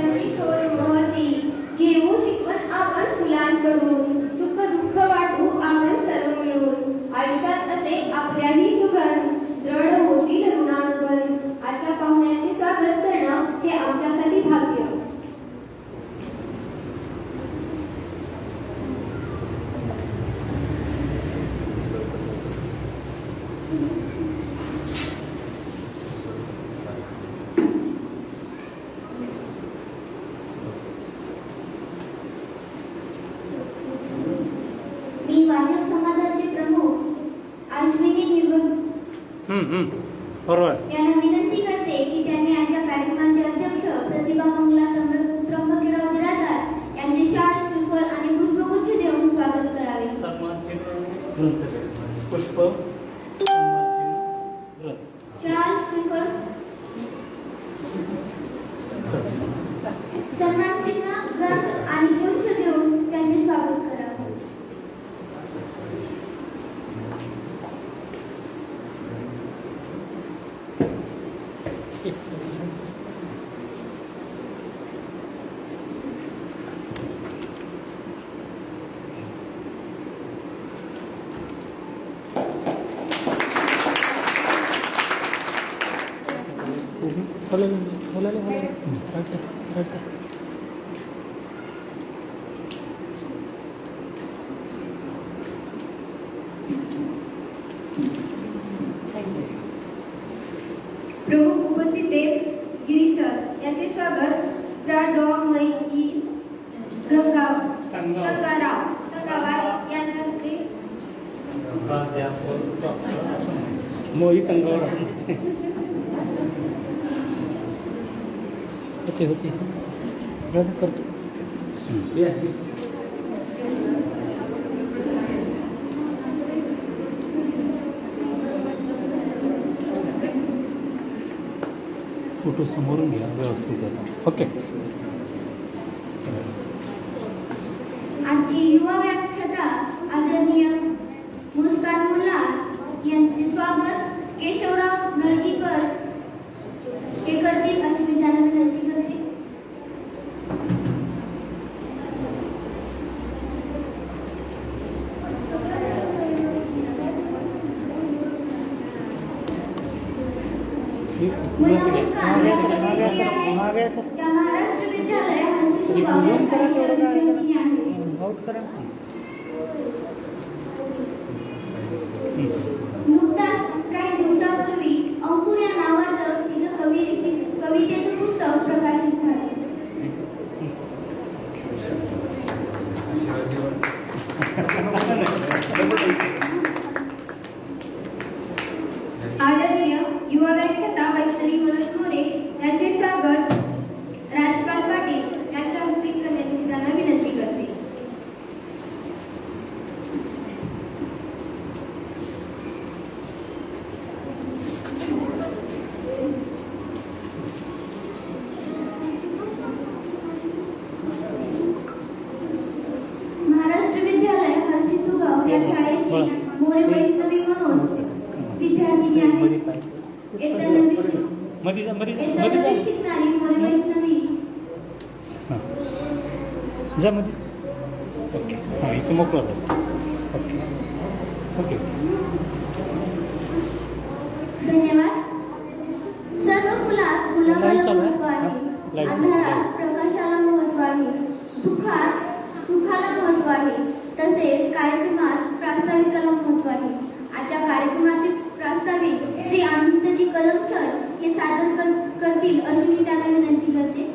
विचारांची थोर महती घेऊ शिकवण आपण फुलांकडून सुख दुःख वाटू आपण सर्व मिळून आयुष्यात असे आपल्याही सुगंध दृढ होतील ऋणानुबंध आजच्या पाहुण्याचे स्वागत करणं हे आमच्यासाठी भाग्य. मी वाचक समाजाचे प्रमुख अश्विनी बरोबर यांना विनंती करते की त्यांनी आजच्या कार्यक्रमाचे अध्यक्ष प्रतिभा मंगला त्र्यंबकराव बिराजदार यांचे शाल श्रीफळ आणि पुष्पगुच्छ देऊन स्वागत करावे. पुष्प शाल श्रीफळ सन्मान चिन्ह ग्रंथ आणि गुच्छ देऊन त्यांचे स्वागत करावे. प्रमुख उपस्थित गिरी सर यांचे स्वागत प्रा.डॉ.मै. गंगाराव यांच्या हस्ते मोहित अंगावर होती करतो. फोटो समोरून घ्या व्यवस्थित येतात. ओके. आजची युवा व्याख्याता आदरणीय मुस्कान मुल्ला यांचे स्वागत केशवराव नळगीकर हे करतील अशी मी त्यांना विनंती करते. त्या महाराष्ट्र विद्यालय नुकताच काही दिवसापूर्वी अंकुर या नावाचं तिचं कवितेचं पुस्तक प्रकाशित झाले. आदरणीय युवा व्याख्याता वैष्णवी मनोज मोरे यांचे स्वागत राजपाल पाटील यांच्या हस्ते करण्याची मी त्यांना विनंती करते. महाराष्ट्र विद्यालय हलसिद्धूगाव या शाळेची मोरे वैष्णवी मनोज विद्यार्थिनी आहे. इयत्ता नववी शिकणारी मोरे वैष्णवी जा मध्ये. ओके हां इथं मोकळा होता. ओके ओके धन्यवाद. सर्व फुलात गुलाबाला महत्व आहे. अंधारात प्रकाशाला महत्व आहे. दुःखात सुखाला महत्व आहे. तसेच कार्यक्रमास प्रास्ताविकाला महत्व आहे. आजच्या कार्यक्रमाचे प्रास्ताविक श्री आनंदजी कलम सर हे सादर करतील अशी मी त्यांना विनंती करते.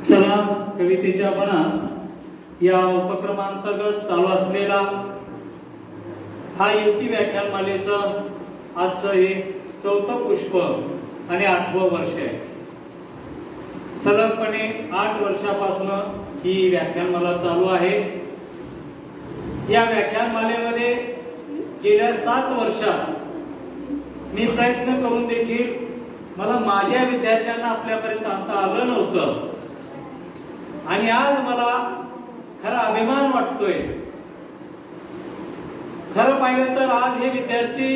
चला कवितेच्या मनात या उपक्रमांतर्गत चालू असलेला हा युती व्याख्यानमालेचं आजचं हे 4थं पुष्प आणि 8वं वर्ष आहे. सलगपणे 8 वर्षापासून ही व्याख्यानमाला चालू आहे. या व्याख्यानमालेमध्ये गेल्या 7 वर्षात मी प्रयत्न करून देखील मला माझ्या विद्यार्थ्यांना आपल्यापर्यंत आणता आलं नव्हतं आणि आज मला खरा अभिमान वाटतोय. खरं पाहिलं तर आज हे विद्यार्थी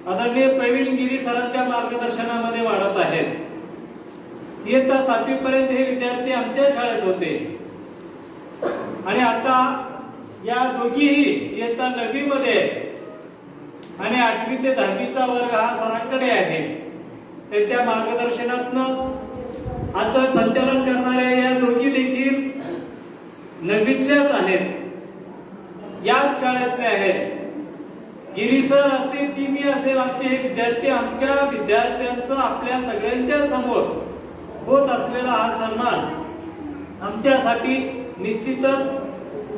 आदरणीय प्रवीण गिरी सरांच्या मार्गदर्शनामध्ये वाढत आहेत. इयत्ता 7वी पर्यंत हे विद्यार्थी आमच्या शाळेत होते आणि आता या दोघीही इयत्ता 9वी मध्ये आहेत आणि 8वी ते 10वीचा वर्ग हा सरांकडे आहे. त्यांच्या मार्गदर्शनातनं आजचं संचालन करणाऱ्या या दोघी देखील 9वीतल्याच आहेत, याच शाळेतले आहेत. गिरी सर असतील की मी असेल, आमचे हे विद्यार्थी आमच्या विद्यार्थ्यांचं आपल्या सगळ्यांच्या समोर होत असलेला हा सन्मान आमच्यासाठी निश्चितच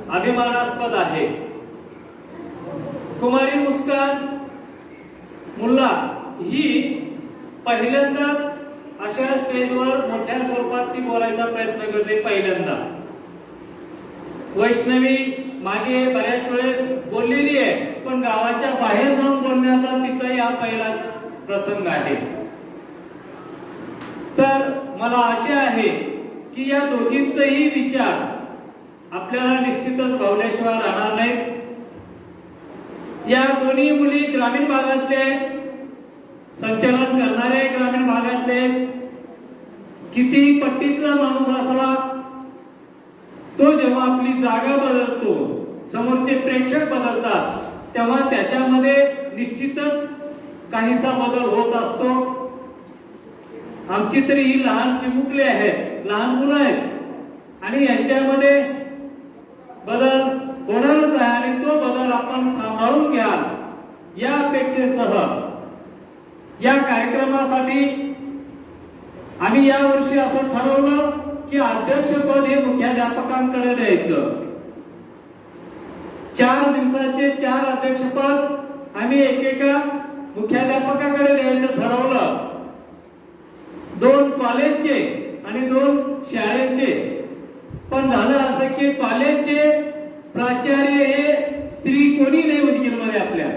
अभिमानास्पद आहे. कुमारी मुस्कान मुल्ला ही पहिल्यांदाच अशा स्टेजवर मोठ्या स्वरूपात ती बोलायचा प्रयत्न करते. पहिल्यांदा वैष्णवी मागे बऱ्याच वेळेस बोललेली आहे, पण गावाच्या बाहेर जाऊन बोलण्याचा तिचा हा पहिलाच प्रसंग आहे. तर मला आशा आहे की या दोघींचेही विचार आपल्याला निश्चितच भावल्याशिवाय राहणार नाहीत. या दोन्ही मुली ग्रामीण भागातले, संचालन करणारे ग्रामीण भागातले. किती पट्टीतला माणूस असला तो जेव्हा आपली जागा बदलतो, समोरचे प्रेक्षक बदलतात, तेव्हा त्याच्यामध्ये निश्चितच काहीसा बदल होत असतो. आमची तरी ही लहान चिमुकले आहेत, लहान मुलं आहेत आणि यांच्यामध्ये बदल होणारच आहे आणि तो बदल आपण सांभाळून घ्या या अपेक्षेसह या कार्यक्रमासाठी आम्ही या वर्षी असं ठरवलं की अध्यक्षपद हे मुख्याध्यापकांकडे द्यायचं. 4 दिवसाचे 4 अध्यक्षपद आम्ही एकेका मुख्याध्यापकाकडे द्यायचं ठरवलं. 2 कॉलेजचे आणि 2 शाळेचे. पण झालं असं की कॉलेजचे प्राचार्य हे स्त्री कोणी नाही उदगीरमध्ये, आपल्या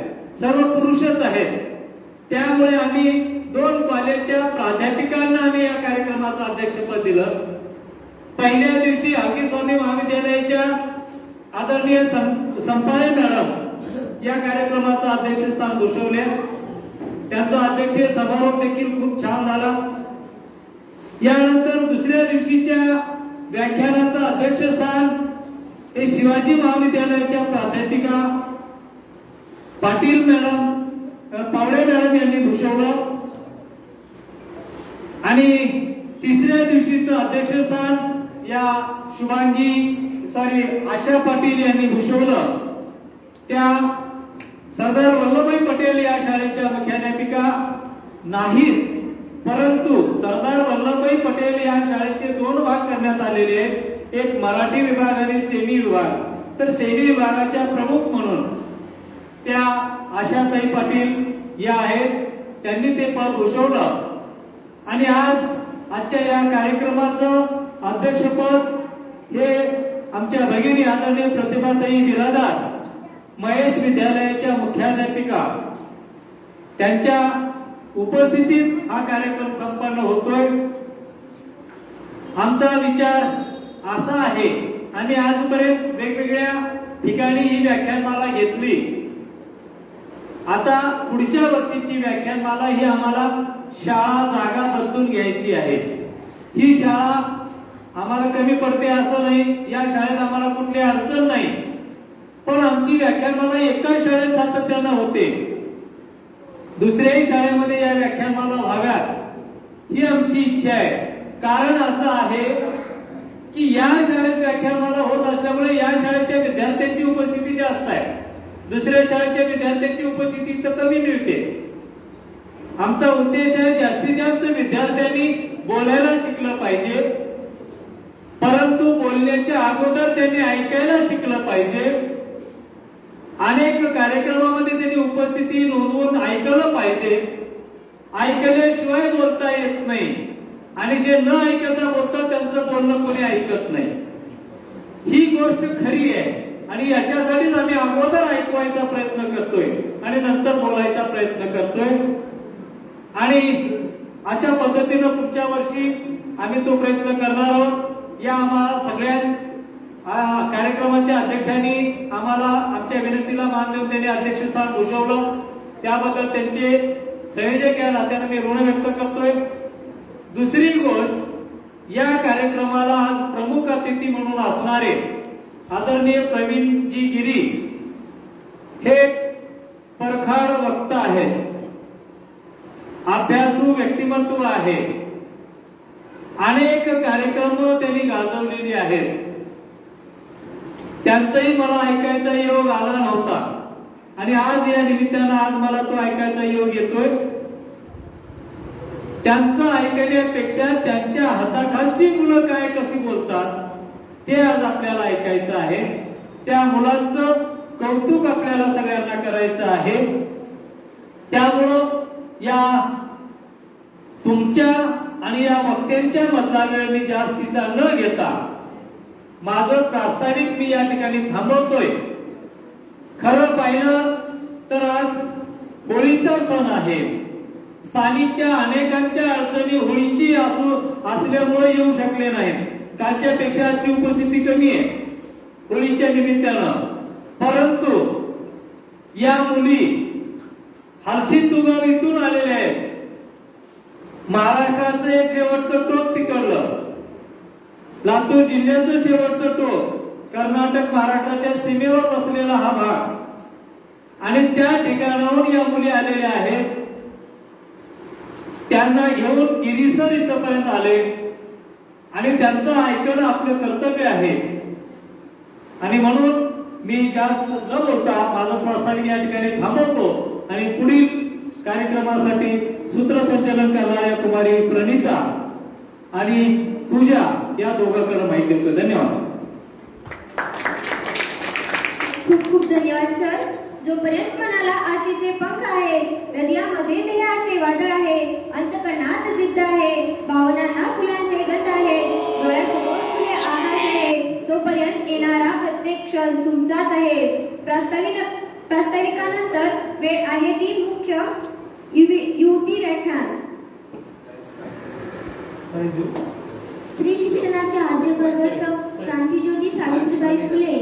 सर्व पुरुषच आहेत. त्यामुळे आम्ही 2 कॉलेजच्या प्राध्यापिकांना आम्ही या कार्यक्रमाचं अध्यक्षपद दिलं. पहिल्या दिवशी हकी स्वामी महाविद्यालयाच्या आदरणीय संपाळे मॅडम या कार्यक्रमाचं अध्यक्षस्थान भूषवले. त्यांचा अध्यक्षीय समारोप देखील खूप छान झाला. यानंतर दुसऱ्या दिवशीच्या व्याख्यानाचं अध्यक्षस्थान हे शिवाजी महाविद्यालयाच्या प्राध्यापिका पाटील मॅडम, पावळे मॅडम यांनी भूषवलं आणि तिसऱ्या दिवशीचं अध्यक्षस्थान या आशा पाटील यांनी भूषवलं. त्या सरदार वल्लभभाई पटेल या शाळेच्या मुख्याध्यापिका नाहीत, परंतु सरदार वल्लभभाई पटेल या शाळेचे 2 भाग करण्यात आलेले आहेत, एक मराठी विभाग आणि सेमी विभाग. तर सेमी विभागाच्या प्रमुख म्हणून त्या आशाताई पाटील या आहेत, त्यांनी ते पद भूषवलं आणि आजच्या या कार्यक्रमाचं अध्यक्षपद हे आमच्या भगिनी आदरणीय प्रतिभाताई बिरादार महेश विद्यालयाच्या मुख्याध्यापिका त्यांच्या उपस्थितीत हा कार्यक्रम संपन्न होतोय. आमचा विचार असा आहे, आम्ही आजपर्यंत वेगवेगळ्या ठिकाणी ही व्याख्यानमाला घेतली. आता पुढच्या वर्षीची व्याख्यानमाला ही आम्हाला शाळा जागा बदलून घ्यायची आहे. ही शाळा आम्हाला कमी पडते असं नाही, या शाळेत आम्हाला कुठली अडचण नाही, पण आमची व्याख्यानमाला एका शाळेत सातत्यानं होते, दुसऱ्याही शाळेमध्ये या व्याख्यानमाला व्हाव्यात ही आमची इच्छा आहे. कारण असं आहे की या शाळेत व्याख्यानमाला होत असल्यामुळे या शाळेच्या विद्यार्थ्यांची उपस्थिती जास्त आहे, दुसऱ्या शाळेच्या विद्यार्थ्यांची उपस्थिती तर कमी मिळते. आमचा उद्देश आहे जास्तीत जास्त विद्यार्थ्यांनी बोलायला शिकलं पाहिजे, परंतु बोलण्याच्या अगोदर त्यांनी ऐकायला शिकलं पाहिजे. अनेक कार्यक्रमामध्ये त्यांनी उपस्थिती नोंदवून ऐकलं पाहिजे. ऐकल्याशिवाय बोलता येत नाही आणि जे न ऐकता बोलतात त्यांचं बोलणं कोणी ऐकत नाही. ही गोष्ट खरी आहे आणि याच्यासाठीच आम्ही अगोदर ऐकवायचा प्रयत्न करतोय आणि नंतर बोलायचा प्रयत्न करतोय आणि अशा पद्धतीनं पुढच्या वर्षी आम्ही तो प्रयत्न करणार आहोत. या आम्हाला सगळ्या कार्यक्रमाच्या अध्यक्षांनी आम्हाला आमच्या विनंतीला मान देऊन त्यांनी अध्यक्षस्थान भूषवलं. त्याबद्दल त्यांचे संयोजक या नात्याने मी ऋण व्यक्त करतोय. दुसरी गोष्ट, या कार्यक्रमाला आज प्रमुख अतिथी म्हणून असणारे आदरणीय प्रवीणजी गिरी हे परखाड वक्ता आहेत, अभ्यासू व्यक्तिमत्व आहे. अनेक कार्यक्रम त्यांनी गाजवलेली आहेत. त्यांचाही मला ऐकायचा योग आला नव्हता आणि आज या निमित्तानं आज मला तो ऐकायचा योग येतोय. त्यांचं ऐकण्यापेक्षा त्यांच्या हाताखालची मुलं काय कशी बोलतात ते आज आपल्याला ऐकायचं आहे. त्या मुलांचं कौतुक आपल्याला सगळ्यांना करायचं आहे. त्यामुळं या तुमच्या आणि या वक्त्यांच्या मधला वेळ मी जास्तीचा न घेता माझं प्रास्ताविक मी या ठिकाणी थांबवतोय. खरं पाहिलं तर आज होळीचा सण आहे. स्थानिकच्या अनेकांच्या अडचणी होळीची असल्यामुळे येऊ शकले नाहीत. कालच्या पेक्षा आजची उपस्थिती कमी आहे होळीच्या निमित्तानं. परंतु या मुली हलसिद्धुगाव इथून आलेल्या आहेत. महाराष्ट्राचं एक शेवटचं टोक तिकडलं, लातूर जिल्ह्याचं शेवटचं टोक, कर्नाटक महाराष्ट्राच्या सीमेवर बसलेला हा भाग आणि त्या ठिकाणाहून या मुली आलेल्या आहेत. त्यांना घेऊन गिरीसर इथपर्यंत आले आणि त्यांचं ऐकणं आपलं कर्तव्य आहे. आणि म्हणून मी जास्त न बोलता माझं प्रास्ताविक या ठिकाणी थांबवतो आणि पुढील कार्यक्रमासाठी सूत्रसंचालन करणाऱ्या कुमारी प्रणिता आणि पूजा या दोघांकडे माहिती देतो. धन्यवाद. खूप खूप धन्यवाद सर. जोपर्यंत मनाला आशेचे पंख आहे, हृदयामध्ये ध्येयाचे वादळ आहे, अंतकरणात जिद्द आहे, भावनांना फुलांचे गंध आहे, डोळ्यासमोर खुले आकाश आहे, तोपर्यंत येणारा प्रत्येक क्षण तुमचाच आहे. प्रास्ताविकानंतर वेळ आहे ती मुख्य युवती व्याख्यान. स्त्री शिक्षणाचे आद्य प्रवर्तक क्रांतिज्योती सावित्रीबाई फुले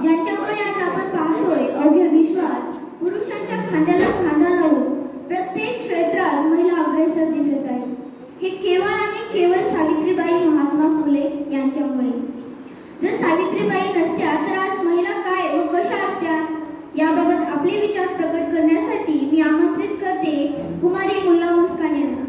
ज्यांच्यामुळे आज आपण पाहतोय अवघ्या विश्वात पुरुषांच्या खांद्याला खांदा लावून प्रत्येक क्षेत्रात महिला अग्रेसर दिसत आहे. हे केवळ आणि केवळ सावित्रीबाई महात्मा फुले यांच्यामुळे. जर सावित्रीबाई नसत्या तर आज महिला काय व कशा असत्या याबाबत आपले विचार प्रकट करण्यासाठी मी आमंत्रित करते कुमारी मुल्ला मुस्कान यांना.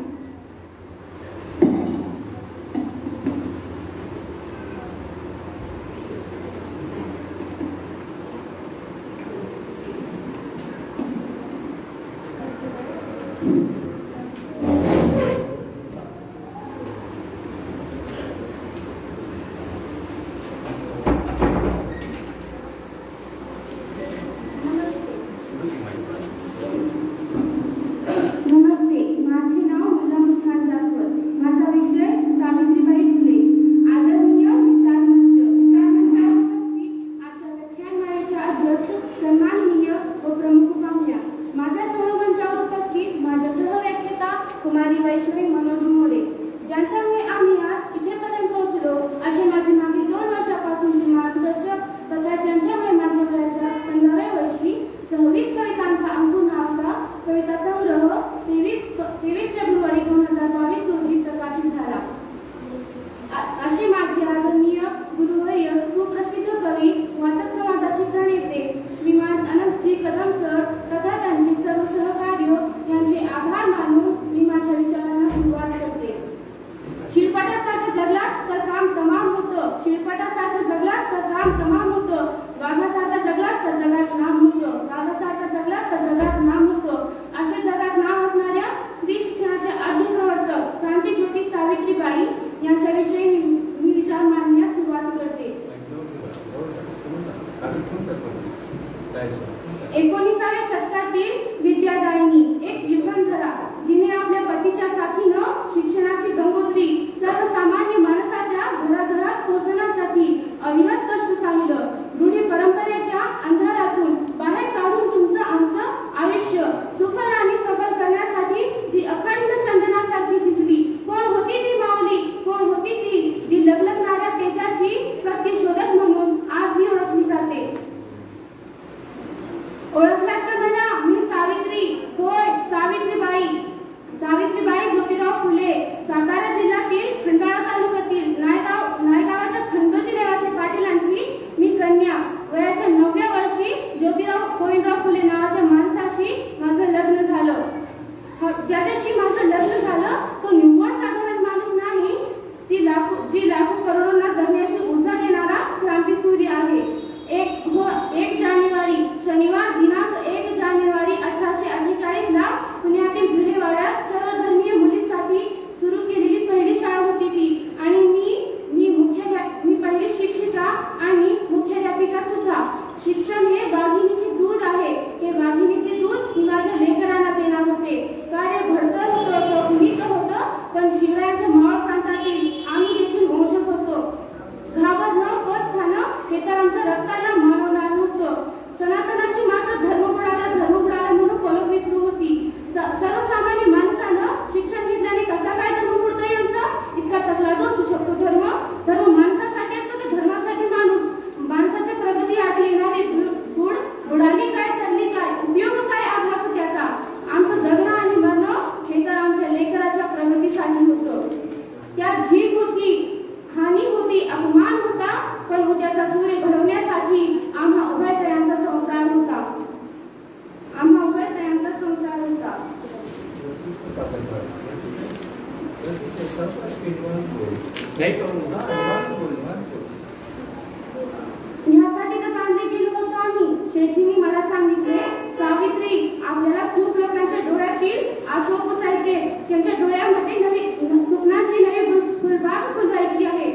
ह्यासाठी तर बांधले गेलो होतो आम्ही. शेठजींनी मला सांगितले, सावित्री, आपल्याला खूप लोकांच्या डोळ्यातील आसू पुसायचे, त्यांच्या डोळ्यामध्ये नवी स्वप्नाची नवी फुलबाग फुलवायची आहे.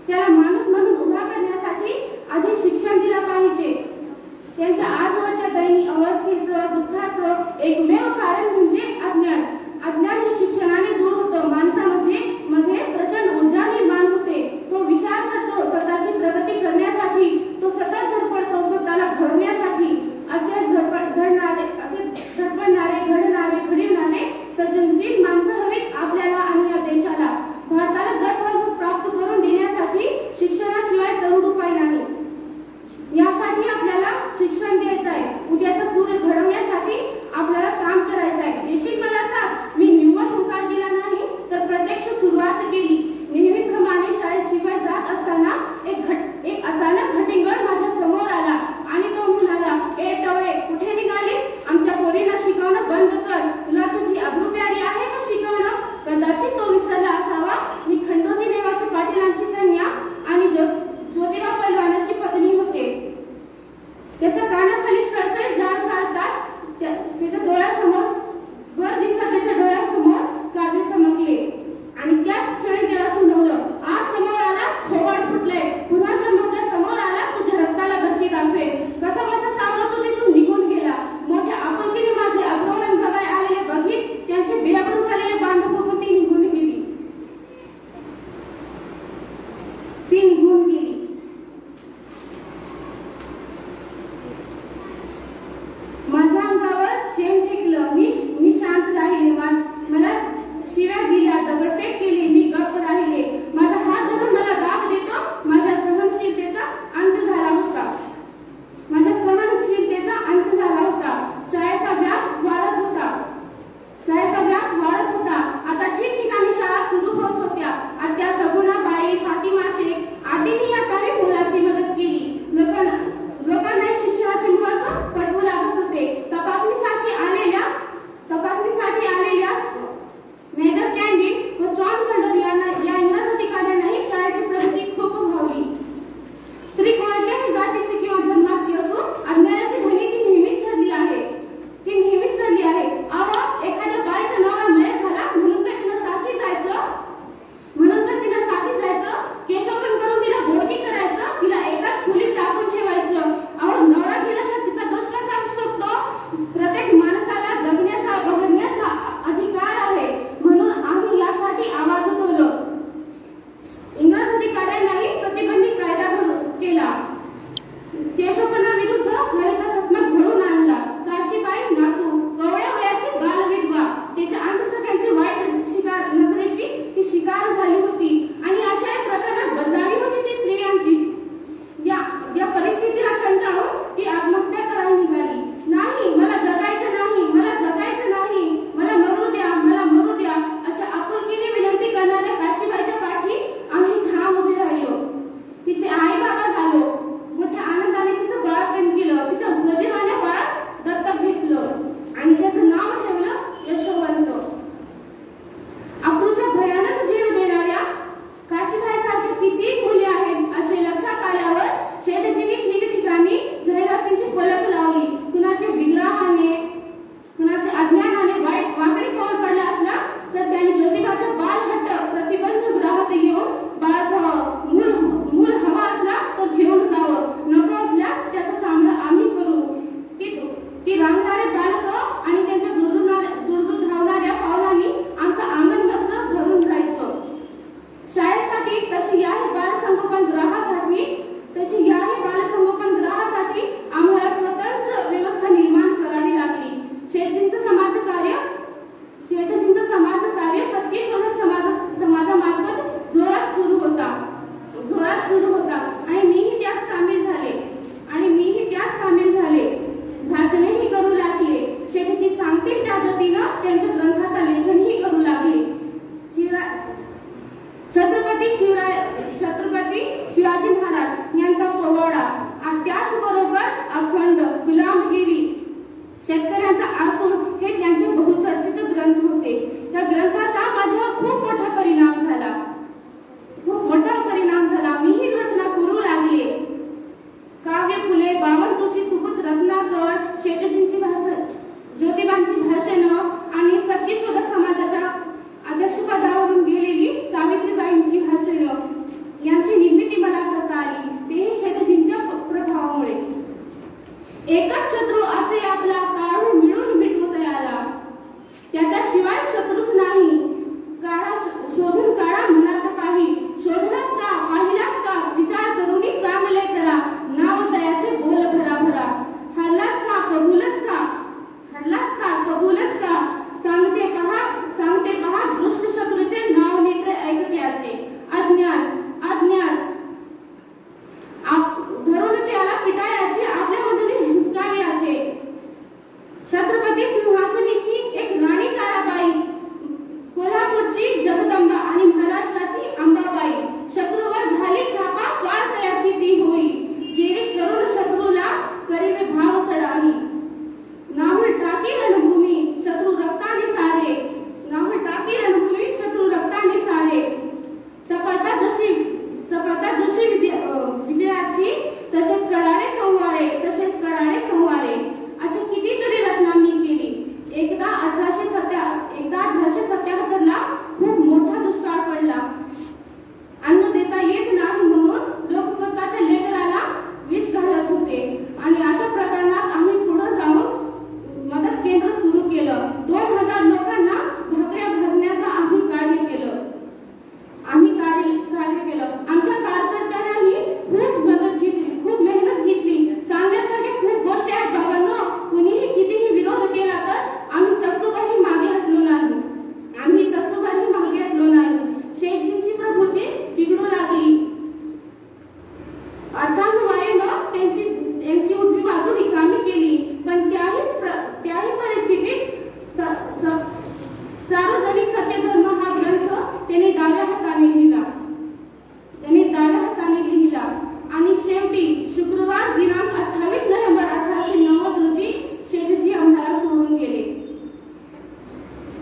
त्याला माणूस म्हणून उभा करण्यासाठी आधी शिक्षण दिलं पाहिजे. त्यांच्या आजवरच्या दैनिक अवस्थेचं, दुःखाचं एकमेव कारण म्हणजे अज्ञान. अज्ञान हे शिक्षणाने दूर होतं. माणसामध्ये प्रचंड ऊर्जा निर्माण होते. तो विचार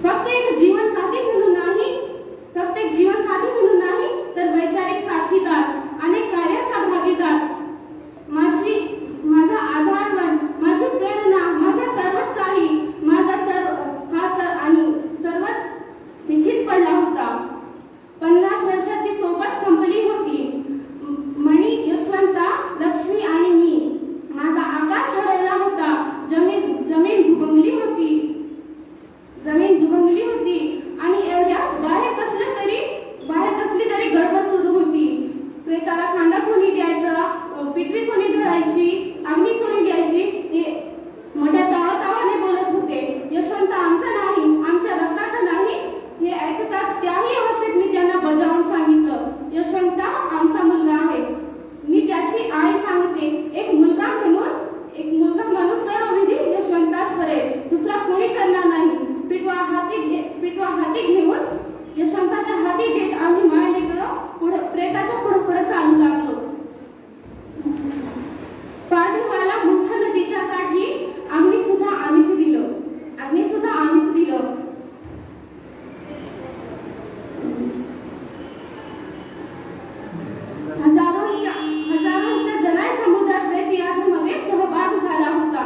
फक्त एक जीवनसाथी म्हणून नाही, फक्त एक जीवनसाथी म्हणून नाही, तर वैचारिक साथीदार, अनेक कार्याचा भागीदार, माझा आधारवण, माझी प्रेरणा, माझा सर्वच काही, माझा आणि सर्वच निश्चित पडला होता. 50 वर्षाची सोबत संपली होती. मणी, यशवंता, लक्ष्मी आणि मी. माझा आकाश हरवला होता. जमीन दुभंगली होती आणि एवढ्या बाहेर कसली तरी गडबड सुरू होती. प्रेताला खांदा कोणी द्यायचा, पिटवी कोणी धरायची, अग्नी कोणी द्यायची, हे मोठ्या तावाने बोलत होते. यशवंत आमचा नाही, आमच्या रक्ताचा नाही. हे ऐकताच त्याही अवस्थेत मी त्यांना बजावून सांगितलं, यशवंत आमचा मुलगा आहे. मी त्याची आई सांगते. एक मुलगा म्हणून सर्व विधी यशवंताच करेल, दुसरा कोणी करणार नाही. पिटवा हाती घेऊन यशवंताच्या हाती देत आम्ही प्रेताच्या पुढे चालू लागलो. पाठीमाला मुठा नदीच्या काठी आम्ही सुद्धा आम्हीच दिलं. हजारोंच्या जनाय समुद्रात प्रेत यात्रेमध्ये सहभाग झाला होता.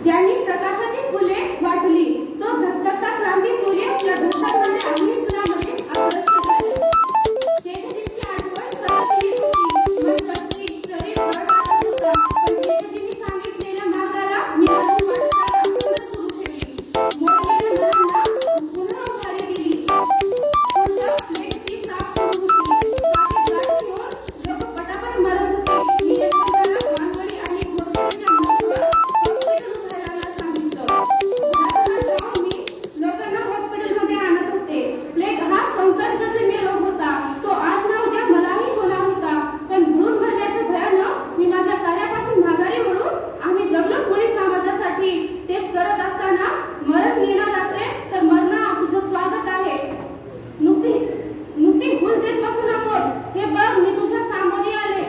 ज्यांनी प्रकाशाची फुले वाटली, तो धगधगता क्रांती सूर्य या धगधगणाऱ्या अग्निसुरामध्ये आकर्षित झाला. शेठजींची आठवण सतत येत होती. मन कसली, शरीर बळबळत होता. पण शेठजींनी सांगितलेल्या मार्गाला मी अजून वाटचाल सुरू ठेवली. मोडलेल्या मुलांना पुन्हा उभारी दिली. पुन्हा प्लेटची साफ सुरू होती. साफीत गाठी घेऊन लोक पटापट मरत होते. मी यशवंताला मानवडी आणि घोरपडीच्या महत्त्व हॉस्पिटल उभारायला सांगितलं. लोकांना हॉस्पिटलमध्ये आणत होते. प्लेग हा संसर्गजन्य रोग होता. तो आज ना उद्या मलाही होणार होता. पण बुडून भरल्याच्या भयानं मी माझ्या कार्यापासून माघारी वळून आम्ही जगलो कोणी समाजासाठी. तेच करत असताना मरण येणार असेल तर मरणा तुझं स्वागत आहे. नुसती भूल देत बसू नकोस. हे बघ मी तुझ्या सामोरी आले.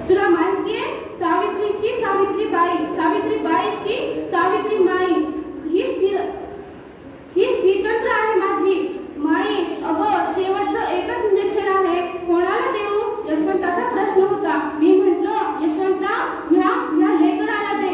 तुला माहितीये सावित्रीबाईची सावित्री माई ही स्थिरतंत्र आहे माझी माई. अगं शेवटचं एकच इंजेक्शन आहे, कोणाला देऊ? यशवंताचा प्रश्न होता. मी म्हटलं, यशवंता ह्या लेकराला दे.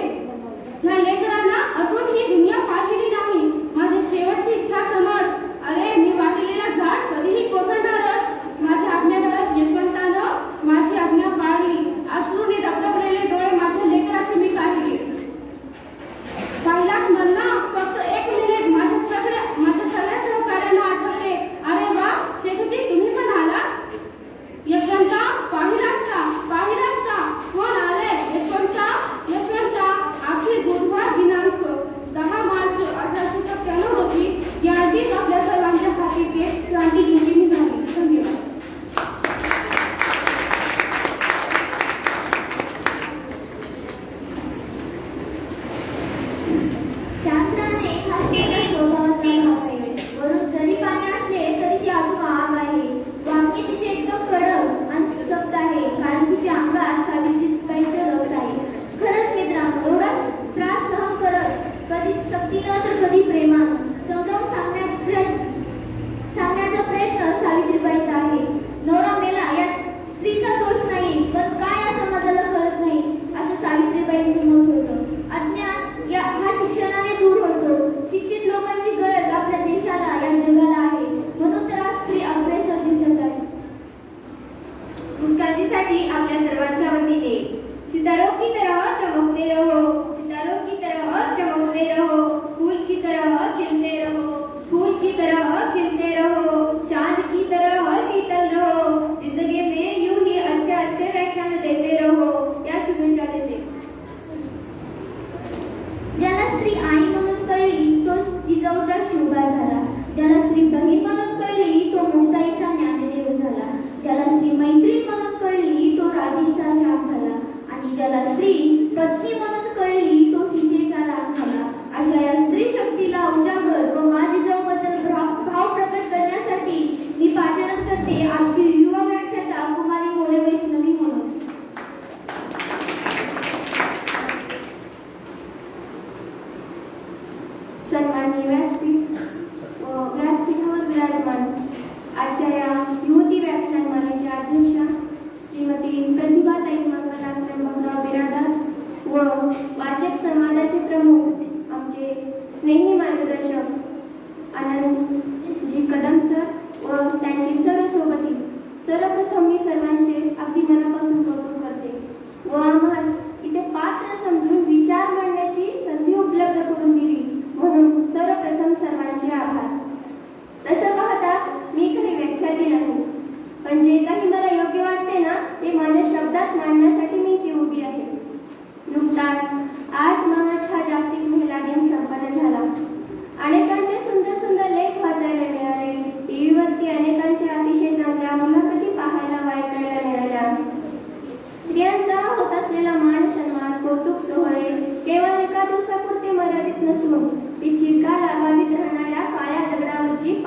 ह्या लेकरांना अजून ही दुनिया पाहिली नाही. माझी शेवटची इच्छा समज. अरे मी वाटलेला झाड कधीही कोसळणारच. माझ्या आज्ञाधारक यशवंतानं माझी आज्ञा पाळली. अश्रूने डबडबलेले डोळे माझ्या लेकराचे मी पाहिली. पहिलाच म्हणला, फक्त 1 मिनिट. माझ्या सगळ्या सहकार्यांना आठवते. अरे वा शेठजी, तुम्ही पण आला? यशवंता पाहिलास का? कोण आले? यशवंता आखिर बुधवार दिनांक 10 मार्च 1897 रोजी यादीत आपल्या सर्वांच्या हाती क्रांती ज्योतींनी झाली. धन्यवाद. शास्त्राने हा स्त्रीचा स्वभावाचा भाग आहे. वरून जरी पाणी असले तरी ती आतून आग आहे. वाक्य तिचे एकदम कडक आणि सक्त आहे, कारण तिच्या अंगात सावित्रीबाईचं रक्त आहे. खरंच मित्रांनो, एवढा त्रास सहन करत, कधी सक्तीनं तर कधी प्रेमानं समजावून सांगण्याचा प्रयत्न सावित्रीबाईचा आहे. नवरा मेला यात स्त्रीचा दोष नाही, पण काय या समाजाला कळत नाही असं सावित्रीबाईंचं मत होतं. अज्ञान हा शिक्षणाने दूर होतो. शिक्षित लोकांची गरज आपल्या देशाला, या जगाला आहे. म्हणून तर आज स्त्री अग्रेसर दिसत आहे. मुस्कानजीसाठी आपल्या सर्वांच्या वतीने सितारों की तरह चमकते रहो, सितारों की तरह चमकते रहो, फूल की तरह खिलते रहो, फूल की तरह खिलते रहो, चांद की तरह शीतल रहो, जिंदगी में यूं ही अच्छे व्याख्यान देते रहो, या शुभेच्छा देते. ज्याला स्त्री आई म्हणून कळली तो जिजाऊचा शोभा झाला. ज्याला स्त्री बहीण म्हणून कळली तो मोताईचा ज्ञानदेव झाला.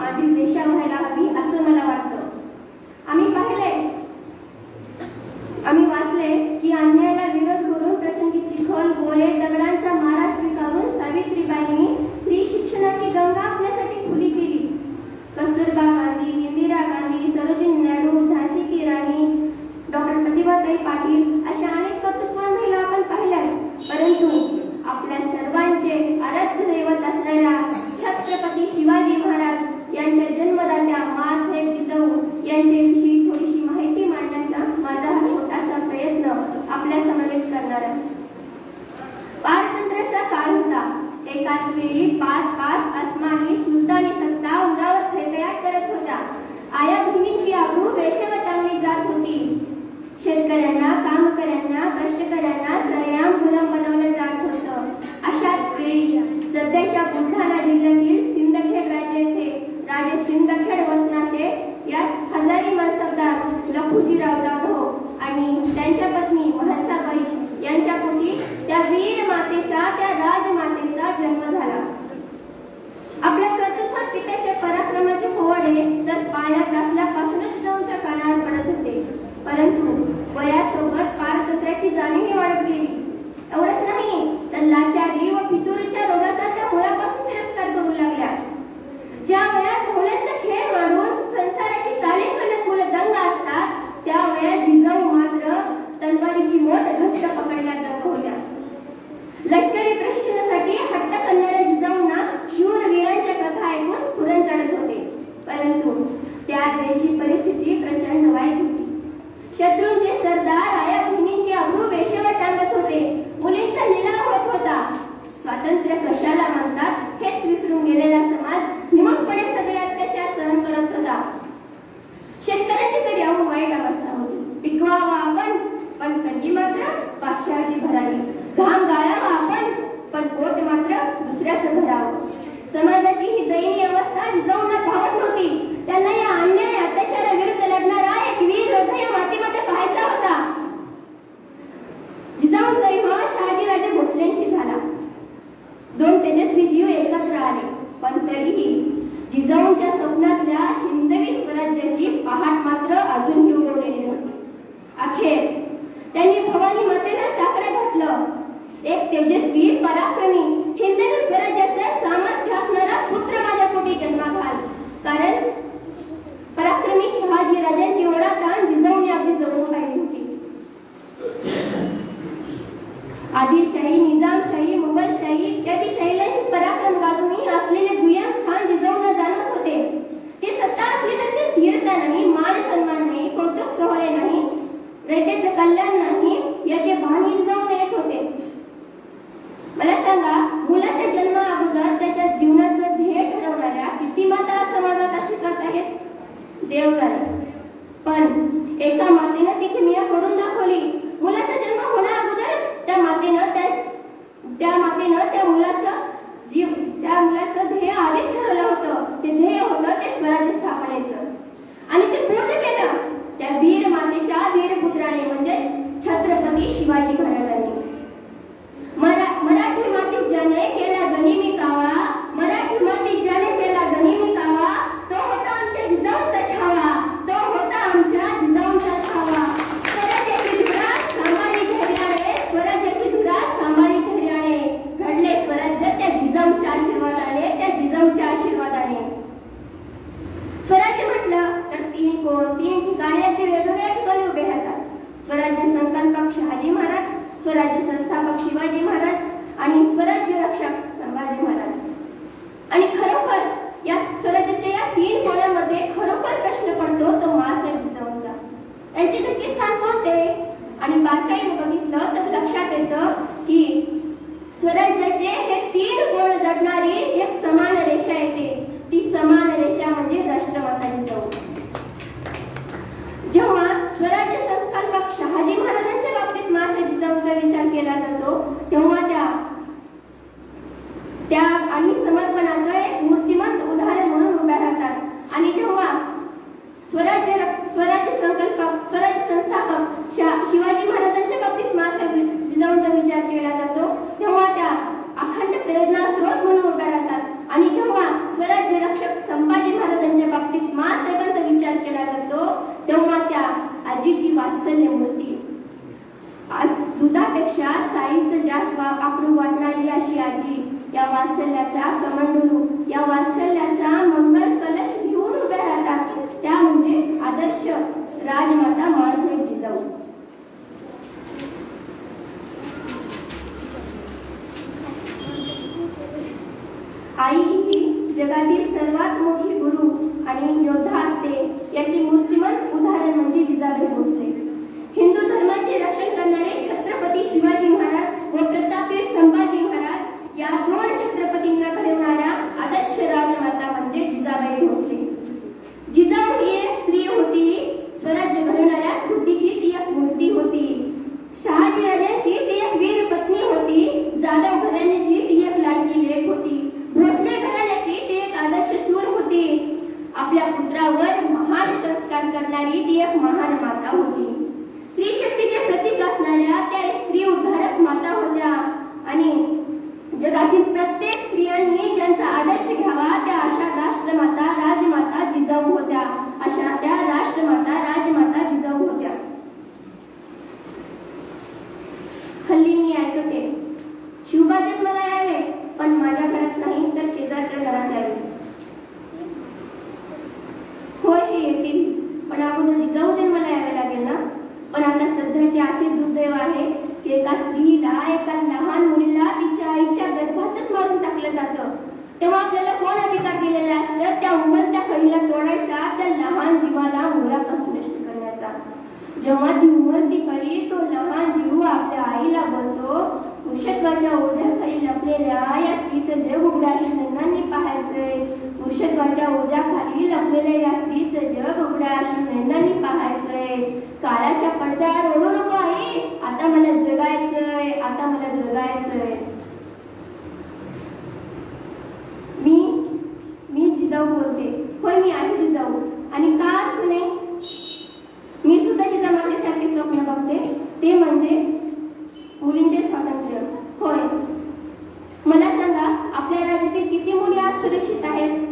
पांढरी रेषा व्हायला हवी असं मला वाटतं. आम्ही वाचले की अन्यायाला विरोध करून प्रसंगी चिखल गोळे दगडांचा मारा स्वीकारून सावित्रीबाईंनी स्त्री शिक्षणाची गंगा आपल्यासाठी खुली केली. कस्तुरबा गांधी, इंदिरा गांधी, सरोजिनी नायडू, झाशी की राणी, डॉक्टर प्रतिभाताई पाटील अशा अनेक कर्तृत्ववान महिला आपण पाहिल्या. परंतु आपल्या सर्वांचे आराध्य दैवत असलेल्या छत्रपती शिवाजी महाराज यांच्या जन्मदात्या माँसाहेब जिजाऊ यांच्याविषयी थोडीशी माहिती मांडण्याचा माझा हा छोटासा प्रयत्न आपल्या समवेत करणार आहे. पारतंत्र्याचा काळ होता. एकाच वेळी पाच आसमानी सुलतानी सत्ता उरावर थैतयाट करत होत्या. आया बहिणींची आबरू वेश्यावर टांगली जात होती. शेतकऱ्यांना, कामकऱ्यांना, कष्टकऱ्यांना सरेआम गुलाम बनवलं जात होतं. अशाच वेळी सध्याच्या बुलढाणा जिल्ह्यातील सिंदखेड राजे सिंदखेड वतनाचे या हजारी मनसबदार लखुजीराव जाधव आणि त्यांच्या पत्नी महसाबाई यांच्या पोटी त्या वीर मातेचा, त्या राजमातेचा जन्म झाला. आपल्या कर्तृत्व पित्याच्या पराक्रमाचे पोवाडे तर पाण्यात असल्यापासूनच जाऊनच्या कानावर पडत होते. परंतु वयासोबत पारतंत्र्याची जाणीवही वाढत गेली. एवढंच नाही तर लाचारी व फितुरीच्या रोगाचा त्या मुळापासून तिरस्कार करू लागल्या. ज्या वयात ढोलाचा खेळ मारून संसाराची तालीम करण्यात मुलं दंग असतात, त्या वयात जिजाऊ मात्र तलवारीची मोठ घट्ट पकडण्यात दंग होत्या. लष्करी प्रशिक्षणासाठी हट्ट करणाऱ्या जिजाऊंना शूरवीरांच्या कथा ऐकून स्फुरण चढत होते. परंतु त्यावेळची परिस्थिती प्रचंड वाईट होती. शत्रूंचे सरदार आया बहिणींची आबरू वेश्यावर टांगत होते. मुलींचा लिलाव होत होता. स्वातंत्र्य कशाला म्हणतात हेच विसरून गेलेला समाज निमूटपणे सगळे अत्याचार सहन करत होता. शेतकऱ्याची तरी अहो वाईट अवस्था होती. पिकवावा आपण, पण कधी मात्र पाचशेची भरावी. घाम गाळावा आपण, पण पोट मात्र दुसऱ्याचं भरावं. समाजाची ही दयनीय अवस्था जिजाऊंना भावत नव्हती. त्यांना या अन्याय अत्याचाराविरुद्ध लढणारा एक वीर योद्धा या मातीमध्ये पाहायचा होता. जिजाऊंचा विवाह शहाजीराजे भोसलेंशी झाला. दोन तेजस्वी जीव एकत्र आले. पण तरीही जिजाऊंच्या स्वप्नातल्या हिंदवी स्वराज्याची पहाट मात्र अजूनही उगवलेली नव्हती. अखेर त्यांनी भवानी मातेला साकडं घातलं. एक तेजस्वी पराक्रमी हिंदवी स्वराज्याचं सामर्थ्य असणारा पुत्र माझ्या पोटी जन्माला आला. कारण पराक्रमी शहाजी राजांची ओळख जिजाऊंनी आपली जवळ पाहिली होती. आदिलशाही, निजामशाही, मुघलशाही इत्यादी शैलांशी पराक्रम गाजूनही असलेले दुय्यम स्थान जिजाऊंना जाणवत होते. ती सत्ता असली तर ती स्थिरता नाही, मान सन्मान नाही, कौतुक सोहळे नाही, रयतेचं कल्याण नाही याचे भान जिजाऊंना येत होते. मला सांगा, मुलाच्या जन्मा अगोदर त्याच्या जीवनाचं ध्येय ठरवणाऱ्या किती माता समाजात अस्तित्वात आहेत? देव जाणे. पण एका मातेनं ती किमया करून दाखवली. मुलाचा जन्म होण्या अगोदरच त्या मुलाचं ध्येय आधीच ठरवलं होतं. ते ध्येय होतं ते स्वराज्य स्थापनेचं, आणि ते पूर्ण केलं त्या वीर मातेच्या वीरपुत्राने म्हणजे छत्रपती शिवाजी महाराजांनी. मराठी माती ज्याने केला गनिमी कावा, मराठी माती ज्याने केला गनिमी कावा, तो होता आमच्या जिजाऊंचा छावा, तो होता आमच्या जिजाऊंचा छावा. स्वराज्याची धुरा सांभाळी धैर्याने, स्वराज्याची धुरा सांभाळी धैर्याने घडले स्वराज्य त्या जिजाऊंच्या आशीर्वादाने, त्या जिजाऊंच्या आशीर्वादाने. स्वराज्य म्हटलं तर तीन ठिकाणी अगदी वेगवेगळ्या ठिकाणी उभे राहतात. स्वराज्य संकल्पक शहाजी महाराज, स्वराज्य संस्थापक शिवाजी महाराज आणि स्वराज्य रक्षक संभाजी महाराज. आणि खरोखर या स्वराज्याच्या या तीन कोणामध्ये खरोखर प्रश्न पडतो तो माँसाहेब जिजाऊंचा. यांचे नक्की स्थान कोणते? आणि बारकाईने बघितलं तर लक्षात येतं की स्वराज्याचे हे तीन कोण जडणारी एक समान रेषा येते. ती समान रेषा म्हणजे राष्ट्रमाता जिजाऊ. जेव्हा स्वराज्य संकल्पक शहाजी महाराजांच्या बाबतीत माँसाहेब जिजाऊंचा विचार केला जातो, तेव्हा त्या आणि समर्पणाचं एक मूर्तिमंत उदाहरण म्हणून उभ्या राहतात. आणि जेव्हा स्वराज्य संस्थापक शिवाजी महाराजांच्या बाबतीत माँसाहेब जिजाऊंचा विचार केला जातो, तेव्हा त्या अखंड प्रेरणा स्रोत म्हणून उभ्या राहतात. आणि जेव्हा स्वराज्य रक्षक संभाजी महाराज आजीची वात्सल्य मूर्ती. दुधापेक्षा साईचं जास्त आपण वाटणारी अशी आजी, या वात्सल्याचा कमंडलू, या वात्सल्याचा मंगल कलश घेऊन उभ्या राहतात. त्या म्हणजे आदर्श राजमाता माळसाहेब जिजाऊ. आई ही जगातील सर्वात मोठी गुरु आणि योद्धा असते, याचे मूर्तिमंत उदाहरण म्हणजे जिजाबाई भोसले. हिंदू धर्माचे रक्षण करणारे छत्रपती शिवाजी महाराज व प्रतापवीर संभाजी महाराज या दोन छत्रपतींना घडवणाऱ्या आदर्श राजमाता म्हणजे जिजाबाई भोसले. जिजाऊ ही एक स्त्री होती, स्वराज्य घडवणाऱ्या स्फूर्तीची ती एक मूर्ती होती. शहाजी राजांची ती एक वीर पत्नी होती. जाधव घराण्याची ती एक लाडकी लेक होती. भोसले घराण्याची ती एक आदर्श सूर होती. आपल्या पुत्रावर महान संस्कार करणारी ती एक महान माता होती. स्त्री शक्तीचे प्रतीक असणाऱ्या त्या एक स्त्री उद्धारक माता होत्या आणि जगातील प्रत्येक स्त्रियांनी ज्यांचा आदर्श घ्यावा त्या अशा राष्ट्रमाता राजमाता जिजाऊ होत्या. अशा त्या राष्ट्रमाता राजमाता जिजाऊ होत्या. हल्ली मी ऐकते, शिवबा जन्माला यावे पण माझ्या घरात नाही तर शेजारच्या घरात यावे. होय हे येतील, पण अगोदर जिजाऊ जन्माला यावे लागेल ना. पण आता सध्याचे असे दुर्दैव आहे की एका स्त्रीला, एका लहान मुलीला तिच्या आईच्या गर्भातच मारून टाकलं जातं. तेव्हा आपल्याला कोण अधिकार दिलेला असतं त्या उमलत्या कळीला तोडायचा, त्या लहान जीवाला मुळापासून नष्ट करण्याचा. जेव्हा ती उमलती कळी तो लहान जीव आपल्या आईला बोलतो, पुरुषत्वाच्या ओझ्याखाली लपलेल्या या स्त्रीचं जग उघड्या नयनांनी पाहायचंय. पुरुषत्वाच्या ओझ्याखाली लपलेल्या या स्त्रीचं जग उघड्या नयनांनी पाहायचंय. काळाच्या पडद्यावर ओढू नको आई, आता मला जगायचंय, आता मला जगायचंय. मी जिजाऊ बोलते. होय मी आहे जिजाऊ. आणि का असू नये, मी सुद्धा जिजामातेसाठी स्वप्न बघते, ते म्हणजे मुलींचे स्वातंत्र्य. होय, मला सांगा आपल्या राज्यातील किती मुली आज सुरक्षित आहेत?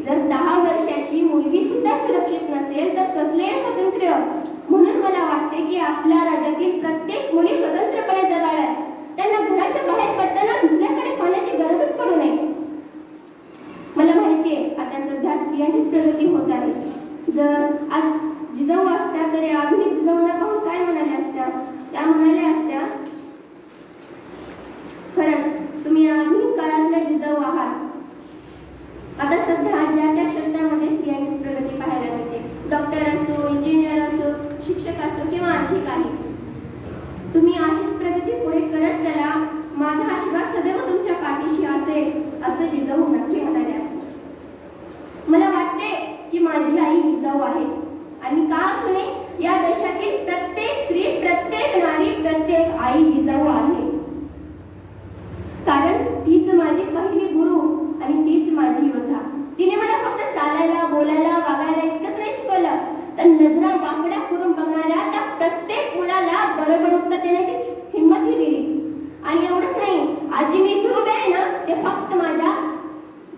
जर 10 वर्षाची मुलगी सुद्धा सुरक्षित नसेल तर कसले स्वातंत्र्य? म्हणून मला वाटते की आपल्या राज्यातील प्रत्येक मुली स्वतंत्रपणे जगाव्यात. त्यांना घराच्या बाहेर पडताना दुसऱ्याकडे पाहण्याची गरजच पडू नये. मला माहितीये आता सध्या स्त्रियांचीच प्रगती होत आहे. जर आज जिजाऊ असत्या तरी आधुनिक जिजाऊंना पाहून काय म्हणाल्या असत्या? त्या म्हणाल्या असत्या, खरंच तुम्ही आधुनिक काळातल्या जिजाऊ आहात. आता सध्या ज्या त्या क्षेत्रामध्ये स्त्रियांचीच प्रगती पाहायला मिळते. डॉक्टर असो, इंजिनियर असो, शिक्षक असो किंवा आणखी काही. तुम्ही अशीच प्रगती पुढे करत चला, माझा आशीर्वाद सदैव तुमच्या पाठीशी असेल, असं जिजाऊ नक्की म्हणाले असते. मला वाटते की माझी आई जिजाऊ आहे आणि का असू नये, या देशातील प्रत्येक स्त्री, प्रत्येक नारी, प्रत्येक आई जिजाऊ आहे. कारण तीच माझी पहिली गुरु आणि तीच माझी योद्धा. तिने मला फक्त चालायला, बोलायला, वागायला इतकंच नाही शिकवलं, तर नजरा वाकड्या करून बघणाऱ्या त्या प्रत्येक मुलाला बरोबर उत्तर देण्याची हिंमतही दिली. आणि एवढंच नाही, आजी मी इथे उभे आहे ना ते फक्त माझ्या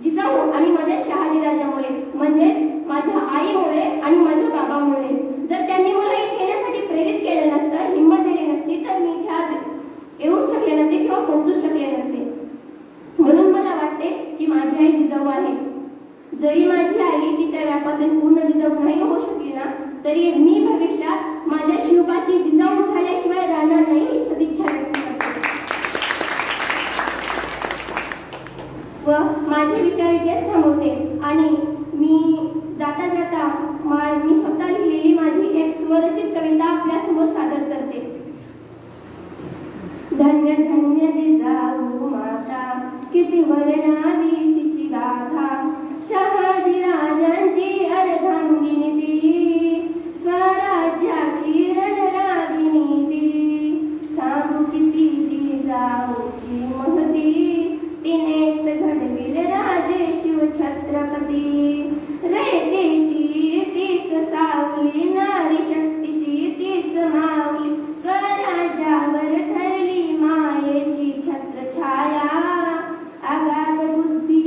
जिजाऊ आणि माझ्या शहाजी राजामुळे, म्हणजेच माझ्या आईमुळे आणि माझ्या बाबामुळे. जर त्यांनी मला इथे येण्यासाठी प्रेरित केलं नसतं, हिंमत दिली नसती तर मी इथे आज येऊच शकले नसते किंवा पोहोचूच शकले नसते. म्हणून मला वाटते की माझी आई जिजाऊ आहे. जरी माझी आई तिच्या व्यापातून पूर्ण जिजाऊ नाही होऊ शकली ना, तरी मी भविष्यात माझ्या शिवबाची जिजाऊ झाल्याशिवाय राहणार नाही ही सदिच्छा व्यक्त करते. व माझे विचार इथेच थांबवते आणि मी जाता जाता मी स्वतः लिहिलेली माझी एक स्वरचित कविता आपल्या समोर सादर करते. धन्य धन्य जिजाऊ माता, किती वर्णावी तिची गाथा. शहाजी राजांची अर्धांगिनी ती, स्वराज्याची रणरागिणी ती. सांगू किती जिजाऊची महती, तिनेच घडविले राजे शिव छत्रपती. रेतेची तीच सावली, नारी शक्तीची तीच माऊली. स्वराज्यावर धरली मायेची छत्रछाया, आगाध बुद्धी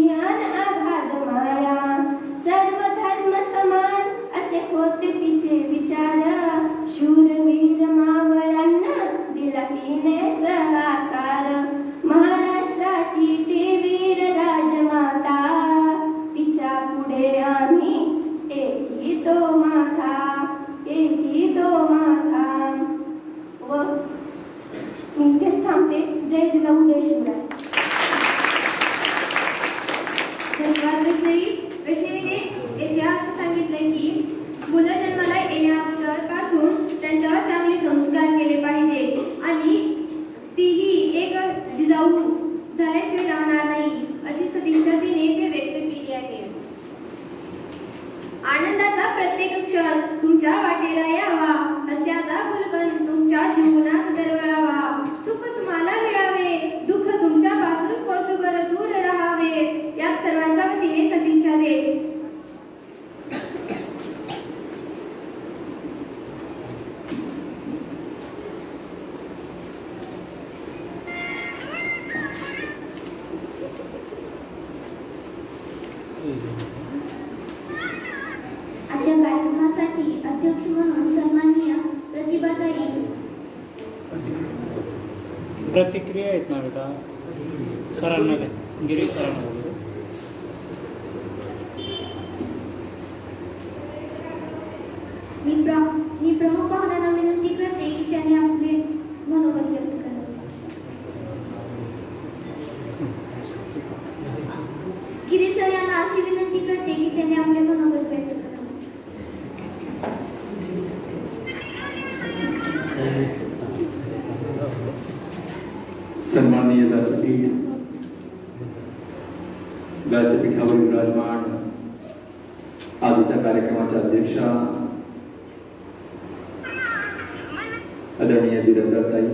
प्रतिक्रिया आहेत ना बेटा सरांना काय गिरीश सरांना वगैरे मी प्रमुख पाहुण्यांना विनंती करते की त्यांनी आपले मनोगत व्यक्त करावे. गिरीश सर यांना अशी विनंती करते की त्यांनी आपले मनोगत व्यक्त करावे. सन्माननीय व्यासपीठावर विराजमान आजच्या कार्यक्रमाच्या अध्यक्षा आदरणीय धीरंदरताई,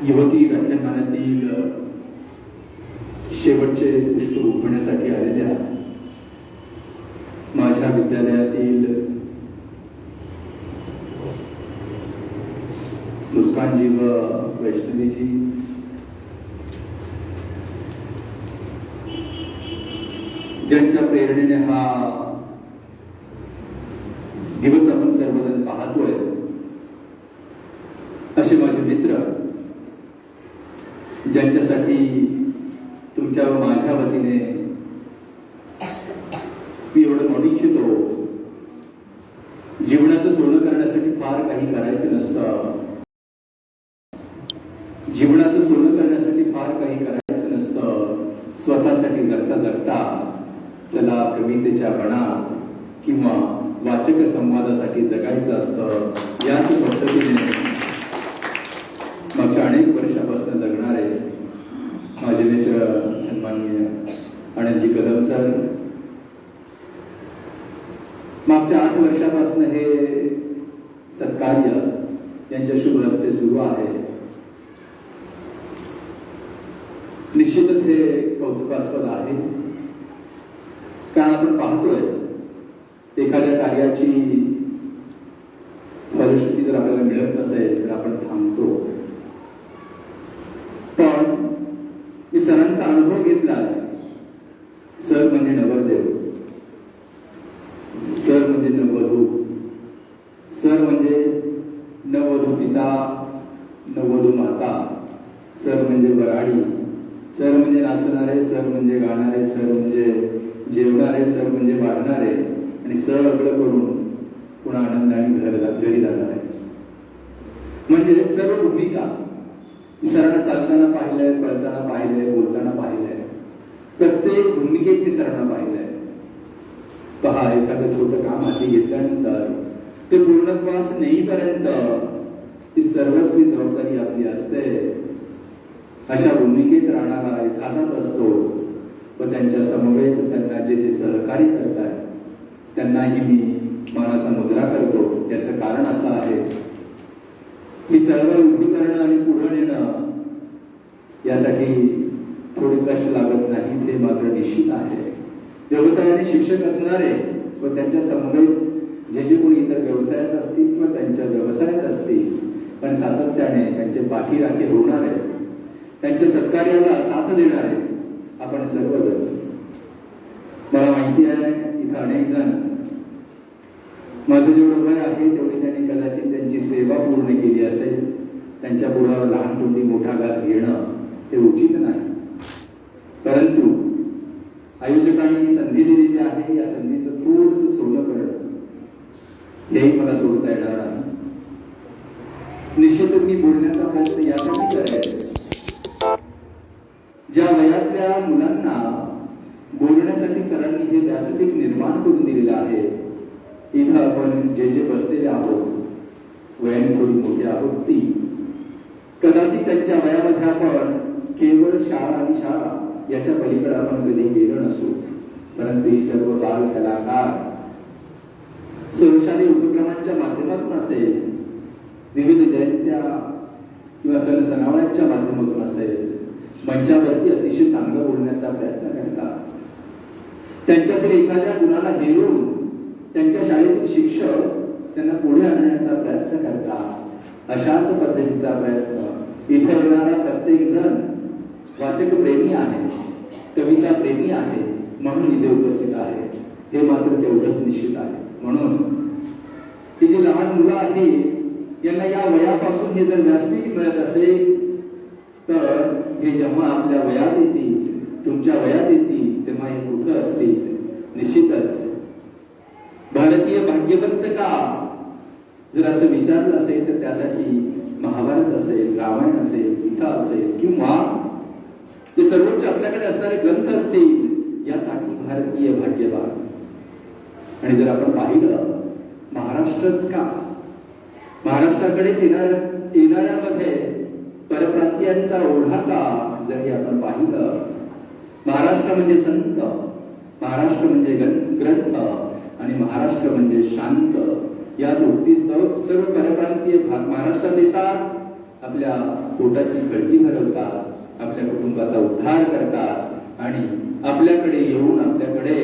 युवती व्याख्यानमालेतील शेवटचे पुष्प रोखण्यासाठी आलेल्या माझ्या विद्यालयातील मुस्कानजी व वैष्णवीजी, ज्यांच्या प्रेरणेने हा दिवस आपण सर्वजण पाहतोय, असे माझे मित्र, ज्यांच्यासाठी तुमच्या व माझ्या वतीने मी एवढं म्हणू इच्छितो, जीवनाचं सोनं करण्यासाठी फार काही करायचं नसतं. जीवनाचं सोनं करण्यासाठी फार काही करायचं नसतं. स्वतःसाठी जगता जगता चला कवितेच्या बणात किंवा वाचक संवादासाठी जगायचं असतं. याच पद्धतीने मागच्या अनेक वर्षापासून जगणारे माझे मित्र सन्माननीय अनिलजी कदम सर, मागच्या 8 वर्षापासून हे सत्कार्य यांच्या शुभ हस्ते सुरू आहे. निश्चितच हे कौतुकास्पद आहे, कारण आपण पाहतोय एखाद्या कार्याची फलश्रुती जर आपल्याला मिळत नसेल तर आपण थांबतो. पण मी सरांचा अनुभव घेतला. सर म्हणजे नवरदेव, सर म्हणजे नववधू, सर म्हणजे नववधू पिता, नववधू माता, सर म्हणजे वराडी, सर म्हणजे नाचणारे, सर म्हणजे गाणारे, सर म्हणजे जेवणारे, सर म्हणजे वाढणारे, आणि सगळं करून पुन्हा आनंदाने घरी जाणारे. म्हणजे सर्व भूमिका सरांना चालताना पाहिलंय, पळताना पाहिलंय, बोलताना पाहिलंय. प्रत्येक भूमिकेत मी सरांना पाहिलंय. पहा, एखादं छोटं काम हाती घेतल्यानंतर ते पूर्णत्वास नेईपर्यंत ती सर्वस्वी जबाबदारी आपली असते. अशा भूमिकेत राहणारा एखादाच असतो व त्यांच्या समवेत त्यांना जे सहकार्य करतात त्यांनाही मी मानाचा मुजरा करतो. त्याचं कारण असं आहे की चळवळ उभी करणं आणि पुढे नेणं यासाठी थोडे कष्ट लागत नाही, ते मात्र निश्चित आहे. व्यवसायाने शिक्षक असणारे व त्यांच्या समवेत जे कोणी इतर व्यवसायात असतील किंवा त्यांच्या व्यवसायात असतील, पण सातत्याने त्यांचे पाठीराखे होणारे, त्यांच्या सत्कार्याला साथ देणारे आपण सर्वजण. मला माहिती आहे इथं अनेक जण, माझं जेवढं वय आहे तेवढी त्यांनी कदाचित त्यांची सेवा पूर्ण केली असेल. त्यांच्या पुढं लहान तोंडी मोठा घास घेणं हे उचित नाही. परंतु आयोजकांनी संधी दिलेली आहे, या संधीचं थोडंसं सोनं करणं हेही मला सोडता येणार नाही. निश्चितच मी बोलण्याचा प्रयत्न यासाठी करेन, ज्या वयातल्या मुलांना बोलण्यासाठी सरांनी हे व्यासपीठ निर्माण करून दिलेलं आहे. इथं आपण जे बसलेले आहोत, वयाने थोडी मोठी आहोत, ती कदाचित त्यांच्या वयामध्ये आपण केवळ शाळा आणि शाळा याच्या पलीकडे आपण कधी गेलो नसू. परंतु ही सर्व बाल कलाकार सर्वशालेय उपक्रमांच्या माध्यमातून असेल, विविध जयंत्या किंवा सण सणावळ्यांच्या माध्यमातून असेल, मंचावरती अतिशय चांगलं बोलण्याचा प्रयत्न करतात. त्यांच्यातील एखाद्या गुणाला हेरून त्यांच्या शाळेतील शिक्षक त्यांना पुढे आणण्याचा प्रयत्न करतात. अशाच पद्धतीचा प्रयत्न इथे येणारा प्रत्येक जण वाचक प्रेमी आहे, कविता प्रेमी आहे म्हणून इथे उपस्थित आहे, हे मात्र तेवढंच निश्चित आहे. म्हणून ही जी लहान मुलं आहेत यांना या वयापासून हे जर व्यासपीठ मिळत असेल तर हे जेव्हा आपल्या वयात येतील, तुमच्या वयात येतील, तेव्हा हे कुठं असतील? निश्चितच भारतीय भाग्यवंत का? जर असं विचारलं असेल तर त्यासाठी महाभारत असेल, रामायण असेल, गीता असेल किंवा ते सर्वोच्च आपल्याकडे असणारे ग्रंथ असतील, यासाठी भारतीय भाग्यवान. आणि जर आपण पाहिलं महाराष्ट्रच का, महाराष्ट्राकडेच येणाऱ्यामध्ये परप्रांतीयांचा ओढा का, जरी आपण पाहिलं महाराष्ट्र म्हणजे संत, महाराष्ट्र म्हणजे ग्रंथ आणि महाराष्ट्र म्हणजे शांत, या जोडीस्तव सर्व परप्रांतीय महाराष्ट्रात येतात, आपल्या पोटाची खळगी भरवतात, आपल्या कुटुंबाचा उद्धार करतात आणि आपल्याकडे येऊन आपल्याकडे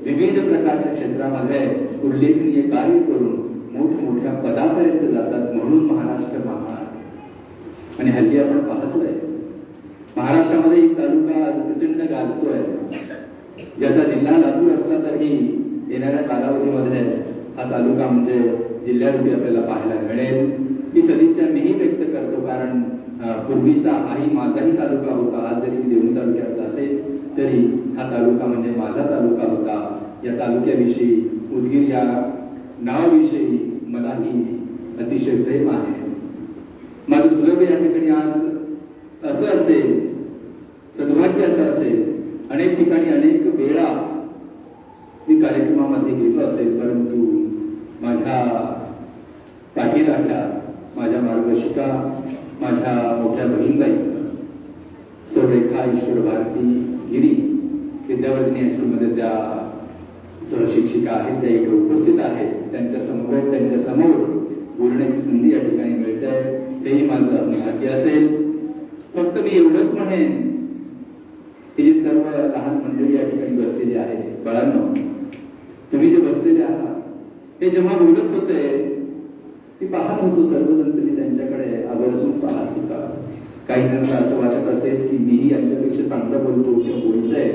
विविध प्रकारच्या क्षेत्रामध्ये उल्लेखनीय कार्य करून मोठमोठ्या पदापर्यंत जातात. म्हणून महाराष्ट्र महान. आणि हल्ली आपण पाहतोय महाराष्ट्रामध्ये एक तालुका आज प्रचंड गाजतोय, ज्याचा जिल्हा लातूर असला तरी येणाऱ्या कालावधीमध्ये हा तालुका म्हणजे जिल्ह्यारूपी आपल्याला पाहायला मिळेल. ही सदिच्छा मीही व्यक्त करतो, कारण पूर्वीचा हाही माझाही तालुका होता. आज जरी देवणी तालुक्यात असेल तरी हा तालुका म्हणजे माझा तालुका होता. या तालुक्याविषयी, उदगीर या नावाविषयी मलाही अतिशय प्रेम आहे. माझं सुलभ या ठिकाणी आज असं असेल, सद्भाग्य असं असेल, अनेक ठिकाणी अनेक वेळा मी कार्यक्रमामध्ये गेलो असेल, परंतु माझ्या पाठीराख्या, माझ्या मार्गदर्शिका, माझ्या मोठ्या बहीणबाई सौरेखा ईश्वर भारती गिरी विद्यावर्धिनी हायस्कूलमध्ये त्या सहशिक्षिका आहेत, त्या इकडे उपस्थित आहेत. त्यांच्या समोर बोलण्याची संधी या ठिकाणी मिळते, तेही माझं भाग्य असेल. फक्त मी एवढंच म्हणेन की जे सर्व लहान मंडळी या ठिकाणी बसलेली आहेत, बाळांनो, तुम्ही जे बसलेले आहात हे जेव्हा बोलत होते मी पाहत होतो, सर्वजण तुम्ही त्यांच्याकडे आवर्जून पाहत होता. काही जणांना असं वाटत असेल की मीही यांच्यापेक्षा चांगलं बोलतो किंवा बोलतोय,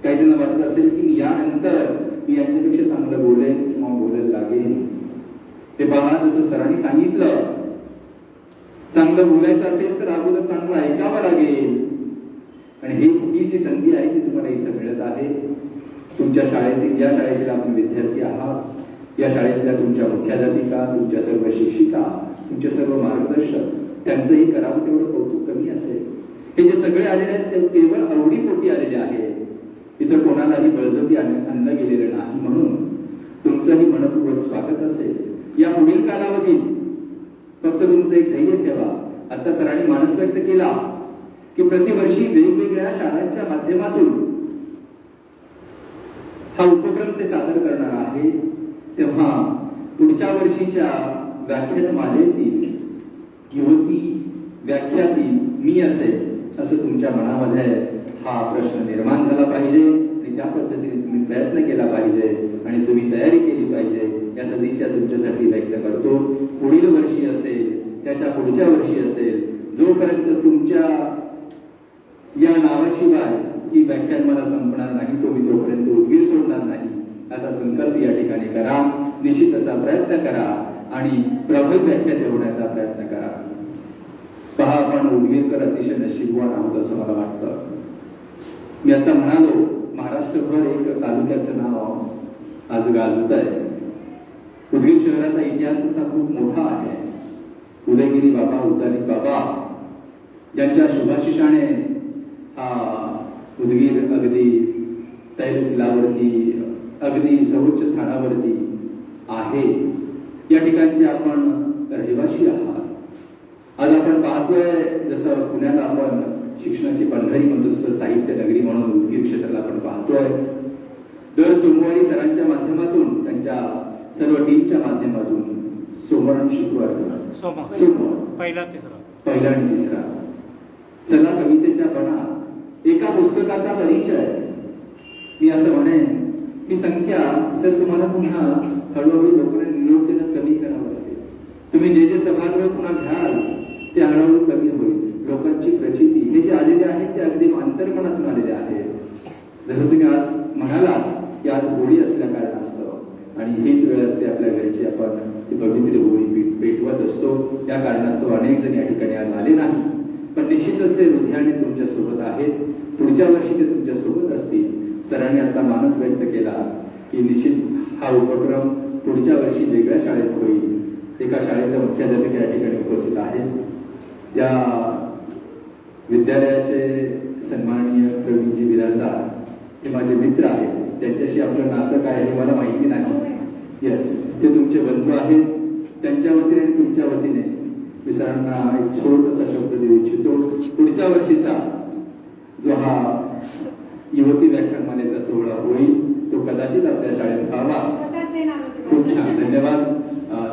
काही जणांना वाटत असेल की यानंतर मी यांच्यापेक्षा चांगलं बोलेन किंवा बोलायला लागेल. ते पहा, जसं सरांनी सांगितलं, चांगलं बोलायचं असेल तर अगोदर चांगलं ऐकावं लागेल. आणि ही जी संधी आहे ती तुम्हाला इथं मिळत आहे. तुमच्या शाळेतील, या शाळेतील आपण विद्यार्थी आहात, या शाळेतल्या तुमच्या मुख्याध्यापिका, तुमच्या सर्व शिक्षिका, तुमचे सर्व मार्गदर्शक, त्यांचंही करावं तेवढं कौतुक कमी असेल. हे जे सगळे आलेले आहेत ते केवळ आवडीपोटी आलेले आहेत. इथं कोणालाही बळजबरी आणलं गेलेलं नाही. म्हणून तुमचंही मनपूर्वक स्वागत असेल. या पुढील कालावधीत फक्त तुमचं एक धैर्य ठेवा. आता सरांनी मानस व्यक्त केला की प्रतिवर्षी वेगवेगळ्या शाळांच्या माध्यमातून हा उपक्रम ते सादर करणार आहे. तेव्हा पुढच्या वर्षीच्या व्याख्यानमालेतील युवती व्याख्याती मी असेल असं तुमच्या मनामध्ये हा प्रश्न निर्माण झाला पाहिजे आणि त्या पद्धतीने तुम्ही प्रयत्न केला पाहिजे आणि तुम्ही तयारी केली पाहिजे. या सदिच्छा तुमच्यासाठी व्यक्त करतो. पुढील वर्षी असेल, त्याच्या पुढच्या वर्षी असेल, जोपर्यंत तुमच्या या नावाशिवाय ही व्याख्यानमाला संपणार नाही, तुम्ही तोपर्यंत उदगीर सोडणार नाही असा संकल्प या ठिकाणी करा. निश्चित असा प्रयत्न करा आणि प्रभावी व्याख्या ठेवण्याचा प्रयत्न करा. पहा, आपण उदगीरकर अतिशय नशीबवान आहोत असं मला वाटतं. मी आता म्हणालो, महाराष्ट्रभर एक तालुक्याचं नाव आज गाजत आहे. उदगीर शहराचा इतिहास तसा खूप मोठा आहे. उदयगिरी बाबा, उतारी बाबा यांच्या शुभाशिषाने हा उदगीर अगदी तैलवरती, अगदी सर्वोच्च स्थानावरती आहे. या ठिकाणचे आपण रहिवासी आहात. आज आपण पाहतोय जसं पुण्याला आपण शिक्षणाची पंढरी म्हणतो, तसं साहित्य नगरी म्हणून उदगीर क्षेत्राला आपण पाहतोय. दर सोमवारी सरांच्या माध्यमातून, त्यांच्या सर्व टीमच्या माध्यमातून सोमवार आणि शुक्रवार पहिला आणि तिसरा चला कवितेच्या बना एका पुस्तकाचा परिचय. मी असं म्हणेन ही संख्या सर तुम्हाला पुन्हा हळूहळू लोकांना निरोप देणं कमी करावं लागेल. तुम्ही जे जे सभागृह पुन्हा घ्याल ते हळूहळू कमी होईल. लोकांची प्रचिती हे जे आलेले आहेत ते अगदी अंतर्मनातून आलेले आहेत. जसं तुम्ही आज म्हणालात की आज होळी असल्या कारणास्तव आणि हीच वेळ असते आपल्या घरची आपण ती पवित्र होळी पेटवत असतो. त्या कारणास्तव अनेक जण या ठिकाणी आज आले नाही, पण निश्चितच ते हृदयाने तुमच्या सोबत आहेत. पुढच्या वर्षी ते तुमच्या सोबत असतील. सरांनी आता मानस व्यक्त केला की निश्चित हा उपक्रम पुढच्या वर्षी वेगळ्या शाळेत होईल. एका शाळेच्या मुख्याध्यापिका या ठिकाणी उपस्थित आहेत. या विद्यालयाचे सन्माननीय प्रवीणजी बिराजदार हे माझे मित्र आहेत. त्यांच्याशी आपलं नातं काय हे मला माहिती नाही. येस, ते तुमचे बंधू आहेत. त्यांच्या वतीने आणि तुमच्या वतीने मी सरांना एक छोटासा शब्द देऊ इच्छितो. पुढच्या वर्षीचा जो हा युवती व्याख्यानमालेचा सोहळा होईल तो कदाचित आपल्या शाळेत व्हावा. खूप छान, धन्यवाद.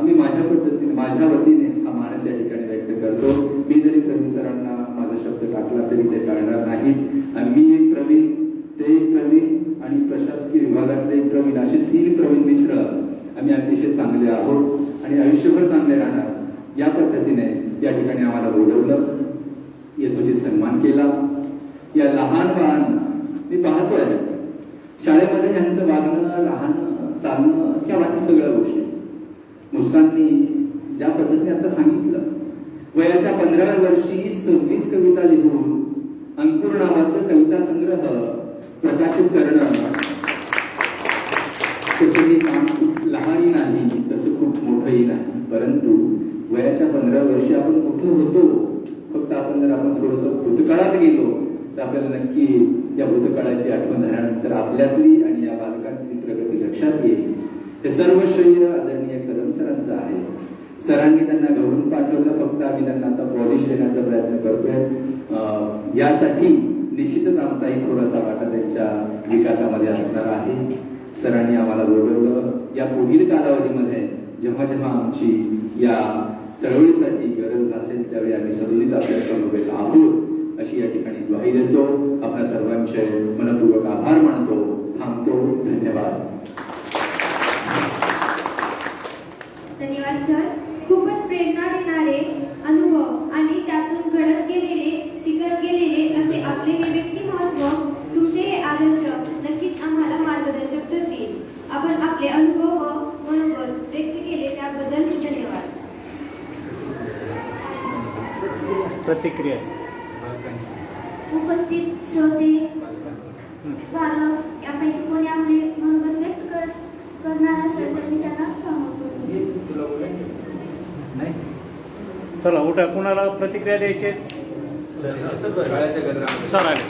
मी माझ्या पद्धतीने माझ्या वतीने हा मानस या ठिकाणी व्यक्त करतो. मी जरी प्रवीण सरांना माझा शब्द टाकला तरी ते टाळणार नाही. आणि मी एक प्रवीण, ते एक प्रवीण आणि प्रशासकीय विभागातले एक प्रवीण, असे 3 प्रवीण मित्र आम्ही अतिशय चांगले आहोत आणि आयुष्यभर चांगले राहणार. या पद्धतीने या ठिकाणी आम्हाला बोलवलं, येतोचित सन्मान केला. या लहान बाळांना मी पाहतोय शाळेमध्ये यांचं वागणं, राहणं, चालणं, ह्या बाकी सगळ्या गोष्टी मुस्काननी ज्या पद्धतीने आता सांगितलं, वयाच्या 15व्या वर्षी 26 कविता लिहून अंकुर नावाचं कविता संग्रह प्रकाशित करणं, तसं हे काम खूप लहानही नाही, तसं खूप मोठंही नाही. परंतु वयाच्या 15व्या वर्षी आपण कुठे होतो, फक्त आपण जर आपण थोडंसं भूतकाळात गेलो तर आपल्याला नक्की या भूतकाळाची आठवण झाल्यानंतर आपल्यातली आणि या बालकांची प्रगती लक्षात येईल. हे सर्व श्रेय आदरणीय कदम सरांचं आहे. सरांनी त्यांना घडवून पाठवलं, फक्त आम्ही त्यांना आता पॉलिश देण्याचा प्रयत्न करतोय. यासाठी निश्चितच आमचाही थोडासा वाटा त्यांच्या विकासामध्ये असणार आहे. सरांनी आम्हाला बोलवलं. या पुढील कालावधीमध्ये जेव्हा जेव्हा आमची या चळवळीसाठी गरज असेल त्यावेळी आम्ही सदोदित आपल्या समवेत आहोत अशी या ठिकाणी ग्वाही देतो. आपल्या सर्वांचे मनपूर्वक आभार मानतो. थांबतो. धन्यवाद. धन्यवाद सर. खूपच प्रेरणा देणारे अनुभव आणि त्यातून घडत गेलेले, शिकत गेलेले असे आपले हे व्यक्तिमत्व, तुमचे हे आदर्श नक्कीच आम्हाला मार्गदर्शक ठरतील. आपण आपले अनुभव व मनोगत व्यक्त केले त्याबद्दल धन्यवाद. प्रतिक्रिया उपस्थित श्रोते, बालक यापैकी कोणी आपले मनोगत व्यक्त करणार असेल तर मी त्यांना सांगतो. चला उठा. कुणाला प्रतिक्रिया द्यायची? सर आले.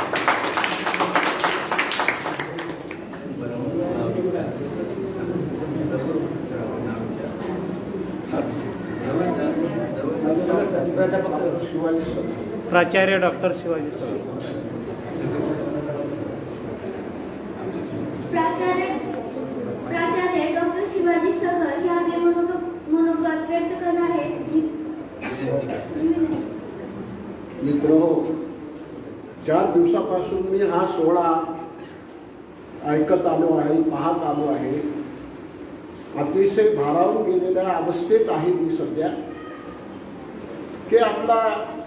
प्राचार्य डॉक्टर शिवाजी सर. प्राचार्य डॉक्टर शिवाजी सर हे आपले मनोगत व्यक्त करणार आहेत. मित्र, 4 दिवसापासून मी हा सोहळा ऐकत आलो आहे, पाहत आलो आहे. अतिशय भारावून गेलेल्या अवस्थेत आहे मी सध्या. की आपला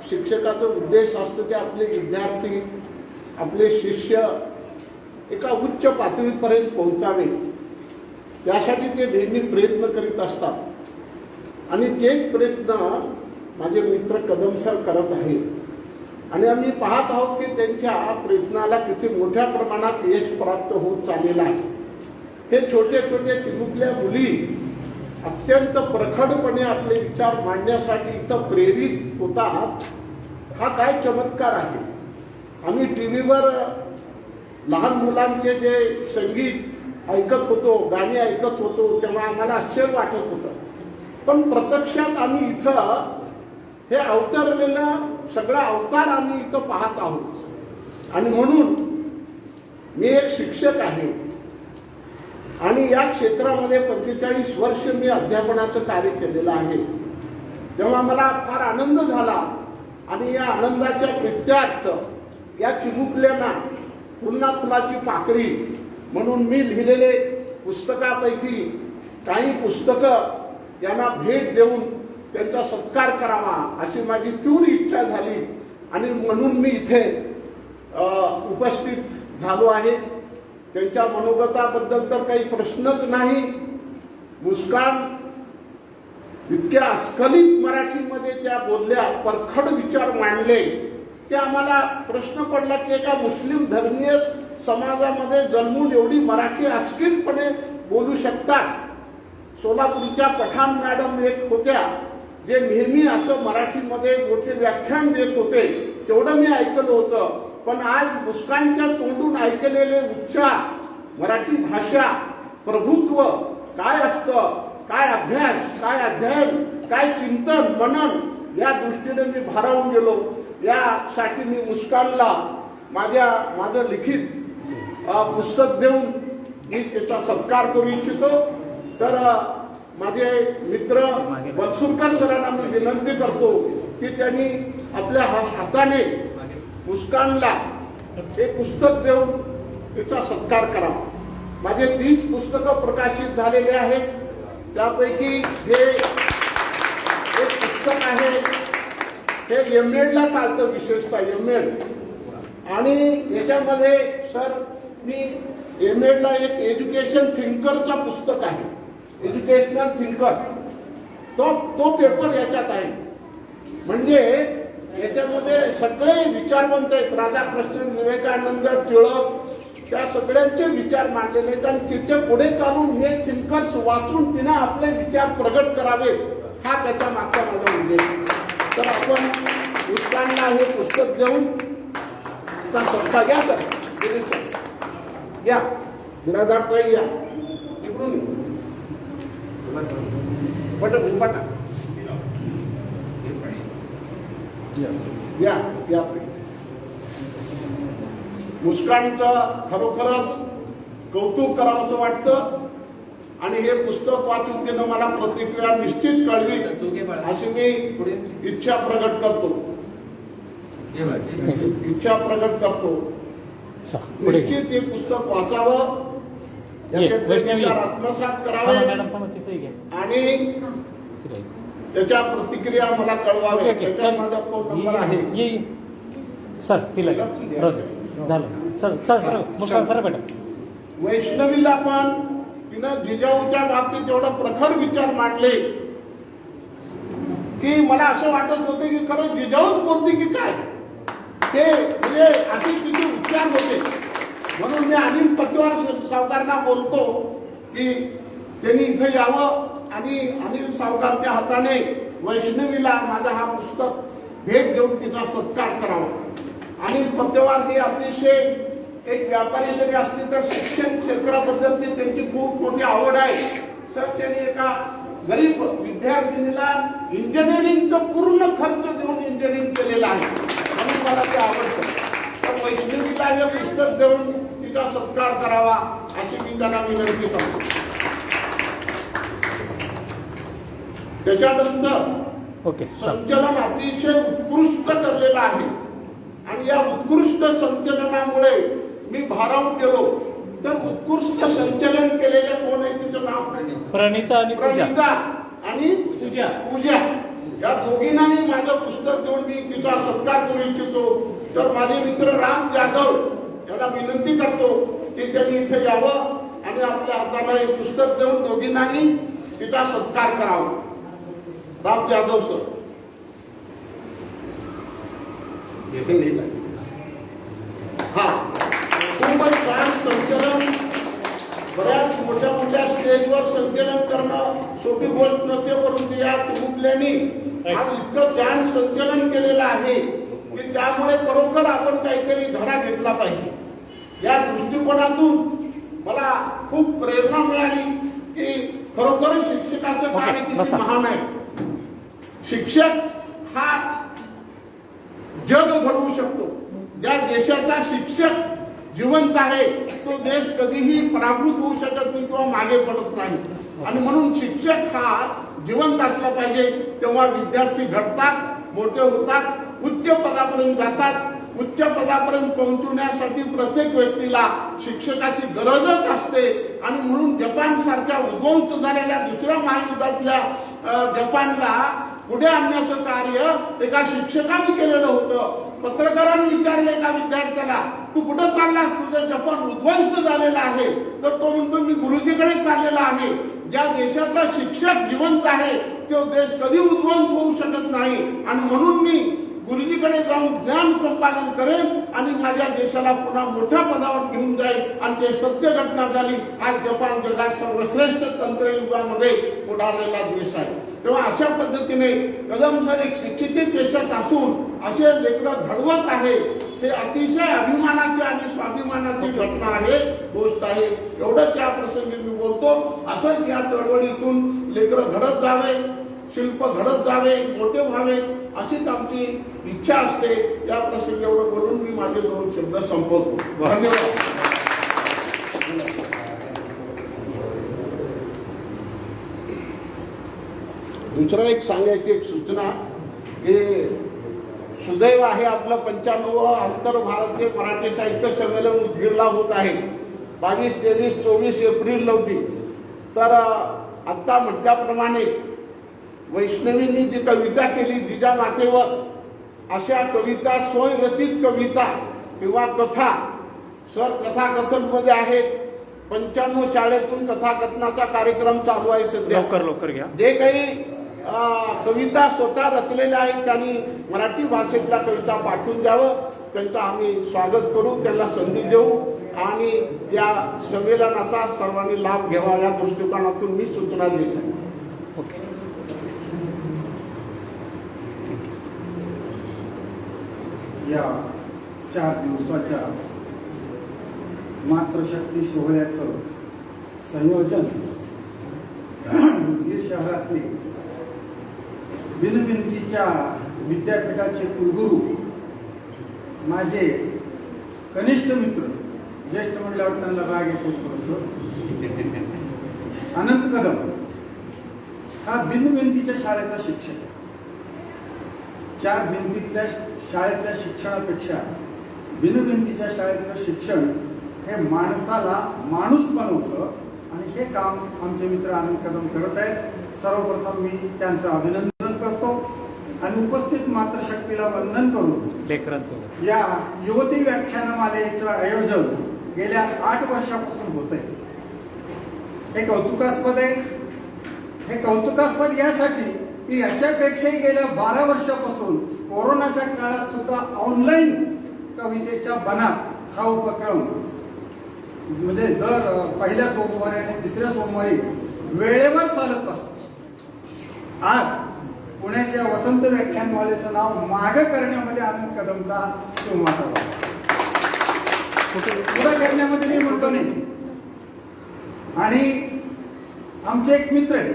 शिक्षकाचा उद्देश असतो की आपले विद्यार्थी, आपले शिष्य एका उच्च पातळीपर्यंत पोहोचावे. त्यासाठी ते नेहमी प्रयत्न करीत असतात आणि तेच प्रयत्न माझे मित्र कदम सर करत आहेत. आणि आम्ही पाहत आहोत की त्यांच्या प्रयत्नाला किती मोठ्या प्रमाणात यश प्राप्त होत चाललेलं आहे. हे छोटे छोटे चिमुकल्या मुली अत्यंत प्रखडपणे आपले विचार मांडण्यासाठी इथं प्रेरित होतात. हा काय चमत्कार आहे. आम्ही टीव्हीवर लहान मुलांचे जे संगीत ऐकत होतो, गाणी ऐकत होतो, तेव्हा आम्हाला आश्चर्य वाटत होतं. पण प्रत्यक्षात आम्ही इथं हे अवतरलेलं सगळा अवतार आम्ही इथं पाहत आहोत. आणि म्हणून मी एक शिक्षक आहे आणि या क्षेत्रामध्ये 45 वर्ष मी अध्यापनाचं कार्य केलेलं आहे. तेव्हा मला फार आनंद झाला आणि या आनंदाच्या प्रित्यार्थ या चिमुकल्यांना पुन्हा फुलाची पाकळी म्हणून मी लिहिलेले पुस्तकापैकी काही पुस्तकं यांना भेट देऊन त्यांचा सत्कार करावा अशी माझी तीव्र इच्छा झाली आणि म्हणून मी इथे उपस्थित झालो आहे. त्यांच्या मनोगताबद्दल तर काही प्रश्नच नाही. मुस्कान इतक्या अस्खलित मराठीमध्ये त्या बोलल्या, परखड विचार मांडले, ते आम्हाला प्रश्न पडला की एका मुस्लिम धर्मीय समाजामध्ये जन्मून एवढी मराठी अस्खलितपणे बोलू शकतात. सोलापूरच्या पठाण मॅडम एक होत्या, जे नेहमी असं मराठीमध्ये मोठे व्याख्यान देत होते, तेवढं मी ऐकलं होतं. पण आज मुस्कानच्या तोंडून ऐकलेले उच्चार, मराठी भाषा, प्रभुत्व काय असतं, काय अभ्यास, काय अध्ययन, काय चिंतन मनन, या दृष्टीने मी भारावून गेलो. यासाठी मी मुस्कानला माझं लिखित पुस्तक देऊन मी त्याचा सत्कार करू इच्छितो. तर माझे मित्र बनसुरकर सरांना मी विनंती करतो की त्यांनी आपल्या हाताने मुस्कानला एक पुस्तक देऊन त्याचा सत्कार करावा. माझे 30 पुस्तकं प्रकाशित झालेले आहेत. त्यापैकी हे एक पुस्तक आहे, हे एम.एडला चालतं, विशेषतः एम.एड. आणि याच्यामध्ये सर मी एम.एडला एक एज्युकेशन थिंकरचं पुस्तक आहे, एज्युकेशनल थिंकर, तो पेपर याच्यात आहे. म्हणजे याच्यामध्ये सगळे विचारवंत आहेत, राधाकृष्ण, विवेकानंद, टिळक, त्या सगळ्यांचे विचार मांडलेले आहेत. आणि तिथे पुढे चालून हे थिंकर्स वाचून तिने आपले विचार प्रगट करावेत, हा त्याच्या मागचा माझा उद्देश. तर आपण मुस्कानला हे पुस्तक देऊन सत्ता घ्या. सर या, बिरादार ताई या, इकडून बटा या. मुस्कानचं खरोखरच कौतुक करावं असं वाटतं. आणि हे पुस्तक वाचून तिनं मला प्रतिक्रिया निश्चित कळवी अशी मी इच्छा प्रगट करतो. निश्चित हे पुस्तक वाचावं, विचार आत्मसात करावे आणि त्याच्या प्रतिक्रिया मला कळवावे. त्याचा माझा फोन नंबर आहे. सर तिला झालं. सर मुस्कान सर बेटा. वैष्णवीला पण तिनं जिजाऊच्या बाबतीत एवढं प्रखर विचार मांडले की मला असं वाटत होते की खरं जिजाऊच बोलते की काय, ते म्हणजे असे तिचे उच्चार होते. म्हणून मी अनिल पटवार सावकारांना बोलतो की त्यांनी इथं यावं आणि अनिल सावकारच्या हाताने वैष्णवीला माझा हा पुस्तक भेट देऊन तिचा सत्कार करावा. अनिल पटवार हे अतिशय एक व्यापारी जरी असली तर शिक्षण क्षेत्राबद्दल त्यांची खूप मोठी आवड आहे. सर त्यांनी एका गरीब विद्यार्थिनीला इंजिनिअरिंगचं पूर्ण खर्च देऊन इंजिनिअरिंग केलेलं आहे, म्हणून मला ते आवडतं. तर वैष्णवीला हे पुस्तक देऊन तिचा सत्कार करावा अशी मी त्यांना विनंती करतो. त्याच्यानंतर संचलन अतिशय उत्कृष्ट करलेलं आहे आणि या उत्कृष्ट संचलनामुळे मी भारावून गेलो. तर उत्कृष्ट संचलन केलेले कोण आहे, तिचं नाव काय? प्रणिता आणि पूजा. या दोघींना मी माझं पुस्तक देऊन मी तिचा सत्कार करू इच्छितो. तर माझे मित्र राम जाधव यांना विनंती करतो की त्यांनी इथे यावं आणि आपल्या हाताला हे पुस्तक देऊन दोघींनाही तिचा सत्कार करावा. राम जाधव सर. हा, खूपच छान संचलन. बऱ्याच मोठ्या स्टेजवर संचलन करणं सोपी गोष्ट नसते, परंतु या चिमुकल्यांनी आज इतकं छान संचलन केलेलं आहे की त्यामुळे खरोखर आपण काहीतरी धडा घेतला पाहिजे. या दृष्टिकोनातून मला खूप प्रेरणा मिळाली की खरोखर शिक्षकाचं कार्य किती महान आहे. शिक्षक हा जग घडवू शकतो. ज्या देशाचा शिक्षक जिवंत आहे तो देश कधीही पराभूत होऊ शकत नाही किंवा मागे पडत नाही. आणि म्हणून शिक्षक हा जिवंत असला पाहिजे, तेव्हा विद्यार्थी घडतात, मोठे होतात, उच्च पदापर्यंत जातात. उच्च पदापर्यंत पोहोचवण्यासाठी प्रत्येक व्यक्तीला शिक्षकाची गरजच असते. आणि म्हणून जपान सारख्या उद्ध्वंस झालेल्या दुसऱ्या महायुद्धातल्या जपानला पुढे आणण्याचं कार्य एका शिक्षकाने केलेलं होतं. पत्रकारांनी विचारले एका विद्यार्थ्याला, तू कुठं चाललास, तुझं जपान उद्ध्वस्त झालेला आहे. तर तो म्हणतो मी गुरुजीकडे चाललेला आहे. ज्या देशाचा शिक्षक जिवंत आहे तो देश कधी उद्ध्वंस होऊ शकत नाही. आणि म्हणून मी गुरुजीकडे जाऊन ज्ञान संपादन करेन आणि माझ्या देशाला पुन्हा मोठ्या पदावर घेऊन जाईल. आणि ते सत्य घटना झाली. आज जपान जगात सर्वश्रेष्ठ तंत्रयुगामध्ये पुढारलेला देश आहे. तेव्हा अशा पद्धतीने कदम सर एक शिक्षित पेशात असून असे लेकरं घडवत आहे. हे अतिशय अभिमानाची आणि स्वाभिमानाची घटना आहे, गोष्ट आहे. एवढंच या प्रसंगी मी बोलतो. असंच या चळवळीतून लेकरं घडत जावे, शिल्प घडत जावे, मोठे व्हावे अशीच आमची इच्छा असते. या प्रसंगी एवढं बोलून मी माझे 2 शब्द संपवतो. धन्यवाद. दुसरं एक सांगायची एक सूचना की सुदैव आहे आपलं 95वं आंतर भारतीय मराठी साहित्य संमेलन उदगीरला होत आहे. 22, 23, 24 एप्रिल रोजी. तर आत्ता म्हटल्याप्रमाणे वैष्णवींनी जी कविता केली जिजामातेवर, अशा कविता स्वयंरचित कविता किंवा कथा सर कथाकथनमध्ये आहेत. 95 शाळेतून कथाकथनाचा कार्यक्रम चालू आहे सध्या. लवकर घ्या. जे काही कविता स्वतः रचलेल्या आहेत त्यांनी मराठी भाषेतल्या कविता पाठवून द्यावं. त्यांचं आम्ही स्वागत करू, त्यांना संधी देऊ आणि या संमेलनाचा सर्वांनी लाभ घ्यावा या दृष्टिकोनातून मी सूचना देतो. ओके. या 4 दिवसाच्या मातृशक्ती सोहळ्याचं संयोजन उदगीर शहरातले बिनविंतीच्या विद्यापीठाचे कुलगुरू, माझे कनिष्ठ मित्र, ज्येष्ठ म्हटल्यावर त्यांना राग येतो थोडंसं, अनंत कदम हा बिनविंतीच्या शाळेचा शिक्षक आहे. 4 भिंतीतल्या शाळेतल्या शिक्षणापेक्षा बिनविंतीच्या शाळेतलं शिक्षण हे माणसाला माणूस बनवतं आणि हे काम आमचे मित्र आनंद कदम करत आहेत. सर्वप्रथम मी त्यांचं अभिनंदन करतो आणि उपस्थित मातृशक्तीला वंदन करून या युवती व्याख्यानमालेचं आयोजन गेल्या 8 वर्षापासून होत आहे. हे कौतुकास्पद आहे. हे कौतुकास्पद यासाठी की याच्यापेक्षाही गेल्या 12 वर्षापासून कोरोनाच्या काळात सुद्धा ऑनलाईन कवितेच्या बनात हा उपक्रम म्हणजे दर पहिल्या सोमवारी आणि तिसऱ्या सोमवारी वेळेवर चालत असतो. आज पुण्याच्या वसंत व्याख्यानमालेचं नाव मागे करण्यामध्ये आनंद कदमचा सुमात पुढे करण्यामध्ये मी म्हणतो नाही. आणि आमचे एक मित्र आहे,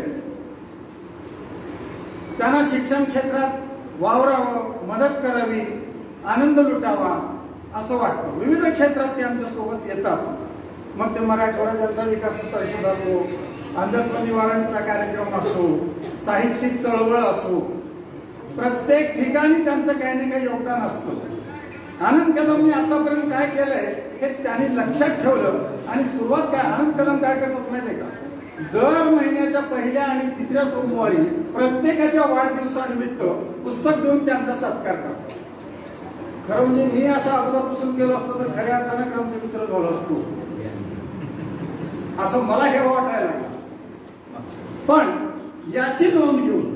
त्यांना शिक्षण क्षेत्रात वावरावं, मदत करावी, आनंद लुटावा असं वाटतं. विविध क्षेत्रात ते आमच्या सोबत येतात. मग ते मराठवाडा जनता विकास परिषद असो, अंधत्व निवारणचा कार्यक्रम असो, साहित्यिक चळवळ असो, प्रत्येक ठिकाणी त्यांचं काही ना काही योगदान असतं. आनंद कदमने आतापर्यंत काय केलंय हे त्यांनी लक्षात ठेवलं आणि सुरुवात काय आनंद कदम काय करतात माहितीये का, दर महिन्याच्या पहिल्या आणि तिसऱ्या सोमवारी प्रत्येकाच्या वाढदिवसानिमित्त पुस्तक देऊन त्यांचा सत्कार करतात. खरं म्हणजे मी असं अगोदरपासून केलं असतं तर खऱ्या अर्थानं क्रमचे मित्र झालो असतो असं मला हे वाटायला लागलं. पण याची नोंद घेऊन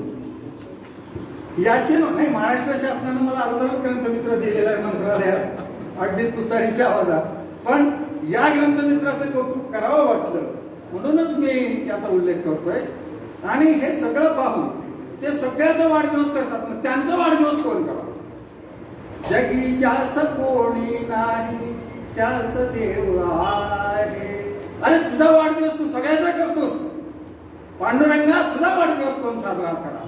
नाही, महाराष्ट्र शासनानं मला अगोदरच ग्रंथमित्र दिलेला आहे मंत्रालयात अगदी तुतारीच्या आवाजात. पण या ग्रंथमित्राचं कौतुक करावं वाटलं म्हणूनच मी याचा उल्लेख करतोय. आणि हे सगळं पाहून ते सगळ्याचा वाढदिवस करतात. मग त्यांचा वाढदिवस कोण करावा? जगी ज्यास कोणी नाही त्यास देव आहे. अरे तुझा वाढदिवस तू सगळ्याचा करतोस. पांडुरंगा तुझा वाढदिवस कोण साजरा करा?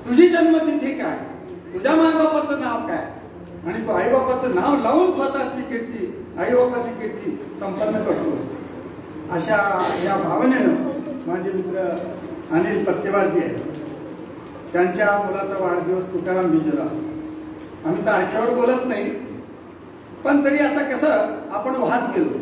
तुझी जन्मतिथी काय? तुझ्या मायबापाचं नाव काय? आणि तू आईबापाचं नाव लावून स्वतःची कीर्ती, आईबापाची कीर्ती संपन्न करतोस. अशा या भावनेनं माझे मित्र अनिल पत्तेवारजी आहेत, त्यांच्या मुलाचा वाढदिवस तुकाराम बीजेला असतो. आम्ही तारखेवर बोलत नाही, पण तरी आता कसं आपण वाहत गेलो.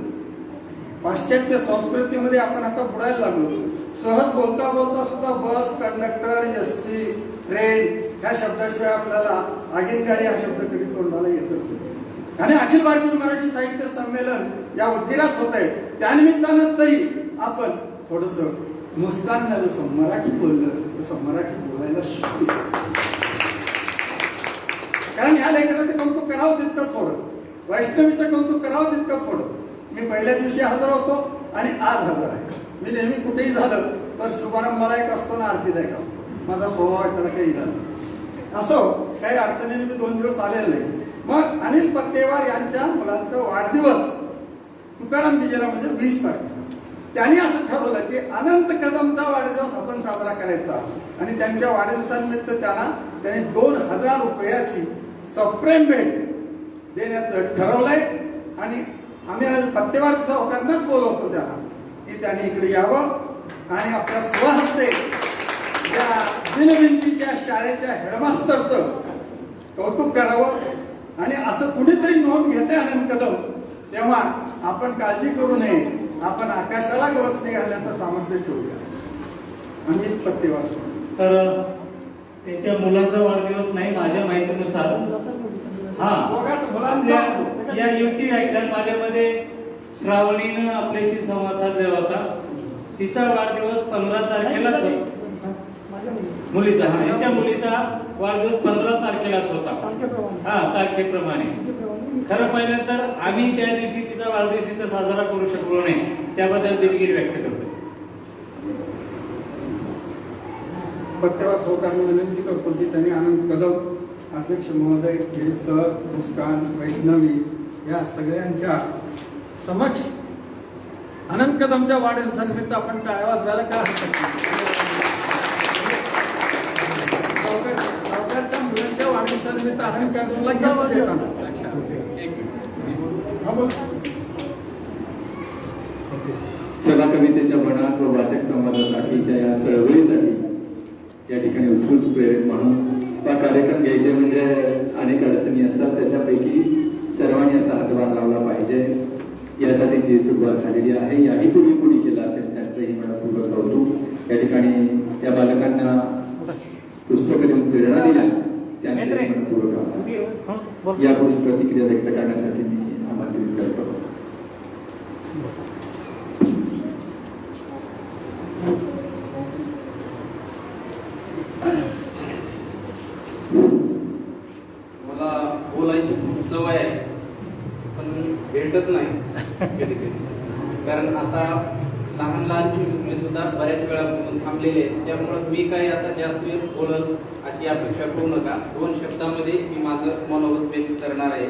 पाश्चात्य संस्कृतीमध्ये आपण आता बुडायला लागलो. सहज बोलता बोलता सुद्धा बस, कंडक्टर, एसटी, ट्रेन ह्या शब्दाशिवाय आपल्याला आगीनगाडी हा शब्द कधी तोंडाला येतच नाही. आणि अखिल भारतीय मराठी साहित्य संमेलन या उद्दिरात होत आहे, त्यानिमित्तानं तरी आपण थोडस मुस्कान जसं मराठी बोललं तसं मराठी बोलायला शिकूया. कारण ह्या लेखनाचं कौतुक करावं तितकं थोडं, वैष्णवीचं कौतुक करावं तितकं थोडं. मी पहिल्या दिवशी हजर होतो आणि आज हजर आहे. मी नेहमी कुठेही झालं तर शुभारंभाला एक असतो ना आरतीला एक असतो. माझा स्वभाव आहे, त्याला काही इलाज नाही. असो, काही अडचणीने मी 2 दिवस आलेलो नाही. मग अनिल पत्तेवार यांच्या मुलांचा वाढदिवस तुकाराम विजयला म्हणजे 20 तारखेला त्यांनी असं ठरवलं की अनंत कदमचा वाढदिवस आपण साजरा करायचा आणि त्यांच्या वाढदिवसानिमित्त त्यांनी 2000 रुपयाची सप्रेम भेट देण्याचं ठरवलंय. आणि आम्ही पत्तेवार सावकारांनाच बोलवतो त्याला की त्यांनी इकडे यावं आणि आपल्या स्वहस्ते या दिनविंतीच्या शाळेच्या हेडमास्टरचं कौतुक करावं. आणि असं कुणीतरी नोंद घेते अनंत कदम, तेव्हा आपण काळजी करू नये, आपण आकाशाला गवसणी घालण्याचं सामर्थ्य ठेवूया. अनिल पत्तेवार. तर त्यांच्या मुलाचा वाढदिवस नाही माझ्या माहितीनुसार. या युवती व्याख्यानमालेमध्ये श्रावणीनं आपल्याशी संवाद साधला होता. तिचा वाढदिवस 15 तारखेलाच मुलीचा यांच्या मुलीचा वाढदिवस 15 तारखेलाच होता. तारखेप्रमाणे. खरं पाहिलं तर आम्ही त्या दिवशी तिचा वाढदिवस इथं साजरा करू शकलो नाही, त्याबद्दल दिलगिरी व्यक्त करतो. पत्तेवार सावकारांना विनंती करतो की त्यांनी आनंद कदम, अध्यक्ष महोदय, हे सर, मुस्कान, वैष्णवी या सगळ्यांच्या समक्ष अनंत कदमच्या वाढदिवसानिमित्त आपण टाळ्या वाजवायला काय हरकत नाही. सावकारच्या मुलांच्या वाढदिवसानिमित्त अनंत कदमला गिफ्ट देताना सभा कवितेच्या मनात व वाचक संवादासाठी त्या या चळवळीसाठी या ठिकाणी उत्स्फूर्त प्रेरित म्हणून हा कार्यक्रम घ्यायचे म्हणजे अनेक अडचणी असतात, त्याच्यापैकी सर्वांनी असा हातभार लावला पाहिजे यासाठी जी सुरुवात झालेली आहे. याही पूर्वी कोणी केलं असेल त्यांचंही मनपूर्वक कौतुक. या ठिकाणी त्या बालकांना पुस्तक देऊन प्रेरणा दिल्या त्यांचे मनपूर्वक यापुढे प्रतिक्रिया व्यक्त करण्यासाठी मी आमंत्रित करतो. मला बोलायची खूप सवय आहे, पण भेटत नाही कधी कधी. कारण आता लहान लहान मुले सुद्धा बऱ्याच वेळापासून थांबलेले आहेत, त्यामुळं मी काही आता जास्त वेळ बोलल अशी अपेक्षा करू नका. 2 शब्दामध्ये मी माझं मनोगत व्यक्त करणार आहे.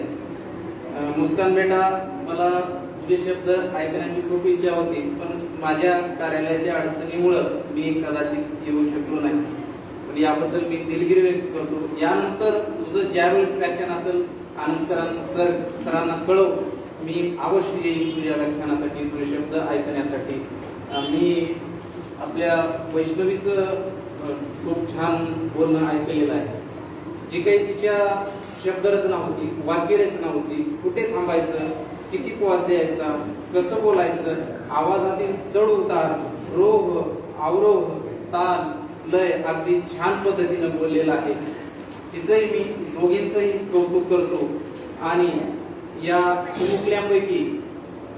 मुस्कान बेटा, मला तुझे शब्द ऐकण्याची खूप इच्छा होती, पण माझ्या कार्यालयाच्या अडचणीमुळं मी कदाचित येऊ शकलो नाही. पण याबद्दल मी दिलगिरी व्यक्त करतो. यानंतर तुझं ज्यावेळेस व्याख्यान असेल आनंद सरांना कळव, मी अवश्य येईन तुझ्या व्याख्यानासाठी, तुझे शब्द ऐकण्यासाठी. मी आपल्या वैष्णवीचं खूप छान बोलणं ऐकलेलं आहे. जी काही तिच्या शब्दरचना होती, वाक्यरचना होती, कुठे थांबायचं, किती पॉज द्यायचा, कसं बोलायचं, आवाजातील चढ उतार, रोह, अवरोह, ताल, लय अगदी छान पद्धतीनं बोललेलं आहे. तिचंही मी दोघींचंही कौतुक करतो. आणि या चिमुकल्यांपैकी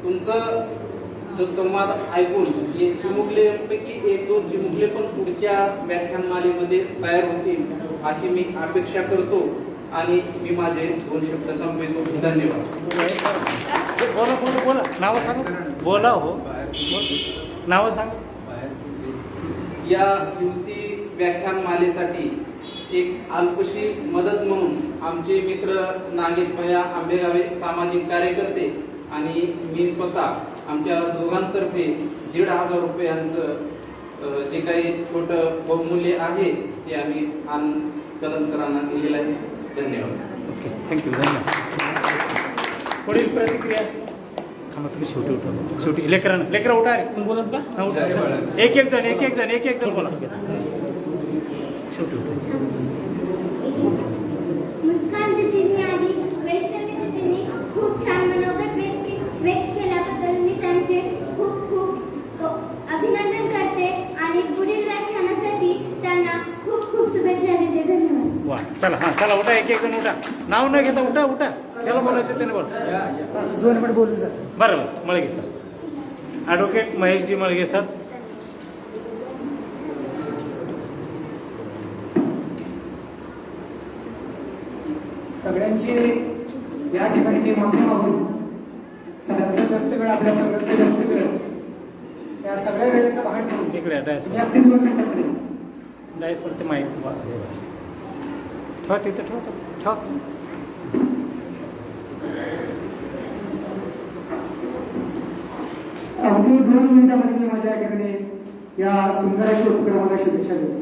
तुमचं जो संवाद ऐकून हे चिमुकल्यांपैकी 1-2 चिमुकले पण पुढच्या व्याख्यानमालेमध्ये तयार होतील अशी मी अपेक्षा करतो. आणि मी माझे 2 शब्द संपवितो. धन्यवाद. बोला नाव सांग. बोला. हो, नाव सांग. या युवती व्याख्यानमालेसाठी एक अल्पशी मदत म्हणून आमचे मित्र नागेश भैया आंबेगावे, सामाजिक कार्यकर्ते, आणि मी स्वतः आमच्या दोघांतर्फे 1,500 रुपयांचं जे काही छोटं बहुमूल्य आहे ते आम्ही कदम सरांना दिलेलं आहे. धन्यवाद. Okay, thank you. धन्यवाद. पुढील प्रतिक्रिया तुम्ही शेवटी उठा. शेवटी लेकरं उठा रे. तुम्ही बोलत का? उठा. एक एक जण बोला. शेवटी उठा. मुस्कान दीदींनी आणि वैष्णवी दीदींनी खूप छान मनोगत व्यक्त केल्याबद्दल मी त्यांचे खूप खूप अभिनंदन करते आणि पुढील व्याख्यानासाठी त्यांना खूप खूप शुभेच्छा देते. धन्यवाद. वा, चला उठा. एक जण उठा. नाव न घेता उठा. त्याला बोलायचं त्याने बोल. बरं Malge sir. Advocate Maheshji Malge sir. सगळ्यांची या ठिकाणी जी मागणी मागून सगळ्यांचं जास्त वेळ आपल्या सगळ्यांचं जास्त वेळ त्या सगळ्या वेळेचं भान ठेवून इकडे डायस तुम्ही अगदी 2 मिनिटांमध्ये डायसवरती माहीत ठेवा तिथे ठेवा अगदी 2 मिनिटांमध्ये मी माझ्या ठिकाणी या सुंदर अशा उपक्रमाला शुभेच्छा देतो.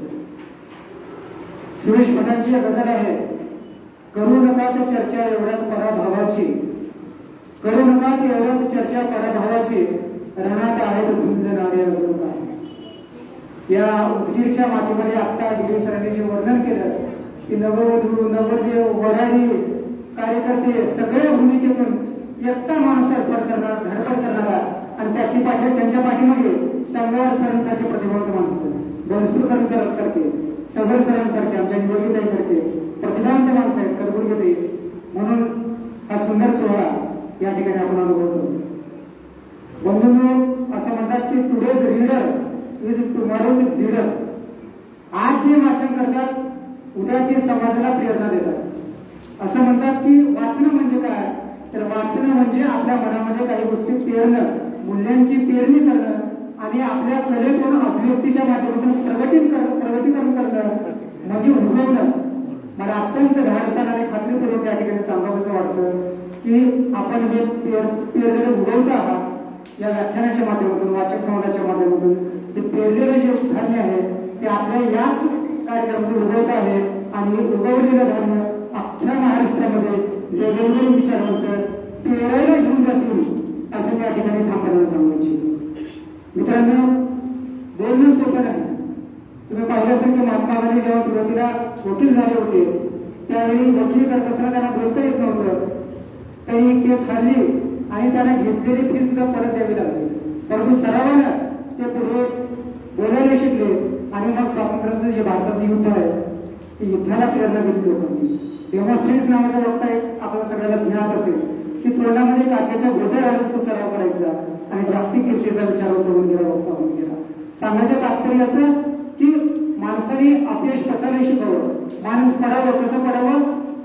सुरेश भटांची गजल आहे, करू नका ते चर्चा एवढ्यात पराभवाची, करू नका ते एवढ्यात चर्चा पराभवाची, रणात आहेत झुंजणारे अजून काय. या उदगीरच्या मातीमध्ये आता गिरी सरांनी जे वर्णन केलं की नववधू नवरदेव वराडी कार्यकर्ते सगळ्या भूमिकेतून एकटा माणूस धडपड करणारा आणि त्यांच्या पाठीमागे तंगवार सरांसारखे प्रतिभावंत माणसं, बनसुरकर सरांसारखे, सगळ सरांसारखे, आमच्या निवडणुकीसारखे प्रतिभावंत माणसं आहेत करगुरगते. म्हणून हा सुंदर सोहळा या ठिकाणी आपण अनुभवतो. बंधूंनो, असं म्हणतात की today's reader is tomorrow's leader. आज जे वाचन करतात उद्या ते समाजाला प्रेरणा देतात. असं म्हणतात की वाचणं म्हणजे काय, तर वाचणं म्हणजे आपल्या मनामध्ये काही गोष्टी पेरणं, मूल्यांची पेरणी करणं आणि आपल्या कलेतून अभिव्यक्तीच्या माध्यमातून प्रगतीकरण करणं म्हणजे उगवणं. मला अत्यंत धाडसानं आणि खात्रीपूर्वक या ठिकाणी सांगावंसं वाटतं की आपण जे पेरलेलं उगवत आहात या व्याख्यानाच्या माध्यमातून, वाचक समाजाच्या माध्यमातून ते पेरलेलं जे धान्य आहे ते आपल्या याच कार्यक्रमातून उगवत आहे. आणि उगवलेलं धान्य अख्ख्या महाराष्ट्रामध्ये वेगवेगळे विचारवंत पेरायला घेऊन जातील असं मी या ठिकाणी ठामपणाने सांगू इच्छितो. मित्रांनो, बोलणं सोपं नाही. तुम्ही पाहिलं असेल की महात्मा गांधी जेव्हा सुरुवातीला वकील झाले होते त्यावेळी वकिली करत असताना त्यांना बोलता येत नव्हतं. त्यांनी केस हारली आणि त्यांना घेतलेली फी सुद्धा परत द्यावी लागली. परंतु सरावानं ते पुढे बोलायला शिकले आणि मग स्वातंत्र्याचं जे भारताचं युद्ध आहे ते युद्धाला प्रेरणा दिली लोकांनी. डेमॉस्ट्रेन्स नावाचा वक्ता एक आपल्याला सगळ्याला ज्ञास असेल की तोंडामध्ये काचेच्या गोट्या घालून तो सराव करायचा आणि जागतिक कीर्तीचा विचार होऊन गेला, वक्ता होऊन गेला. सांगायचं तात्पर्य असं की माणसाने अपयश पचायला शिकावं. माणूस पडावं, कसं पडावं,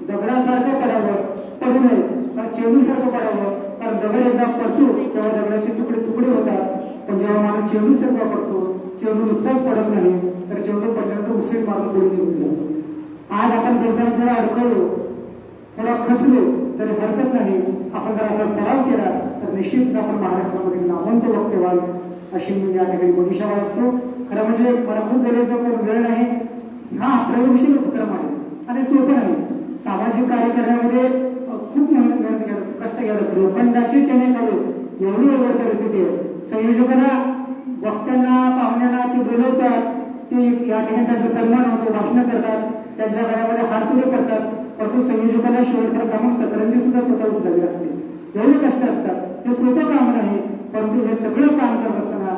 दगडासारखं पडावं, पडू नये, कारण चेंडूसारखं पडावं. कारण दगड एकदा पडतो तेव्हा दगडाचे तुकडे होतात, पण जेव्हा माणूस चेंडूसारखा पडतो, चेंडू नुसताच पडत नाही तर चेंडू पडल्यानंतर उसळी मारून पुढे निघून जातो. आज आपण बोलताना थोडा अडकवलो, थोडा खचलो तरी हरकत नाही. आपण जर असा सराव केला तर निश्चितच आपण महाराष्ट्रामध्ये नामवंत वक्ते व्हाल अशी मी या ठिकाणी भविष्य वाटतो. खरं म्हणजे मला खूप बोलायचं वेळ नाही. हा प्रयोगशील उपक्रम आहे आणि सोपं नाही. सामाजिक कार्य करण्यामध्ये खूप मेहनत घ्यायला, कष्ट घ्यायला, लोखंडाचे चणे खालो एवढी अवघड परिस्थिती आहे. संयोजकांना, वक्त्यांना, पाहुण्यांना ते बोलवतात, ते या ठिकाणी त्यांचा सन्मान होतो, भाषण करतात, त्यांच्या घरामध्ये हातुरे करतात, परंतु संयोजकांना शेवटपर्यंत मग सतरंजी सुद्धा स्वतः उचलावी लागते. एवढे कष्ट असतात. ते सोपं काम नाही, परंतु हे सगळं काम करत असताना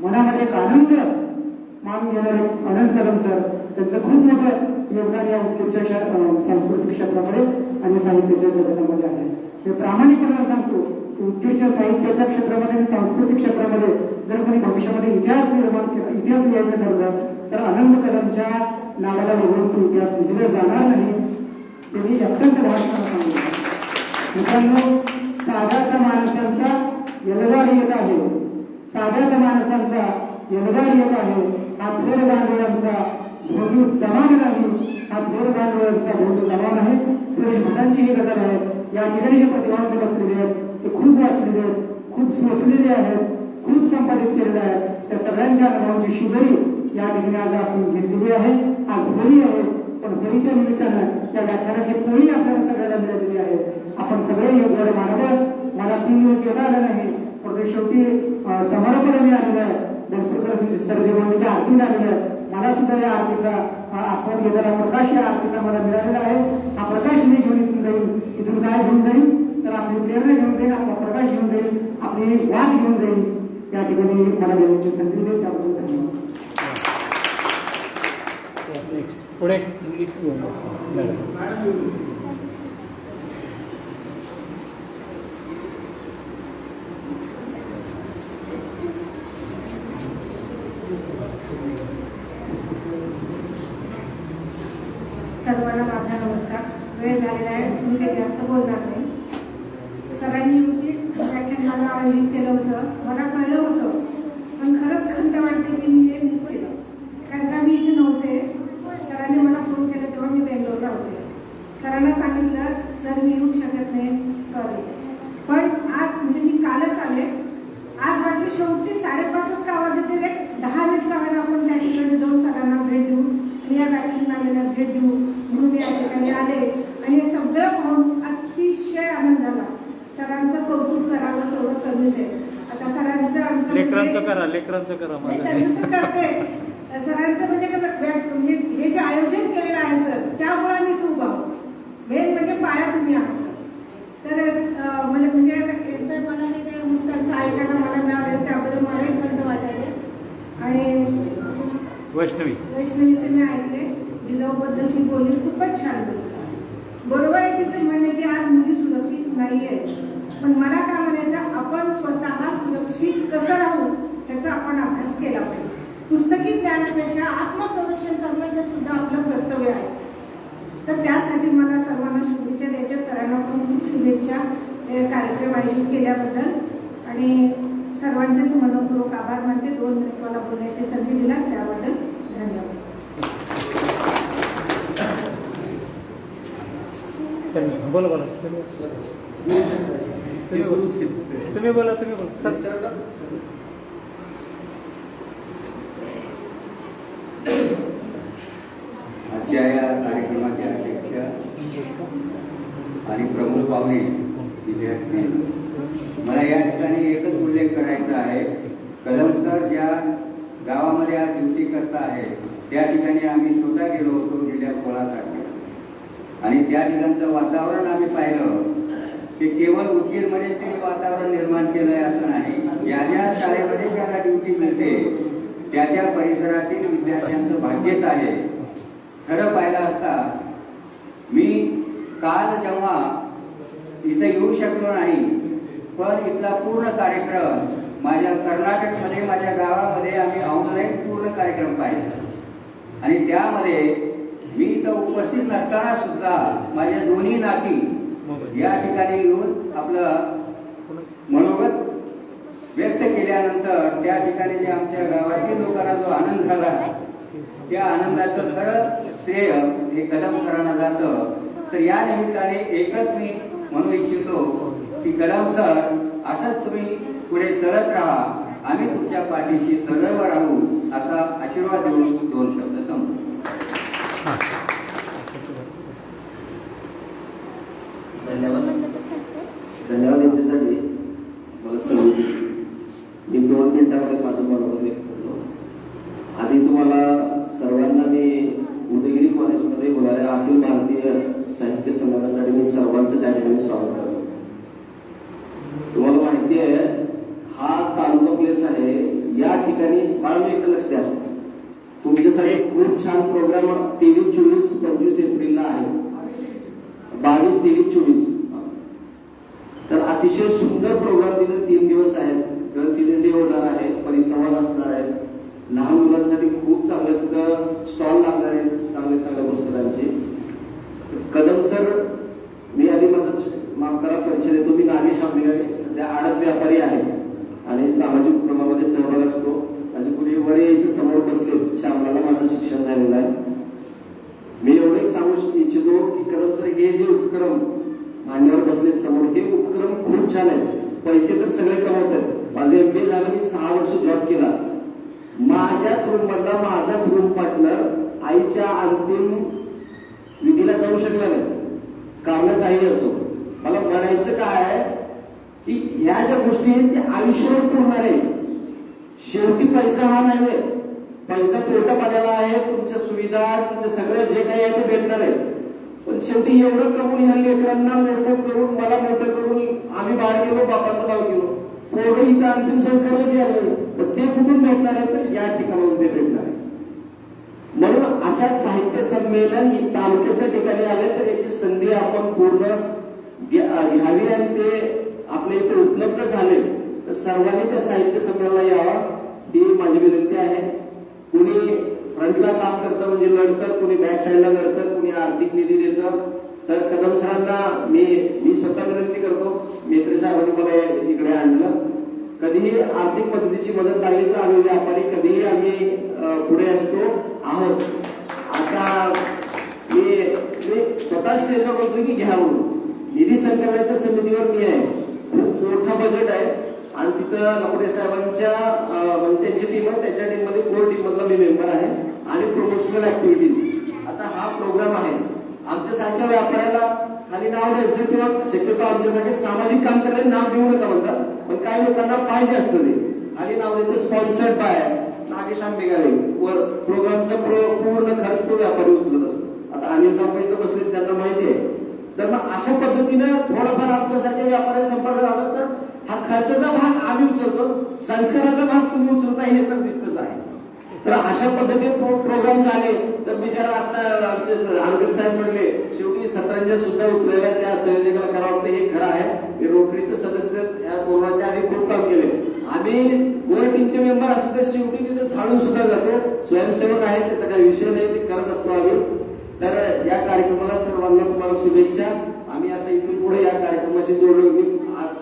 मनामध्ये एक आनंद मान घेणारे अनंत कदम सर, त्यांचं खूप मोठं योगदान या उद्योगच्या सांस्कृतिक क्षेत्रामध्ये आणि साहित्याच्या जगतामध्ये आहे. हे प्रामाणिकपणे सांगतो, उद्योगच्या साहित्याच्या क्षेत्रामध्ये आणि सांस्कृतिक क्षेत्रामध्ये जर कोणी भविष्यामध्ये इतिहास लिहायचं ठरलं तर अनंत कदमच्या नावाला वगळून तो इतिहास लिहिला जाणार नाही. ते मी अत्यंत धाडसानं सांगतो. मित्रांनो, साध्याच्या माणसांचा यलगार येत आहे, साध्याच्या माणसांचा यलगार येत आहे. हा थोर गांडोळ्यांचा भोंदू जमान नाही, हा थोर गांडोळ्यांचा भोंदू जमान आहे. सुरेश भटांची ही गजल आहे. या ठिकाणी जे प्रतिभावंत बसलेले आहेत ते खूप वाचलेले आहेत, खूप सोसलेले आहेत, खूप संपादित केलेले आहेत. त्या सगळ्यांच्या अनुभवांची शिदोरी या ठिकाणी आज आपण घेतलेली आहे. आज होळी आहे, पण होळीच्या निमित्तानं त्या व्याख्यानाची पोळी आपल्याला सगळ्याला मिळालेली आहे. आपण सगळे योग्य मानव. मला 3 दिवस येता आलं नाही, पण शेवटी समारोपाला मी आलेलं आहे. सर्वजमांच्या आरतीला आलेलं आहे. मला सुद्धा या आरतीचा आस्वाद घेताना प्रकाश या आरतीचा मला मिळालेला आहे. हा प्रकाश मी घेऊन इथून जाईल. इथून काय घेऊन जाईल तर आपली प्रेरणा घेऊन जाईल, आपला प्रकाश घेऊन जाईल, आपली वाद घेऊन जाईल. या ठिकाणी मला देण्याची संधी देईल. त्याबद्दल धन्यवाद. पुढे सर्वांना माझा नमस्कार. वेळ झालेला आहे, मी काही जास्त बोलणार नाही. सरांनी व्याख्यान मला आयोजित केलं होतं, मला कळलं होतं, पण खरंच खंत वाटते की मी हे मिस केलं. कारण का मी इथे नव्हते. सरांनी मला फोन केला तेव्हा मी बेंगलोरला होते. सरांना सांगितलं सर मी येऊ शकत नाही, सॉरी. पण आज म्हणजे मी कालच आले. आज वाटले शेवटी 5:30च का आवाज येते, 10 मिनिट का वेळा आपण त्या ठिकाणी जाऊन सरांना भेट देऊ आणि या व्याख्यानाला भेट देऊ म्हणून मी या ठिकाणी आले. आणि हे सगळं पाहून अतिशय आनंद झाला. सरांचं कौतुक करावं तेवढं कमीच आहे. आता सरांचं आमचं लेकरांचं करा नाही, त्यांचं तर करते. सरांचं म्हणजे कसं म्हणजे हे जे आयोजन केलेलं आहे सर, त्यामुळे आम्ही इथे उभा आहोत. मेन म्हणजे पाया तुम्ही आहात सर. तर म्हणजे याचं मला ते पुस्तकांचं ऐकायला मला मिळालं, त्याबद्दल मलाही खंत वाटायले. आणि वैष्णवीचे मी ऐकले, जिजाऊबद्दल ती बोलली, खूपच छान बोलली. बरोबर आहे तिचं म्हणणे की आज मुली सुरक्षित नाहीये, पण मला काय म्हणायचं, आपण स्वतः सुरक्षित कसं राहू याचा आपण अभ्यास केला पाहिजे. पुस्तकी ज्ञानापेक्षा आत्मसंरक्षण करणं हे सुद्धा आपलं कर्तव्य आहे. तर त्यासाठी मला सर्वांना शुभेच्छा द्यायच्या. सरांना पण खूप शुभेच्छा कार्यक्रम आयोजित केल्याबद्दल. आणि सर्वांचेच मनपूर्वक आभार मानते. 2 मिनिट मला बोलण्याची संधी दिला त्याबद्दल धन्यवाद. बोला तुम्ही बोला सर. आजच्या या कार्यक्रमाचे अध्यक्ष आणि प्रमुख पाहुणे विद्यार्थी, मला या ठिकाणी एकच उल्लेख करायचा आहे. कदम सर ज्या गावामध्ये आज ड्युटी करता आहे त्या ठिकाणी आम्ही स्वतः गेलो होतो गेल्या 16 तारखेला. आणि त्या ठिकाणचं वातावरण आम्ही पाहिलं की केवळ उदगीरमध्ये त्यांनी वातावरण निर्माण केलंय असं नाही. ज्या ज्या शाळेमध्ये ज्याला ड्युटी मिळते त्या त्या परिसरातील विद्यार्थ्यांचं भाग्यच आहे. खरं पाहिलं असता मी काल जेव्हा इथं येऊ शकलो नाही, पण इथला पूर्ण कार्यक्रम माझ्या कर्नाटकमध्ये माझ्या गावामध्ये आम्ही ऑनलाईन पूर्ण कार्यक्रम पाहिला. आणि त्यामध्ये मी इथं उपस्थित नसताना सुद्धा माझ्या दोन्ही नाती या ठिकाणी येऊन आपलं मनोगत व्यक्त केल्यानंतर त्या ठिकाणी जे आमच्या गावातील लोकांना जो आनंद झाला त्या आनंदाचं खरं श्रेय हे कदम सरांना जातं. तर या निमित्ताने एकच मी म्हणू इच्छितो की कदम सर असंच तुम्ही पुढे चलत राहा, आम्ही तुमच्या पाठीशी सदैव राहू असा आशीर्वाद देऊन 2 शब्द संपतो. धन्यवाद याच्यासाठी. मला संधी मी 2 मिनिटांमध्ये माझं मनोगत व्यक्त करतो. आधी तुम्हाला सर्वांना मी उदयगिरी कॉलेजमध्ये होणाऱ्या अखिल भारतीय साहित्य संमेलनासाठी मी सर्वांचं त्या ठिकाणी स्वागत करतो. तुम्हाला माहिती आहे हा तालुका प्लेस आहे. या ठिकाणी मला एक लक्ष द्या, तुमच्यासाठी खूप छान प्रोग्राम 23, 24, 25 एप्रिलला आहे. 22, 23, 24 तर अतिशय सुंदर प्रोग्राम तिथे 3 दिवस आहेत. ग्रंथदिंडी होणार आहे, परिसंवाद असणार आहे. लहान मुलांसाठी खूप चांगले स्टॉल लागणार आहेत चांगल्या पुस्तकांचे. कदम सर, मी आधी माझा माफ करा परिचय देतो. मी नागेश आंबेगारे, सध्या आडत व्यापारी आहे आणि सामाजिक उपक्रमामध्ये सहभाग असतो. माझे पुढे वरे इथे समोर बसले, श्यामला माझं शिक्षण झालेलं आहे. मी एवढे सांगू इच्छितो की कदम सर हे जे उपक्रम मांडण्यावर बसले समोर, हे उपक्रम खूप छान आहे. पैसे तर सगळे कमवतात. माझं MBA झालं, मी 6 वर्ष जॉब केला. माझ्याच रूम मधला माझाच रूम पार्टनर आईच्या अंतिम विधीला जाऊ शकला नाही. कारण काही असो, मला म्हणायचं काय की ह्या ज्या गोष्टी आहेत त्या आयुष्यावर पुरणार आहे. शेवटी पैसा हा नाही, पैसा पोटा पाण्याला आहे. तुमच्या सुविधा, तुमच्या सगळं जे काही आहे ते भेटणार आहे. पण शेवटी एवढं कमवून ह्या लेकरांना मोठं करून, मला मोठं करून आम्ही बाहेर गेलो, बापाचं नाव गेलो, पोरं इथं अंतिम संस्कार जे आले ते कुठून भेटणार आहे, तर या ठिकाणाहून ते भेटणार आहे. म्हणून अशा साहित्य संमेलन तालुक्याच्या ठिकाणी आले तर याची संधी आपण पूर्ण घ्यावी आणि ते आपल्या इथे उपलब्ध झाले तर सर्वांनी त्या साहित्य संमेलनाला यावा ही माझी विनंती आहे. कुणी फ्रंटला काम करतं म्हणजे लढतं, कुणी बॅक साईडला लढतं, कुणी आर्थिक निधी देतं, तर कदम सरांना मी स्वतः विनंती करतो, मेत्रे साहेबांनी मला इकडे आणलं. कधीही आर्थिक मदतीची मदत लागली तर आम्ही व्यापारी कधीही आम्ही पुढे असतो आहोत. आता मी स्वतः स्टेजला बोलतो की घ्या म्हणून. निधी संकलनाच्या समितीवर मी आहे. खूप मोठा बजेट आहे आणि तिथं लकोटे साहेबांच्या त्यांची टीम आहे, त्याच्या टीम मध्ये कोर टीम मधला मी मेंबर आहे. आणि प्रोमोशनल ऍक्टिव्हिटीज, आता हा प्रोग्राम आहे. आमच्यासारख्या व्यापाऱ्याला खाली नाव द्यायचं किंवा शक्यतो आमच्यासाठी सामाजिक काम करायला नाव देऊ नका म्हणतात, पण काही लोकांना पाहिजे असतं ते. खाली नाव द्यायचं स्पॉन्सर्ड बाय नागेश आंबेगारे, वर प्रोग्रामचा पूर्ण खर्च तो व्यापारी उचलत असतो. आता अनिल साहेब इथं बसले, त्यांना माहिती आहे. तर मग अशा पद्धतीनं थोडंफार आमच्यासारख्या व्यापाऱ्या संपर्क झाला तर हा खर्चाचा भाग आम्ही उचलतो, संस्काराचा भाग तुम्ही उचलता हे तर दिसतच आहे. तर अशा पद्धतीने प्रोग्राम झाले तर बिचारा आता आमचे आडगड साहेब म्हणले शेवटी सतरंजा सुद्धा उचलायला त्या संयोजकाला करावं लागतं. हे खरं आहे. मी रोटरीचे सदस्य या कोरोनाच्या आधी खूप काम केले. आम्ही वर टीमचे मेंबर असतो तर शेवटी तिथे झाडून सुद्धा जातो. स्वयंसेवक आहे, त्याचा काही विषय नाही, ते करत असतो आम्ही. तर या कार्यक्रमाला सर्वांना तुम्हाला शुभेच्छा. आम्ही आता इथून पुढे या कार्यक्रमाशी जोडलो. मी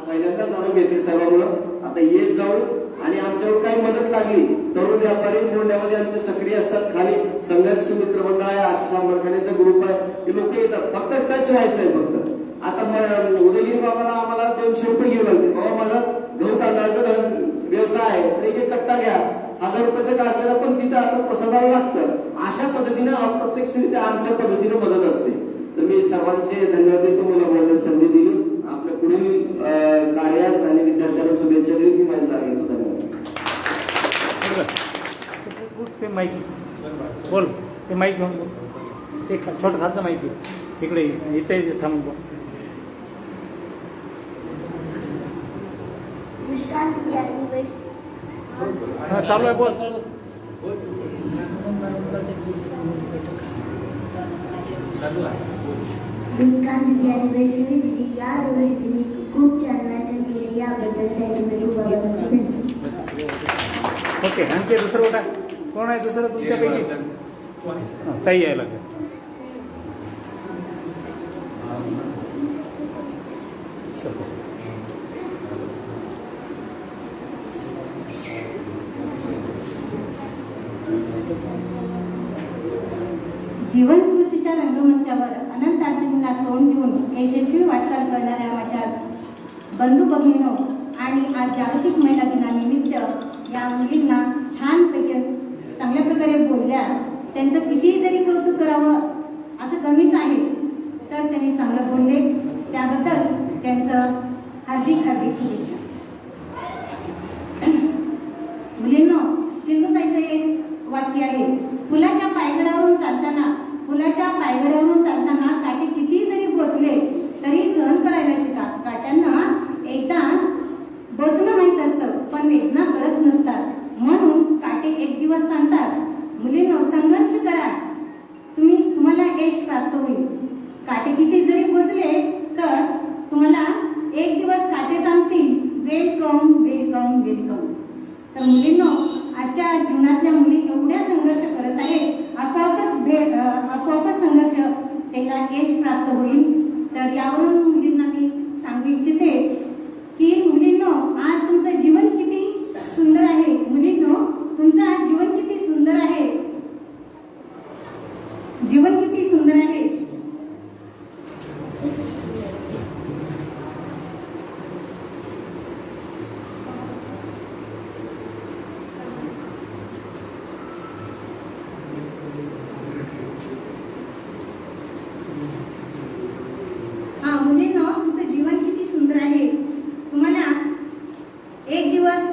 पहिल्यांदाच आलो मेत्रे साहेबांमुळे, आता येत जाऊ. आणि आमच्यावर काही मदत लागली, तरुण व्यापारी मोंढ्यामध्ये आमचे सक्रिय असतात. खाली संघर्ष मित्र मंडळ आहे, आशिष आंबरखानेचा ग्रुप आहे, हे लोक येतात. फक्त टच व्हायचं आहे. फक्त आता उदयगिरी बाबाला आम्हाला 200 रुपये घेऊन आले. बाबा माझा गहू तांदळाचा व्यवसाय आहे, तर एक कट्टा घ्या, 1000 रुपयाचं का असेल, पण तिथं आता प्रसादाला लागतं. अशा पद्धतीने अप्रत्यक्षरित्या आमच्या पद्धतीने मदत असते. तर मी सर्वांचे धन्यवाद देतो, मला बोलण्याची संधी दिली. आपल्या पुढील कार्यास आणि विद्यार्थ्यांना शुभेच्छा देऊन मी माझी जागा घेतो. धन्यवाद. ते माईक बोल, ते माईक घेऊन बोल. ते छोटं खालचं माईक इकडे इथे थांबून बोल. चालू आहे, बोल. खूप छान नाटक केले, याबद्दल त्यांच्याकडे ओके. आणखी दुसरं उठा. कोण आहे दुसरं तुमच्यापैकी? ताई यायला लागेल. जीवन स्मृतीच्या रंगमंचावर अनंत अडचणींना तोंड देऊन यशस्वी वाटचाल करणाऱ्या माझ्या बंधू भगिनींनो, आणि आज जागतिक महिला दिनानिमित्त या मुलींना छानपैकी चांगल्या प्रकारे बोलल्या. त्यांचं कितीही जरी कौतुक करावं असं कमीच आहे, तर त्यांनी चांगलं बोलले त्याबद्दल त्यांचं हार्दिक हार्दिक शुभेच्छा. मुलींनो, सिंधुताईचं एक वाक्य आहे, फुलाच्या पायगड्यावरून चालताना काटे किती जरी बोचले तरी सहन करायला शिका. काट्यांना एकदा बोचणं माहीत असतं, पण वेदना कळत नसतात, म्हणून काटे एक दिवस सांगतात. मुलींनो, संघर्ष करा, तुम्हाला यश प्राप्त होईल. काटे किती जरी बोचले तर तुम्हाला एक दिवस काटे सांगतील, वेलकम वेलकम वेलकम. तर मुलींनो, आजच्या जीवनातल्या मुली एवढ्या संघर्ष करत आहेत, आपोआपच संघर्ष त्याला यश प्राप्त होईल. तर यावरून मुलींना मी सांगू इच्छिते की मुलींनो, आज तुमचं जीवन किती सुंदर आहे. मुलींनो, तुमचं आज जीवन किती सुंदर आहे. जीवन किती सुंदर आहे. मुलींनो, तुमचं जीवन किती सुंदर आहे. तुम्हाला एक दिवस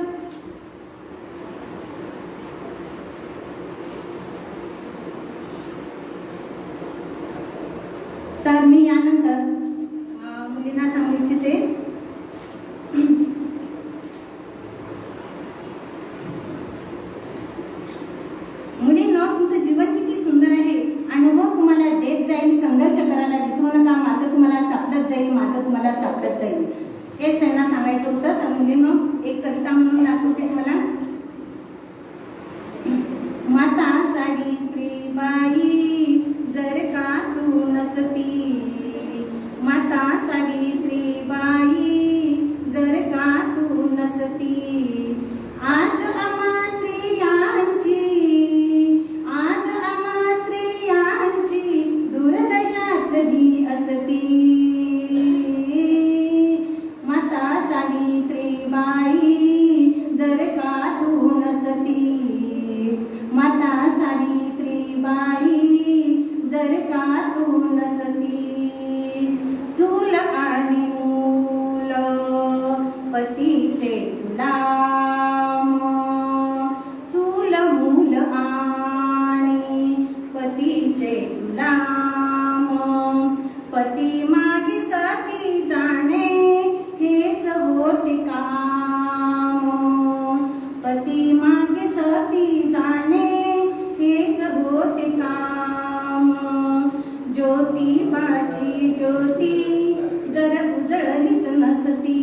तर मी यानंतर मुलींना सांगू इच्छिते, मुलींनो, तुमचं जीवन किती सुंदर आहे. अनुभव तुम्हाला देत जाईल, संघर्ष करायला विसरू नका, मार्ग तुम्हाला सापडत जाईल. हेच त्यांना सांगायचं होतं. तर मुलींनो, एक कविता म्हणून दाखवते मला. माता सावित्रीबाई जर का तू नसती, माता सावित्रीबाई जर का तू नसती आज आम्हा स्त्रियांची दुर्दशाच ही असती माता सावित्रीबाई जर का तू नसती माता सावित्रीबाई जर का तू नसती चूल आणि मूल पतीचे गुलाम चूल मूल आणि पतीचे गुलाम पती मागे सती जाणे हेच होते काम पती मागे सती जाणे हेच होते काम ज्योतिबाची ज्योती जर उजळलीच नसती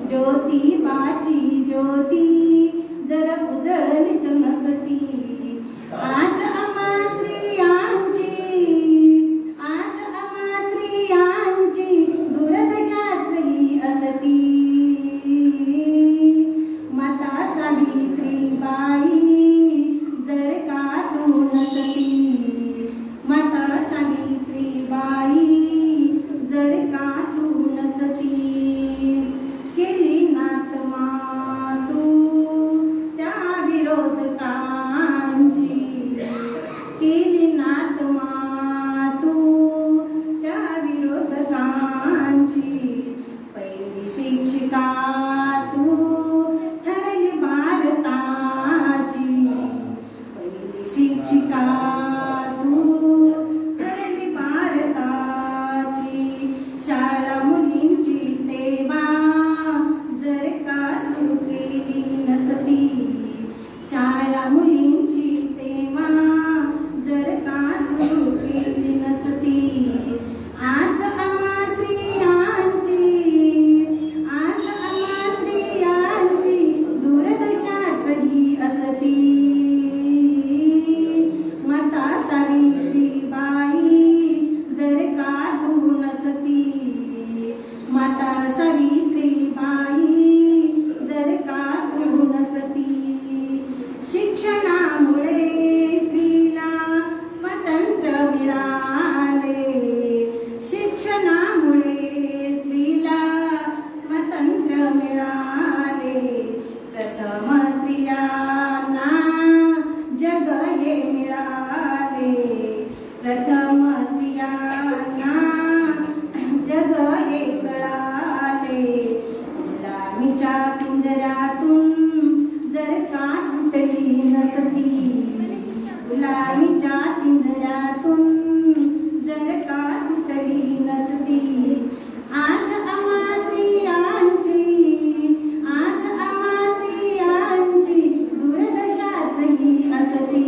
ज्योतिबाची ज्योती जर उजळलीच नसती आज आम्हा स्त्रियांची दुर्दशाच ही असती माता सावित्रीबाई जर का तू नसती माता सावित्रीबाई जर का तू नसती केली नातमा तू त्या विरोधकांची केली नातमा तू त्या विरोधकांची पहिली शिक्षिका तू ठरली भारताची पहिली शिक्षिका तू ठरली भारताची शाळा मुलींची तेव्हा जर का सुरू केली नसती शाळा मुलींची तेव्हा जर का सुरू केली नसती आज आम्हा स्त्रियांची दुर्दशाच ही असती माता सावित्रीबाई जर का तू नसती माता सावित्रीबाई जर का तू नसती शिक्षणामुळे स्त्रीला स्वातंत्र्य मिळाले शिक्षणामुळे स्त्रीला स्वातंत्र्य मिळाले प्रथम स्त्रियांना जग हे मिळाले प्रथम स्त्रियांना जग हे कळाले गुलामीच्या पिंजऱ्यातून जर का सुटली नसती गुलामीच्या पिंजऱ्यातून जर का सुटली नसती आज आम्हा स्त्रियांची दुर्दशाच ही असती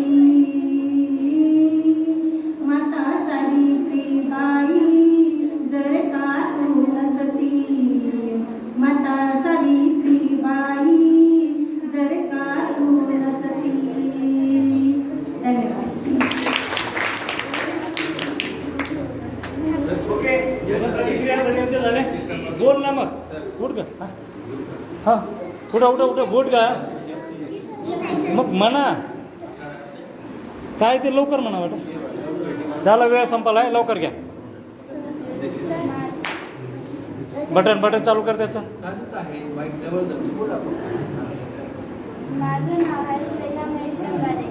माता सावित्रीबाई जर का तू नसती माता सावित्रीबाई जर का तू नसती धन्यवाद ओके प्रतिक्रिया सगळ्यांचे झाले बोल ना मग उठ का हा उठा बोट का मग म्हणा काय ते लवकर म्हणा वाटत झाला वेळ संपलाय लवकर घ्या बटन चालू कर त्याचं माझं नाव आहे श्रेया महेश अंगारे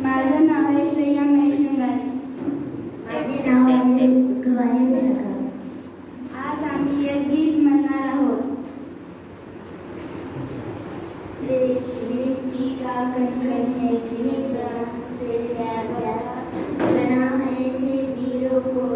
माझं नाव आहे श्रेया महेश अंगारे माझे नाव आहे गवाई सखा आज आम्ही एक गीत म्हणणार आहोत रेशमी का कणकण्याची प्रणाम ऐसे वीरों को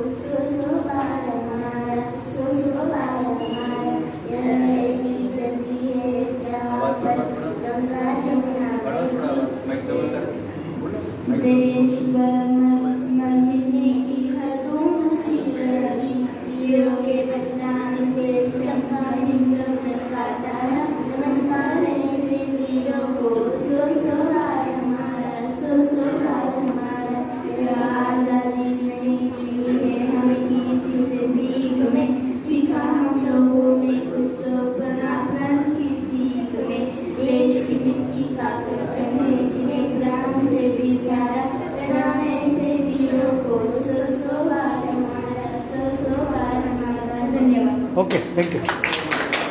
ओके थँक्यू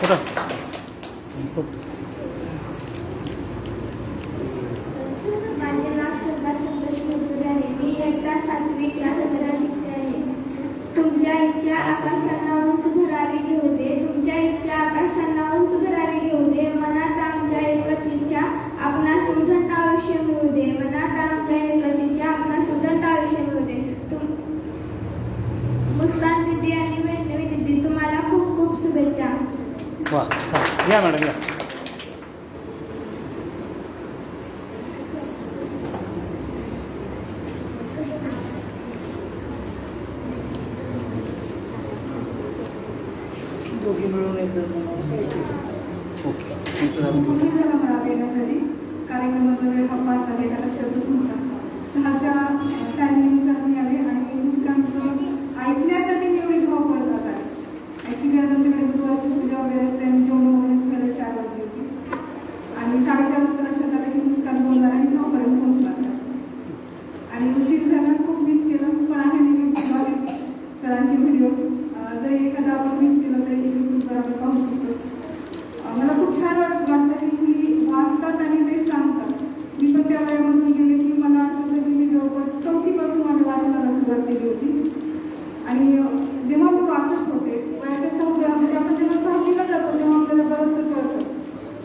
चला माझे नाव श्रद्धा संतोष मुरगुडे आहे. मी इयत्ता 7वी क्लासला शिकते आहे. तुमच्या इच्छा आकाशांना उंच भरारी घेऊ दे. तुमच्या इच्छा आकाशांना उंच भरारी घेऊ दे. मनात आमच्या एकच इच्छा आपणास उदंड आयुष्य मिळू दे. मनात आमच्या एकच इच्छा आपणास उदंड आयुष्य मिळू दे. मुस्कान दिदी आणि वैष्णवी दिदी तुम्हाला खूप खूप शुभेच्छा. वा या मॅडम या दोघी मिळून ओके तुमचं नाव? उशीर झाला मला देण्यासाठी कार्यक्रमाचा वेळ हा 5 झालेला लक्षातच नव्हता. 6च्या टायमिंगनुसार मी आले आणि मुस्कानचं ऐकण्यासाठी मी एवढी धावपळ करत आहे. ॲक्च्युली आज आमच्याकडे गुरुवारची पूजा वगैरे असते आणि जेवण वगैरे झालं 4 वाजली होती आणि 4:30 वाजता लक्षात आलं की मुस्कान बोलणार आणि 6पर्यंत पोहोचणार आणि उशीर झाला. खूप मिस केलं पण आहे मी सरांची व्हिडिओ जरी एखादा आपण मिस केलं तरी यूट्यूबवर आपण पाहू शकतो. मला खूप छान वाटतं की मुली वाचतात आणि ते सांगतात. मी पण त्या वयामधून गेले की मला आठवतं की मी जवळपास 4थीपासून माझ्या वाचनाला सुरुवात केली होती आणि जेव्हा मी वाचत होते वयाच्या 6व्या म्हणजे आपण जेव्हा 6वीला जातो तेव्हा आपल्याला बरंचसं कळतं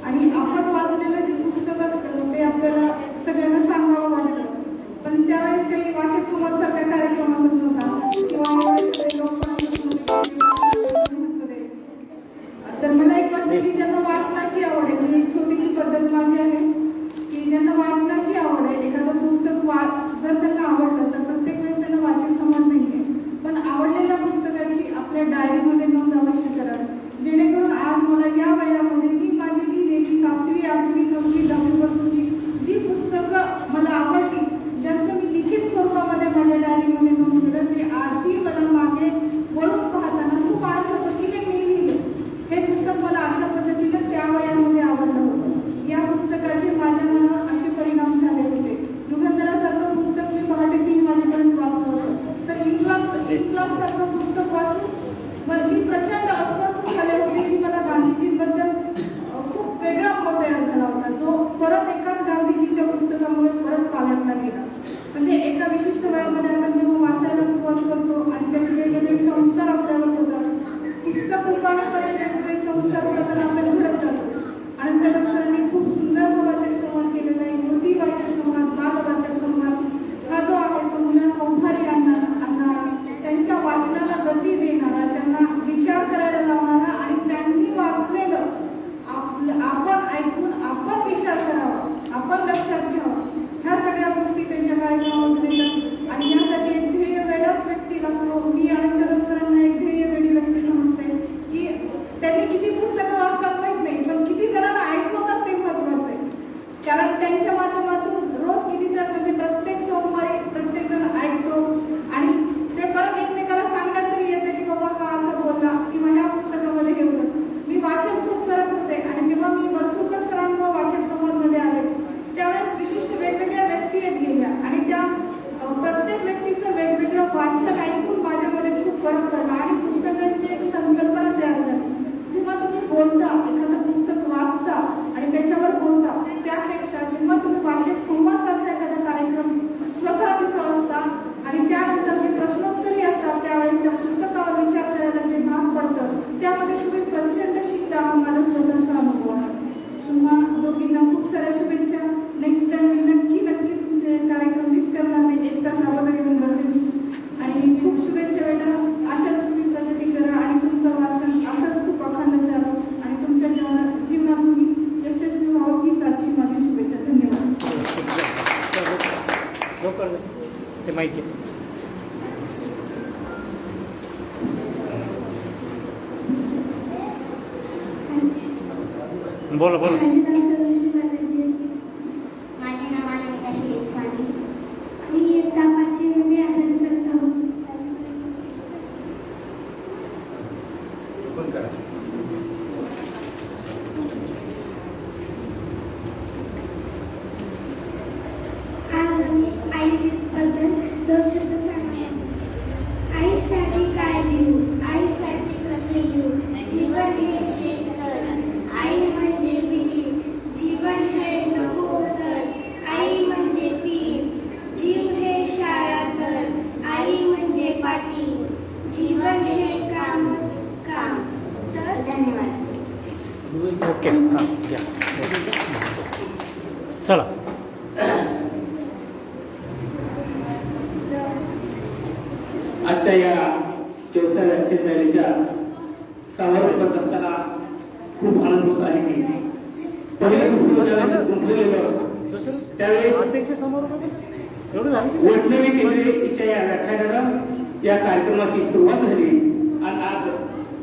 आणि आपण वाचलेलं जे पुस्तक असतं ते आपल्याला सगळ्यांना सांगावं वाटतं. पण त्यावेळेस काही वाचक संवादसारख्या कार्यक्रम असत नव्हता किंवा तर मला एक वाटतं की ज्यांना वाचनाची आवड आहे म्हणजे एक छोटीशी पद्धत माझी आहे की ज्यांना वाचनाची आवड आहे एखादं पुस्तक जर त्यांना आवडलं तर प्रत्येक वेळेस त्यांना वाचक संवाद नाही आहे पण आवडलेल्या पुस्तकाची आपल्या डायरीमध्ये नोंद अवश्य करा जेणेकरून आज मला या वयामध्ये मी माझी लिहिलेली 7वी 8वी 9वी 10वी पासूनची जी पुस्तकं मला आवडली ज्यांचं मी लिखित स्वरूपामध्ये माझ्या डायरीमध्ये नोंद केलं ते आजही मला मागे वळून पाहताना खूप आनंद होतो की हे मी लिहिलं. हे पुस्तक मला अशा पद्धतीने त्या वयामध्ये आवडलं होतं. या पुस्तकाचे माझ्या मनावर असे परिणाम झाले होते. युगंधरासारखं पुस्तक मी पहाटे 3 वाजेपर्यंत वाचलं होतं तर इन्क्लाबसारखं पुस्तक वाचून मी प्रचंड अस्वस्थ झाले होते की मला गांधीजींबद्दल खूप वेगळा भाव तयार झाला होता जो परत एकाच गांधीजीच्या पुस्तकामुळे परत पालटला गेला. म्हणजे एका विशिष्ट वयामध्ये आपण जेव्हा वाचायला सुरुवात करतो आणि त्याचे वेगवेगळे संस्कार आपल्यावर होतात पुस्तक उलगडण्यापर्यंत वेगवेगळे संस्कार होतात आपल्याला घडत जातो. अनंत सरांनी खूप सुंदर वाचक संवाद केलेला आहे. मोठी वाचक संवाद बाल वाचक संवाद हा जो आहे तो मुलांना उभारी आणणारा त्यांच्या वाचनाला गती देणारा त्यांना विचार करायला लावणारा आणि त्यांनी वाचलेलं आपण ऐकून आपण विचार करावा आपण लक्षात घ्यावा ह्या सगळ्या गोष्टी त्यांच्या कार्यक्रमामध्ये येतात आणि यासाठी एक ध्येय वेळाच व्यक्ती लागतो. मी अनंत सरांना एक ध्येय वेळी व्यक्ती समजते की त्यांनी किती पुस्तकं वाचतात माहित नाही पण किती जणांना ऐकवतात ते महत्वाचं आहे. कारण त्यांच्या माध्यमातून रोज किती तर म्हणजे प्रत्येक सोमवारी प्रत्येक जण ऐकतो आणि ते परत एकमेकाला सांगण्यात तरी येते की बाबा हा असं बोलला किंवा ह्या पुस्तकामध्ये हे होतं. मी वाचन खूप करत होते आणि जेव्हा मी बरसुकर सरांमुळे वाचक संवादमध्ये आले त्यावेळेस विशिष्ट वेगवेगळ्या व्यक्ती येत गेल्या आणि त्या प्रत्येक व्यक्तीचं वेगवेगळं वाचन ऐकून माझ्यामध्ये खूप फरक पडला आणि पुस्तकांची एक संकल्पना तयार झाली. जेव्हा तुम्ही बोलता एखादं पुस्तक वाचता आणि त्याच्यावर बोलता त्यापेक्षा जेव्हा तुम्ही वाचक संवाद सारखा एखादा कार्यक्रम स्वतः तिथं असता आणि त्यानंतर जे प्रश्नोत्तरी असतात त्यावेळेस त्या पुस्तकावर विचार करायला जे भाग पडतं त्यामध्ये तुम्ही प्रचंड शिकता. माझा स्वतःचा अनुभव आहे. तुम्हा दोघींना खूप साऱ्या शुभेच्छा. नेक्स्ट टाइम मी नक्की तुमचे कार्यक्रम मिस करणार नाही. 1 तास अगोदर येऊन बसेल आणि खूप शुभेच्छा बेटा. अशाच तुम्ही प्रगती करा आणि तुमचं वाचन असंच खूप अखंड जावं आणि तुमच्या जीवनात तुम्ही यशस्वी व्हावं ही साक्षी माझी शुभेच्छा. धन्यवाद. ते माहिती बोला बोला. माझे नाव अनिता शिरस्वामी. मी इयत्ता 5वीमध्ये अभ्यास करत आहोत. आज मी आईबद्दल 2 शब्द सांगणार. आईसाठी काय लिहू, आईसाठी कसे लिहू, ओके हां घ्या चला. आजच्या या चौथ्या व्याख्यानशाळेच्या समारोपात असताना खूप आनंद होत आहे की पहिलं गुंतलेलं त्यावेळेस अध्यक्ष समारोह एवढं झालं वैष्णवी केंद्रेच्या या व्याख्यानानं या कार्यक्रमाची सुरुवात झाली आणि आज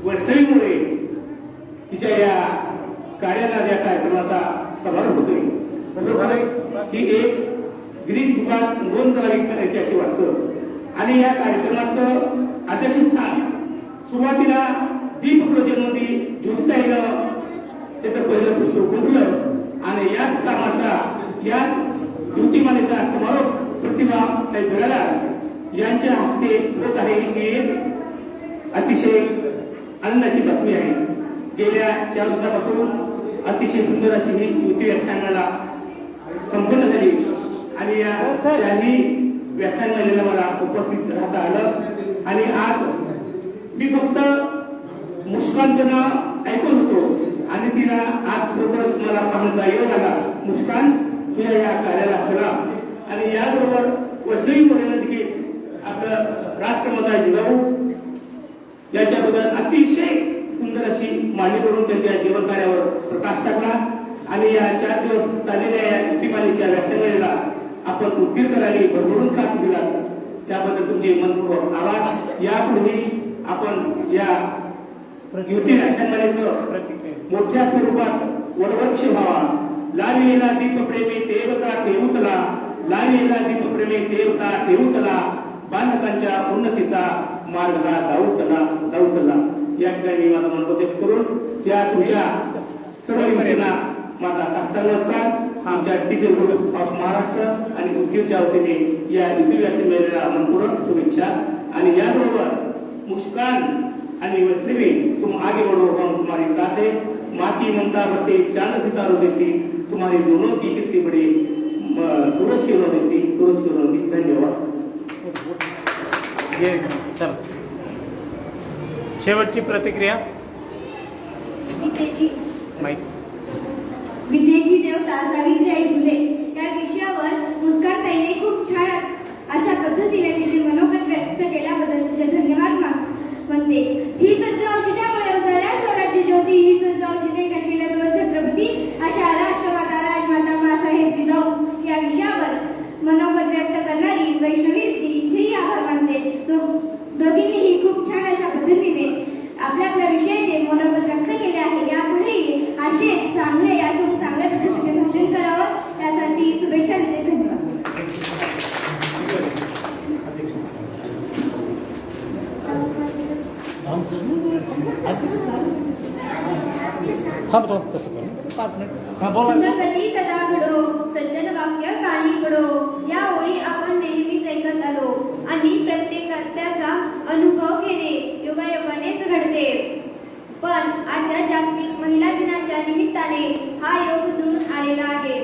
वैष्णवीमुळे तिच्या या कार्याला या कार्यक्रमाचा समारोप होतोय. ही एक गिरीश दुकान नोंद करायची अशी वाटतं. आणि या कार्यक्रमाचं अध्यक्षस्थान सुरुवातीला दीप प्रज्वलनमध्ये ज्योतिताईनं त्याचं पहिलं पुस्तक गुंतलं आणि याच कामाचा याच ज्योतिमानेचा समारोप प्रतिभा बिराला यांच्या हस्ते होत आहे. ही एक अतिशय आनंदाची बातमी आहे. गेल्या 4 दिवसापासून अतिशय सुंदर अशी ही युती व्याख्यानाला संपन्न झाली आणि या चारही व्याख्यानमालेला मला उपस्थित राहता आलं आणि आज मी फक्त मुस्कानचं नाव ऐकत होतो आणि तिला आज खरोखर मला पाहण्याचा योग आला. मुस्कान तुझ्या या कार्याला करा आणि याबरोबर वैष्णवी मुलीनं देखील आपलं राष्ट्रमाता जिजाऊ याच्याबद्दल अतिशय सुंदर अशी मांडणी करून त्यांच्या जीवन कार्यावर प्रकाश टाकला आणि या 4 दिवस चाललेल्या या युतीमालेच्या व्याख्यानाला आपण उद्दीर करायला भरभरून साथ दिला त्याबद्दल तुमचे मनपूर्वक आभार. यापुढेही आपण या युती व्याख्यानमालेचं मोठ्या स्वरूपात वडवृक्ष व्हावा. लाविलेला दीप प्रेमे देवता ठेवूचला, लाविलेला दीप प्रेमे देवता ठेवूचला, बालकांच्या उन्नतीचा मार्ग दाऊचला. या ठिकाणी मी माझा मनोपदेश करून त्या तुमच्या सर्व विद्यार्थ्यांना माझा साष्टांग नमस्कार आमच्या टीचर ग्रुप ऑफ महाराष्ट्र आणि उद्योगच्या वतीने या युती व्याख्यानमालेला मनपूर्वक शुभेच्छा. आणि याबरोबर मुस्कान आणि वैष्णवी तुम आगे बढ़ो हम तुम्हारी साथ है. माती ममता बसे चांद सितारों देती तुम्हारी दोनों की कितनी बड़ी सूरज की रोशनी थी, सूरज की रोशनी. धन्यवाद. चला शेवटची प्रतिक्रिया विद्येची देवता सावित्रीबाई फुले या विषयावर मुस्कानताईने खूप छान अशा पद्धतीने तिचे मनोगत व्यक्त केल्याबद्दल तिचे धन्यवाद म्हणते. ही जाऊ जिच्यामुळे उजळल्या स्वराज्य ज्योती, ही जाऊ जिने घडलेल्या 2 छत्रपती अशा राष्ट्रमाता राजमाता मासाहेब जिजाऊ या विषयावर मनोगत व्यक्त करणारी वैष्णवी हिचेही आभार मानते. दोघींनीही खूप छान अशा पद्धतीने आपल्या विषयाचे मनोगत व्यक्त केले आहे. यापुढेही असे चांगले यातून चांगल्या पद्धतीने भाषण करावं यासाठी शुभेच्छा देते. धन्यवाद. सुंदरगती सदा घडो, सज्जन वाक्य काळी पडो, या ओळी आपण नेहमीच ऐकत आलो आणि प्रत्येक कर्त्याचा अनुभव घेणे योगायोगानेच घडते. पण आजच्या जागतिक महिला दिनाच्या निमित्ताने हा योग जुळून आलेला आहे.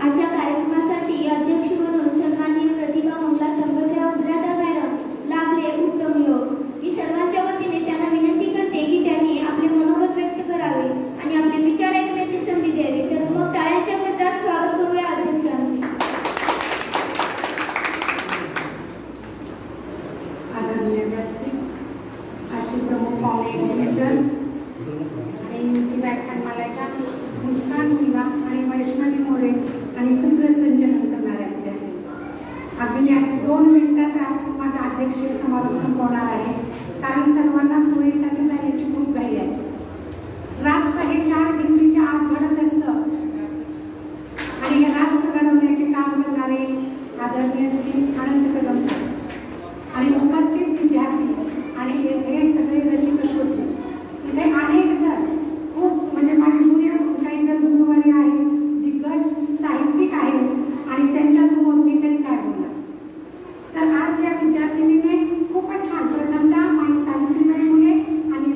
आजच्या कार्यक्रमासाठी अध्यक्ष म्हणून सन्माननीय प्रतिभा मंगला त्र्यंबकराव बिरादार मॅडम लाभले उत्तम योग. मी सर्वांच्या वतीने त्यांना विनंती करते की त्यांनी आपले मनोगत व्यक्त करावे आणि आपले विचार ऐकण्याची संधी द्यावी. तर मग टाळ्यांच्या गजरात स्वागत करूया अध्यक्षांचे. आदरणीय व्यासपीठ, आजचे प्रमुख पाहुणे आणि व्याख्यानमालाच्या मुस्कान मुलगा आणि वैष्णवी मोरे आणि सूत्रसंचलन करणारे विद्यार्थी. अगदी 2 मिनिटात माझा अध्यक्ष समारोप संपवणार आहे कारण सर्वांना सोयीसाठी जाण्याची खूप घाई आहे. राष्ट्र हे 4 भिंतीच्या आत घडत असतं आणि हे राष्ट्र घडवण्याचे काम करणारे आदरणीय श्री आनंद कदम सर आणि उपस्थित विद्यार्थी आणि हे सगळे रसिक होते. इथे अनेक जण खूप म्हणजे माझे जुने काही जण गुरुवारी आहेत, दिग्गज साहित्यिक आहेत आणि त्यांच्यासमोर मी तरी काय बोलणार. तर आज या विद्यार्थिनीने खूपच छान प्रथमतः माई सावित्रीबाई फुले आणि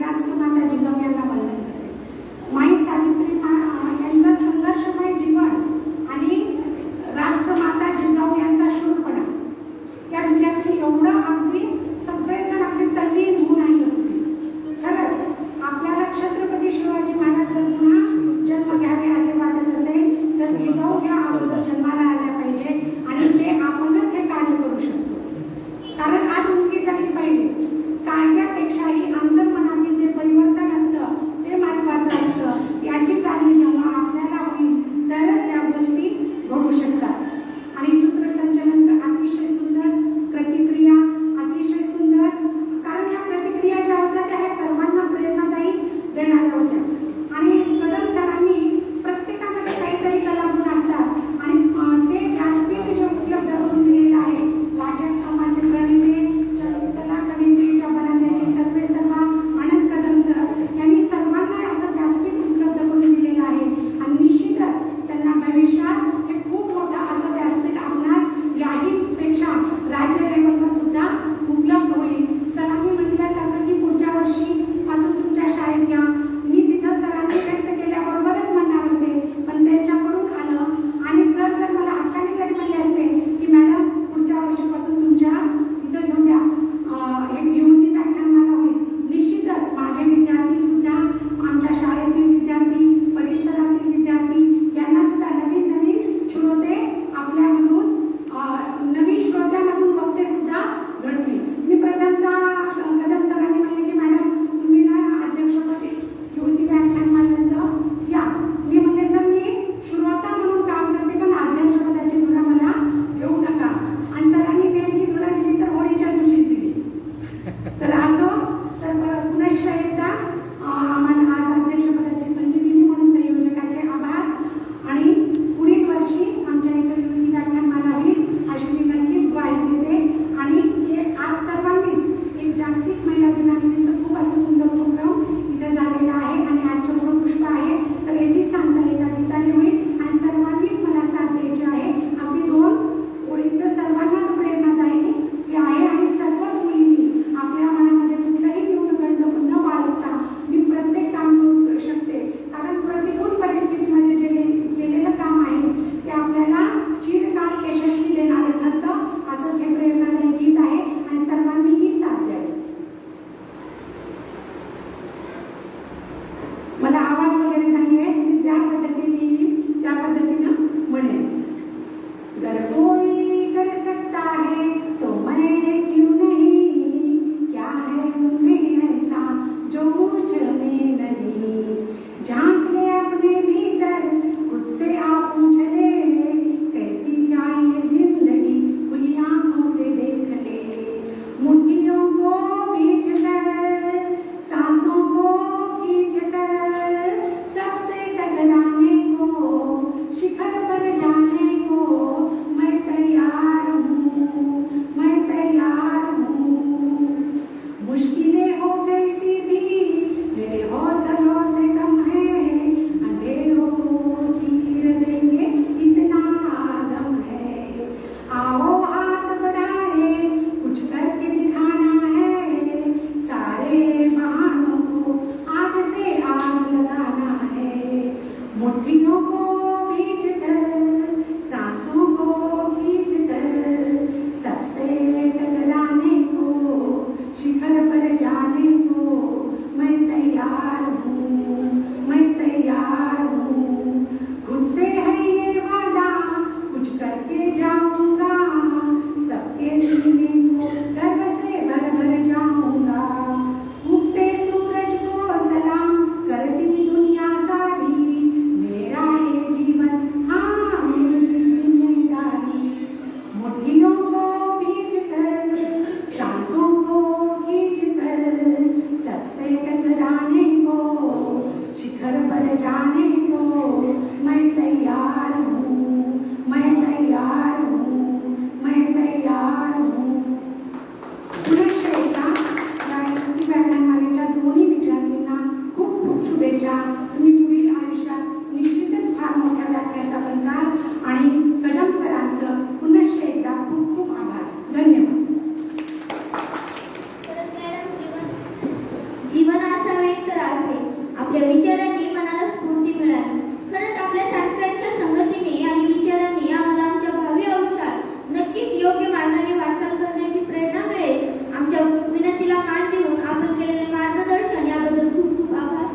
आपल्या विचारांनी मनाला स्फूर्ती मिळाली. खरंच आपल्या सारख्यांच्या संगतीने आणि विचारांनी आम्हाला आमच्या भावी आयुष्यात नक्कीच योग्य मार्गाने वाटचाल करण्याची प्रेरणा मिळेल. आमच्या विनंतीला मान देऊन आपण केलेले मार्गदर्शन याबद्दल खूप खूप आभार.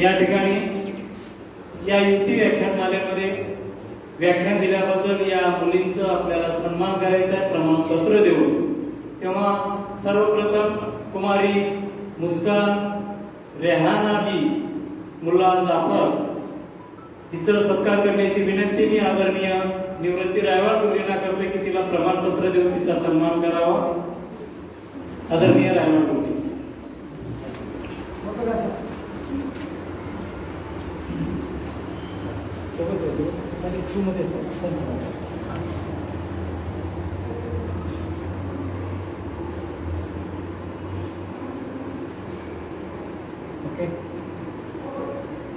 या ठिकाणी या युक्ती व्याख्यानमालेमध्ये व्याख्यान दिल्याबद्दल या मुलींचं आपल्याला सन्मान करायचा आहे, प्रमाणपत्र देऊन. तेव्हा सर्वप्रथम कुमारी मुस्कान रेहाना बी मुल्ला जाफर हिचं सत्कार करण्याची विनंती मी आदरणीय निवृत्ती रायवाड गुरुजींना करते की तिला प्रमाणपत्र देऊन तिचा सन्मान करावा. आदरणीय रायवाड गुरुजी.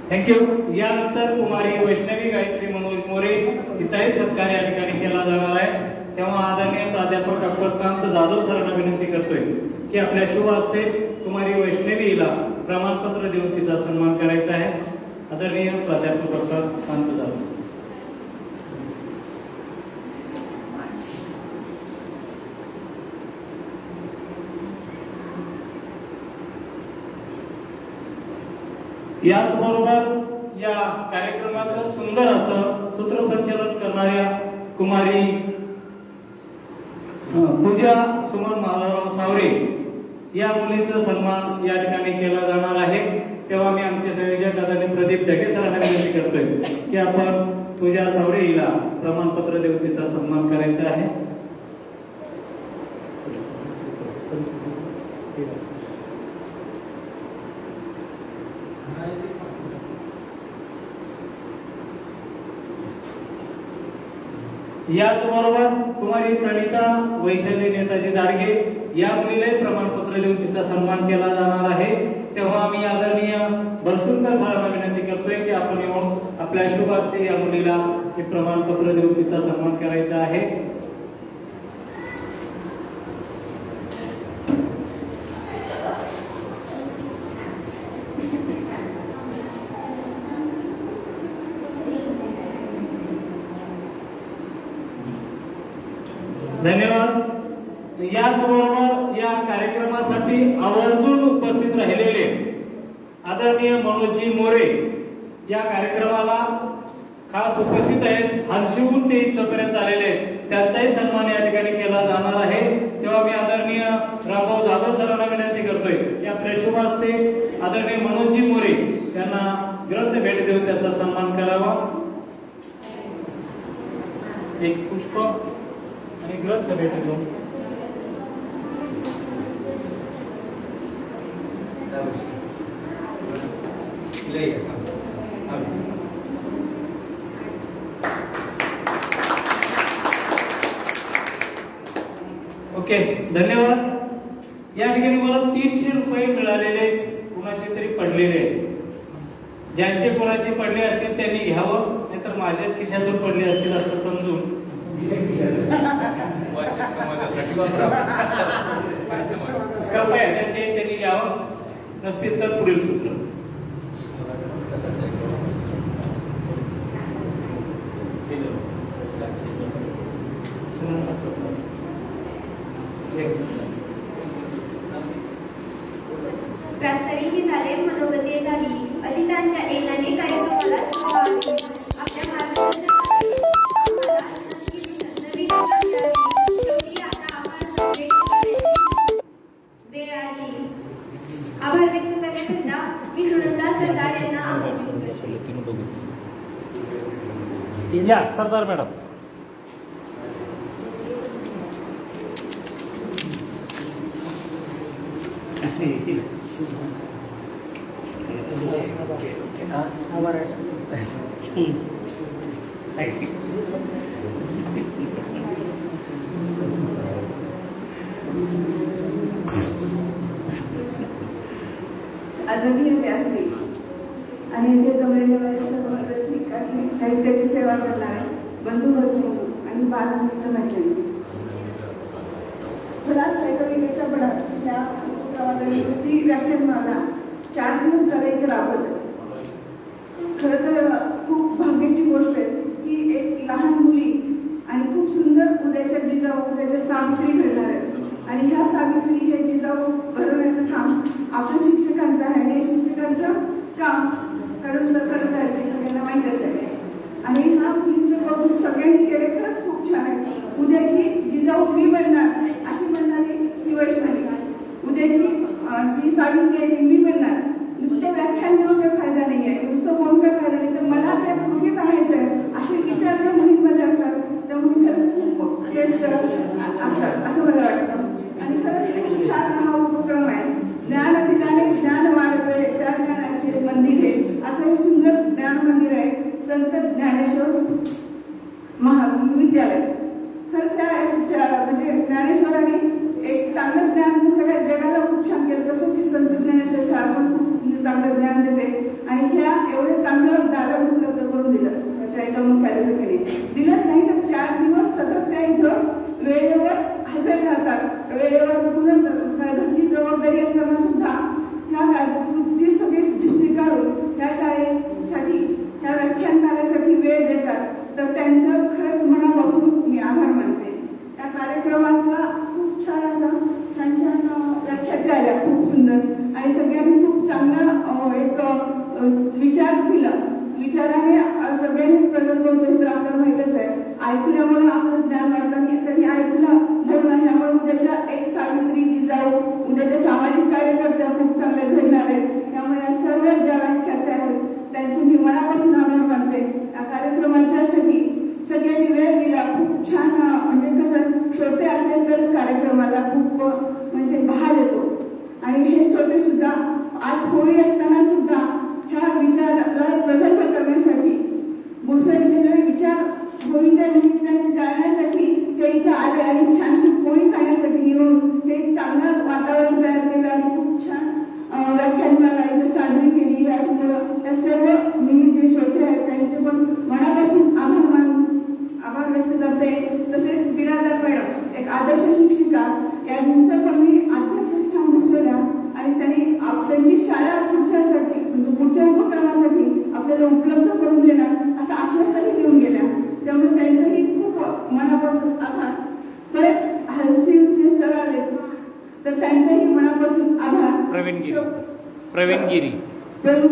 थँक्यू. यानंतर कुमारी वैष्णवी गायत्री मनोज मोरे हिचाही सत्कार या ठिकाणी केला जाणार आहे. तेव्हा आदरणीय प्राध्यापक डॉक्टर कांत जाधव सरांना विनंती करतोय की आपल्या शुभ हस्ते कुमारी वैष्णवी हिला प्रमाणपत्र देऊन तिचा सन्मान करायचा आहे. आदरणीय प्राध्यापक डॉक्टर कांत जाधव. याचबरोबर या कार्यक्रमाचं सुंदर असं सूत्रसंचालन करणाऱ्या कुमारी पूजा सुमन माधवराव सावरे या मुलीचा सन्मान या ठिकाणी केला जाणार आहे. तेव्हा मी आमचे संयोजक आदरणीय प्रदीप ढगे सरांना विनंती करतोय की आपण पूजा सावरे हिला प्रमाणपत्र देऊन तिचा सन्मान करायचा आहे. याचबरोबर कुमारी प्रणिता वैशाली नेताजी दारगे या मुलीला प्रमाणपत्र देऊन तिचा सन्मान केला जाणार आहे. तेव्हा मी आदरणीय बरसुंकर सरांना विनंती करतोय की आपण येऊन आपल्या शुभ हस्ते या मुलीला हे प्रमाणपत्र देऊन तिचा सन्मान करायचा आहे. धन्यवाद. याचबरोबर या कार्यक्रमासाठी आवर्जून उपस्थित राहिलेले आदरणीय मनोजजी मोरे या कार्यक्रमाला खास उपस्थित आहेत. हलशिवून ते इथपर्यंत आलेले त्यांचाही सन्मान या ठिकाणी केला जाणार आहे. तेव्हा मी आदरणीय रामभाऊ जाधव सरांना विनंती करतोय की आपल्या शुभ हस्ते आदरणीय मनोजजी मोरे यांना ग्रंथ भेट देऊन त्यांचा सन्मान करावा. एक पुष्प आणि ग्रंथ भेट देऊन ओके. धन्यवाद. या ठिकाणी मला 300 रुपये मिळालेले कुणाचे तरी पडलेले ज्यांचे कोणाचे पडले असतील त्यांनी घ्यावं, नाहीतर माझ्याच खिशातून पडले असतील असं समजून कृपया त्यांनी घ्यावं, नसतील तर पुढील सूत्र. प्रास्ताविक झाले, मनोगती झाली, अतिथांच्या येण्याने कार्यक्रमाला शोभा आली. आपल्या मार्गदर्शनासाठी आम्हाला नवीन शेवटी आता आभार वेळ आली. आभार व्यक्त करण्याकरिता मी सुनंदा सरदार यांना आमंत्रित करते. या सरदार मॅडम. आदरणीय व्यासपीठ आणि येथे जमलेल्या सर्व रसिक आणि साहित्याची सेवा करणारे बंधू भगिनी आणि बालमित्र मैत्रिणी, स्थला साहित्यिकेच्या बळात या उपक्रमाची व्याख्यानमाला 4 दिवस झाले इथे राबत आहे. खरं तर खूप भाग्याची गोष्ट आहे की एक लहान मुली आणि खूप सुंदर उद्याच्या जिजाऊ, उद्याच्या सावित्री घडणार आहे. आणि ह्या सावित्री हे जिजाऊ घडवण्याचं काम आपल्या शिक्षकांचं आहे. आणि शिक्षकांचं काम कडम करत आहे ते सगळ्यांना माहीतच आहे. आणि ह्या मुलींचं कौतुक सगळ्यांनी केले, खरंच खूप छान आहे. उद्याची जिजाऊ मी बनणार अशी म्हणणारी ही वैष्णवी, उद्याची जी सावित्री आहे मी बनणार. नुसतं व्याख्यान देऊन काही फायदा नाही आहे, नुसतं बोलून काही फायदा नाही, तर मला त्या कृतीत आणायचं आहे असे विचार जर मुलींमध्ये असतात तर मुली खरंच खूप श्रेष्ठ असतात असं मला वाटतं. आणि खरंच खूप छान हा उपक्रम आहे. ज्ञान ठिकाणी ज्ञान वाढवे, त्या ज्ञानाचे मंदिर आहे असं हे सुंदर ज्ञान मंदिर आहे संत ज्ञानेश्वर महाविद्यालय. खरंच म्हणजे ज्ञानेश्वरांनी एक चांगलं ज्ञान सगळ्या जगाला खूप छान केलं. तसंच ही संत ज्ञानेश्वर शाळा पण खूप चांगलं ज्ञान देते. आणि ह्या एवढे चांगलं दालन उपलब्ध करून दिलं शाळेच्या मुख्याध्यापकांनी दिलंच नाही तर 4 दिवस सतत त्या इथं वेळेवर हजर राहतात. वेळेवर घरची जबाबदारी असताना सुद्धा ह्या ती सगळी स्वीकारून ह्या शाळेसाठी ह्या व्याख्यानमालेसाठी वेळ देतात. तर त्यांचं खरंच मनापासून मी आभार मानते. या कार्यक्रमातला खूप छान असा छान व्याख्या झाल्या, खूप सुंदर. आणि सगळ्यांनी खूप चांगला एक विचार दिला. विचाराने सगळ्यांनी प्रगत होतो तर आपल्याला माहितच आहे. ऐकल्यामुळे आपलं ज्ञान वाढतं. तरी ऐकलं बोलणं ह्यामुळे उद्याच्या एक सावित्री जिजाऊ, उद्याच्या सामाजिक कार्यकर्त्या खूप चांगल्या घडणार आहेत. त्यामुळे या सर्व ज्या व्याख्यात्या आहेत त्यांचे मी मनापासून आभार मानते. या कार्यक्रमाच्यासाठी सगळ्यांनी वेळ दिला. खूप छान म्हणजे कसं श्रोते असेल तरच कार्यक्रमाला खूप म्हणजे बहार येतो. आणि हे श्रोते सुद्धा आज होळी असताना सुद्धा ह्या विचाराला प्रगल्भ करण्यासाठी घुसळलेले विचार होळीच्या निमित्ताने जाण्यासाठी ते इथे आले आणि छानशी होळी खाण्यासाठी येऊन हे चांगलं वातावरण तयार केलं आणि खूप छान व्याख्यानमाला इथं साजरी केली. या सर्व मी जे श्रोते आहेत त्यांचे पण मनापासून आभार व्यक्त करते. तसेच बिरादर मॅडम एक आदर्श शिक्षिका, यांचं पण मी अध्यक्षस्थान भूषवल्या आणि त्यांनी त्यांची शाळा पुढच्यासाठी म्हणजे पुढच्या उपक्रमासाठी आपल्याला उपलब्ध करून देणार असं आश्वासनही देऊन गेल्या. त्यामुळे त्यांचंही खूप मनापासून आभार. परत हलसिंगचे सर आले तर त्यांचंही मनापासून आभार. प्रवीण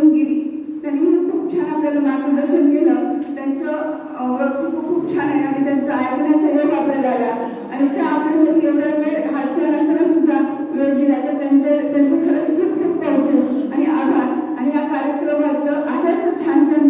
गिरी त्यांनी खूप छान आपल्याला मार्गदर्शन केलं. त्यांचं वक्तव्य खूप छान आहे आणि त्यांचं ऐकण्याचा योग आपल्याला आला आणि त्या आपल्यासाठी एवढा वेळ हास्य नसताना सुद्धा वेळ दिला तर त्यांचं खरंच खूप खूप कौतुक आणि आभार. आणि या कार्यक्रमाचं अशाच छान छान